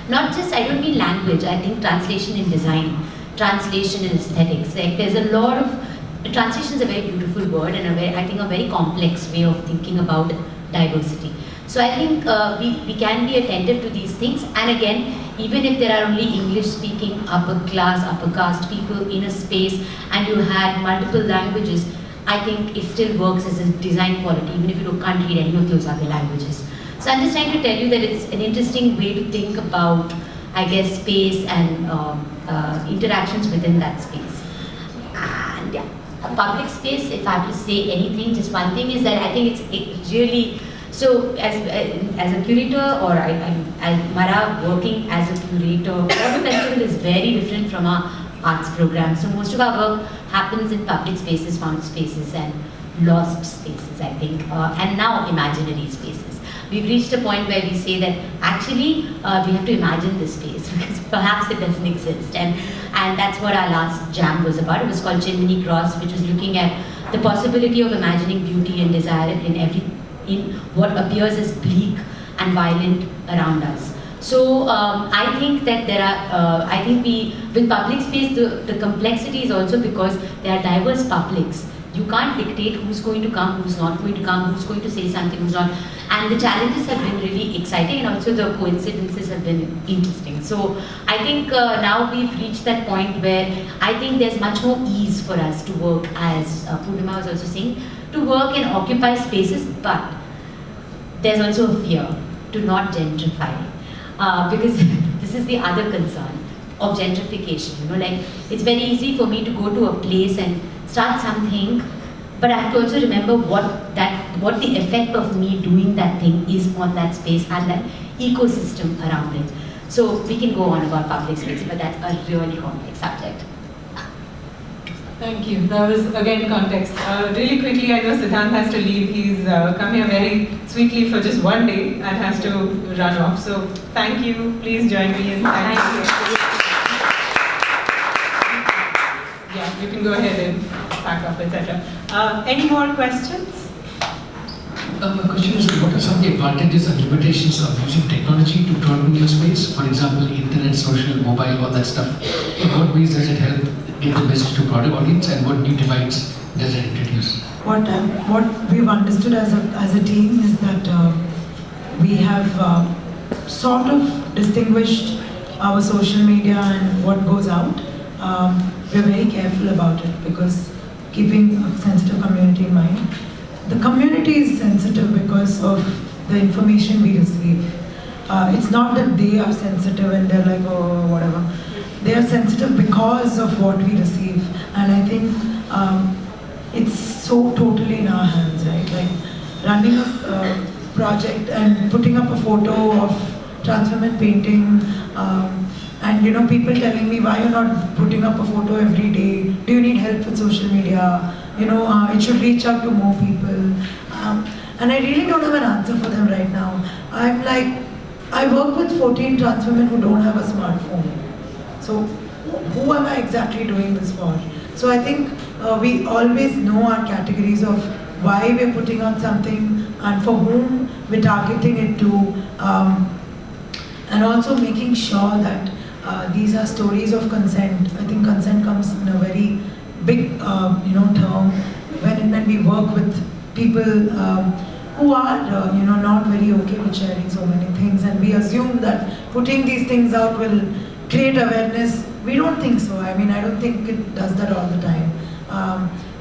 Not just, I don't mean language, I think translation in design, translation in aesthetics. Like there's a lot of, translation is a very beautiful word and I think a very complex way of thinking about diversity. So I think we can be attentive to these things, and again, even if there are only English-speaking upper class, upper caste people in a space and you had multiple languages, I think it still works as a design quality, even if you can't read any of those other languages. So I'm just trying to tell you that it's an interesting way to think about, I guess, space and interactions within that space. And yeah, a public space, if I have to say anything, just one thing is that I think it's really, so as a curator, or as Maraa working as a curator, Photo Festival is very different from our arts program. So most of our work happens in public spaces, found spaces, and lost spaces, I think, and now imaginary spaces. we've reached a point where we say that actually we have to imagine this space because perhaps it doesn't exist. And that's what our last jam was about. It was called Chimney Cross, which was looking at the possibility of imagining beauty and desire in what appears as bleak and violent around us. So I think that there are, with public space, the complexity is also because there are diverse publics. You can't dictate who's going to come, who's not going to come, who's going to say something, who's not. And the challenges have been really exciting, and also the coincidences have been interesting. So I think now we've reached that point where I think there's much more ease for us to work, as Purnima was also saying, to work and occupy spaces, but there's also a fear to not gentrify. Because this is the other concern of gentrification. Like it's very easy for me to go to a place and start something, but I have to also remember what the effect of me doing that thing is on that space and that ecosystem around it. So we can go on about public space, but that's a really complex subject. Thank you. That was again context. Really quickly, I know Siddhant has to leave. He's come here very sweetly for just one day and has to run off. So thank you. Please join me in thank you. Yeah, you can go ahead and pack up, etc. Any more questions? My question is, what are some of the advantages and limitations of using technology to broaden your space? For example, internet, social, mobile, all that stuff. In what ways does it help get the message to broader audience, and what new divides does it introduce? What we've understood as a team is that we have sort of distinguished our social media and what goes out. We're very careful about it because keeping a sensitive community in mind. The community is sensitive because of the information we receive. It's not that they are sensitive and they're like, oh, whatever. They are sensitive because of what we receive. And I think it's so totally in our hands, right? Like running a project and putting up a photo of transformant painting, and people telling me, why you're not putting up a photo every day? Do you need help with social media? It should reach out to more people. And I really don't have an answer for them right now. I'm like, I work with 14 trans women who don't have a smartphone. So who am I exactly doing this for? So I think we always know our categories of why we're putting on something and for whom we're targeting it to, and also making sure that these are stories of consent. I think consent comes in a very big term when we work with people who are not very okay with sharing so many things, and we assume that putting these things out will create awareness. We don't think so. I mean, I don't think it does that all the time.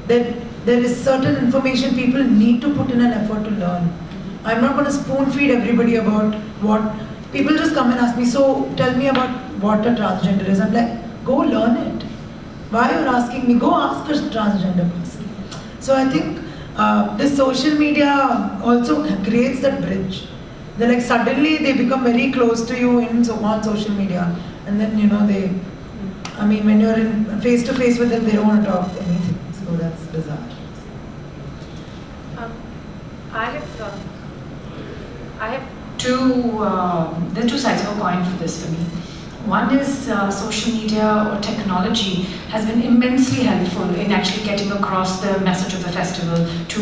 There is certain information people need to put in an effort to learn. I'm not going to spoon feed everybody about what people just come and ask me, so tell me about what a transgender is. I'm like, go learn it. Why you're asking me? Go ask a transgender person. So I think this social media also creates that bridge. They're like suddenly they become very close to you on social media, and then when you're in face to face with them, they don't want to talk anything. So that's bizarre. I have there are two sides of a coin for this for me. One is social media or technology has been immensely helpful in actually getting across the message of the festival to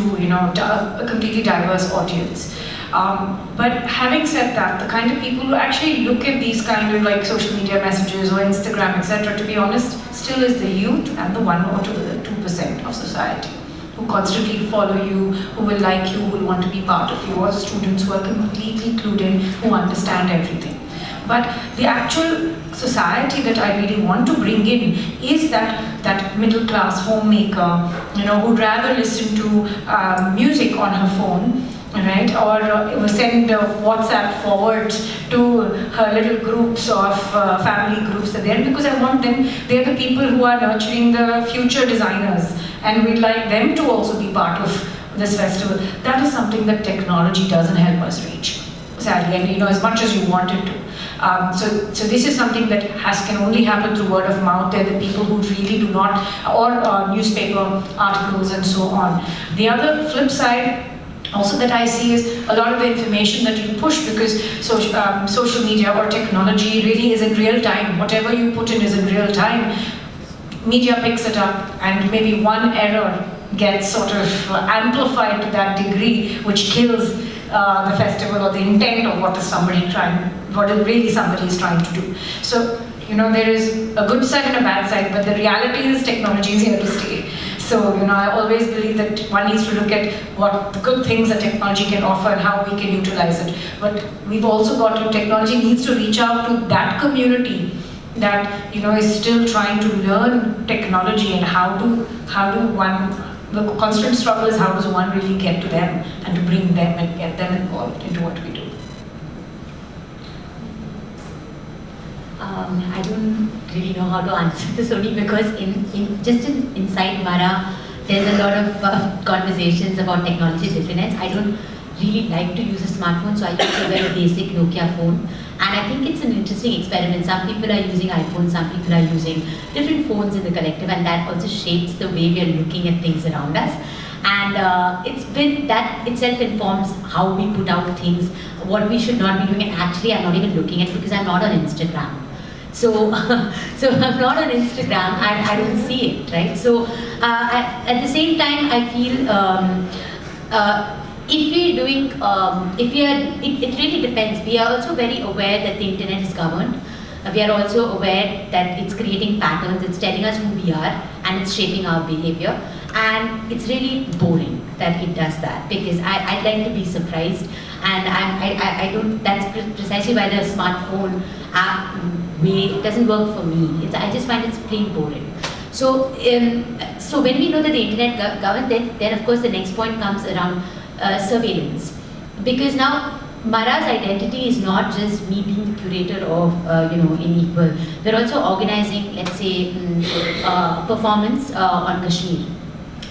a completely diverse audience. But having said that, the kind of people who actually look at these kind of like social media messages or Instagram, etc., to be honest, still is the youth and the 1 or 2% of society who constantly follow you, who will like you, who will want to be part of you, or students who are completely clued in, who understand everything. But the actual society that I really want to bring in is that middle class homemaker, who'd rather listen to music on her phone, right, or send WhatsApp forwards to her little groups of family groups are there, because I want them, they're the people who are nurturing the future designers, and we'd like them to also be part of this festival. That is something that technology doesn't help us reach, sadly, and as much as you want it to. So this is something that can only happen through word of mouth. They're the people who really do not, or newspaper articles and so on. The other flip side also that I see is a lot of the information that you push, because social media or technology really is in real time. Whatever you put in is in real time. Media picks it up, and maybe one error gets sort of amplified to that degree, which kills the festival or the intent of what somebody is trying to do. So, there is a good side and a bad side, but the reality is technology is here to stay. So, I always believe that one needs to look at what the good things that technology can offer and how we can utilize it. But we've also technology needs to reach out to that community that, is still trying to learn technology, and the constant struggle is how does one really get to them and to bring them and get them involved into what we do. I don't really know how to answer this, only because inside Maraa, there's a lot of conversations about technology difference. I don't really like to use a smartphone, so I use a very basic Nokia phone. And I think it's an interesting experiment. Some people are using iPhones, some people are using different phones in the collective, and that also shapes the way we are looking at things around us. And that itself informs how we put out things, what we should not be doing, and actually I'm not even looking at, because I'm not on Instagram. So I'm not on Instagram, and I don't see it, right? So at the same time, I feel it really depends. We are also very aware that the internet is governed. We are also aware that it's creating patterns, it's telling us who we are, and it's shaping our behavior. And it's really boring that it does that, because I'd like to be surprised, and I don't. That's precisely why the smartphone app way doesn't work for me. I just find it's plain boring. So when we know that the internet governs, then of course the next point comes around surveillance, because now Maraa's identity is not just me being the curator of in Equal. We're also organizing, let's say, performance on Kashmir.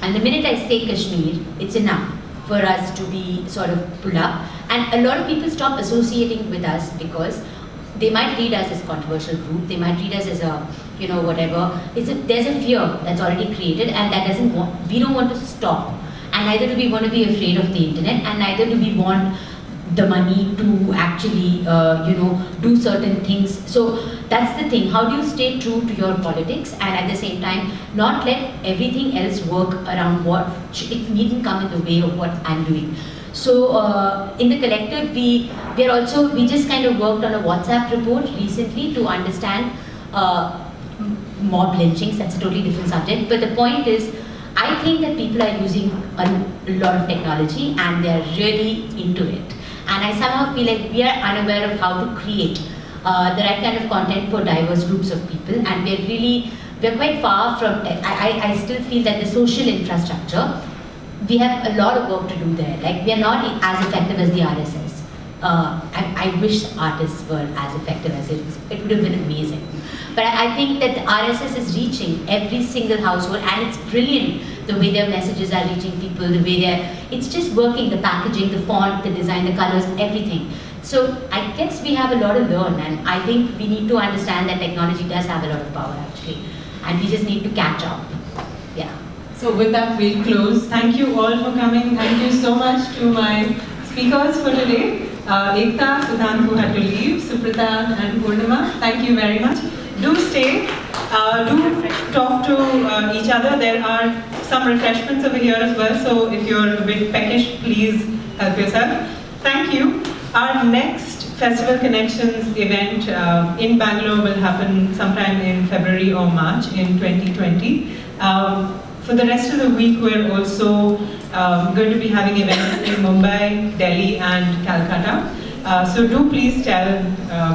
And the minute I say Kashmir, it's enough for us to be sort of pulled up. And a lot of people stop associating with us because they might read us as controversial group, they might read us as a, whatever. There's a fear that's already created, and we don't want to stop. And neither do we want to be afraid of the internet, and neither do we want the money to actually, do certain things. So that's the thing. How do you stay true to your politics and at the same time not let everything else work around it needn't come in the way of what I'm doing. So in the collective, we just kind of worked on a WhatsApp report recently to understand mob lynchings. That's a totally different subject. But the point is, I think that people are using a lot of technology and they're really into it. And I somehow feel like we are unaware of how to create the right kind of content for diverse groups of people, and we're quite far from, I still feel that the social infrastructure, we have a lot of work to do there. Like, we are not as effective as the RSS. I wish artists were as effective as it would have been amazing. But I think that the RSS is reaching every single household, and it's brilliant the way their messages are reaching people, the way it's just working, the packaging, the font, the design, the colors, everything. So I guess we have a lot to learn, and I think we need to understand that technology does have a lot of power actually, and we just need to catch up. Yeah. So with that, we'll close. Thank you all for coming. Thank you so much to my speakers for today. Ekta, Sudhan, who had to leave, Suprita and Purnima, thank you very much. Do stay, do talk to each other. There are some refreshments over here as well, so if you're a bit peckish, please help yourself. Thank you. Our next Festival Connections event in Bangalore will happen sometime in February or March in 2020. For the rest of the week, we're also going to be having events in Mumbai, Delhi and Calcutta. So do please tell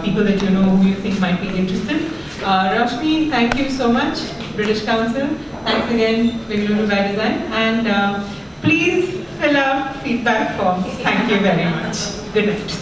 people that you know who you think might be interested. Roshni, thank you so much. British Council, thanks again, Bengaluru by Design. And please fill out feedback forms. Thank you very much. Good night.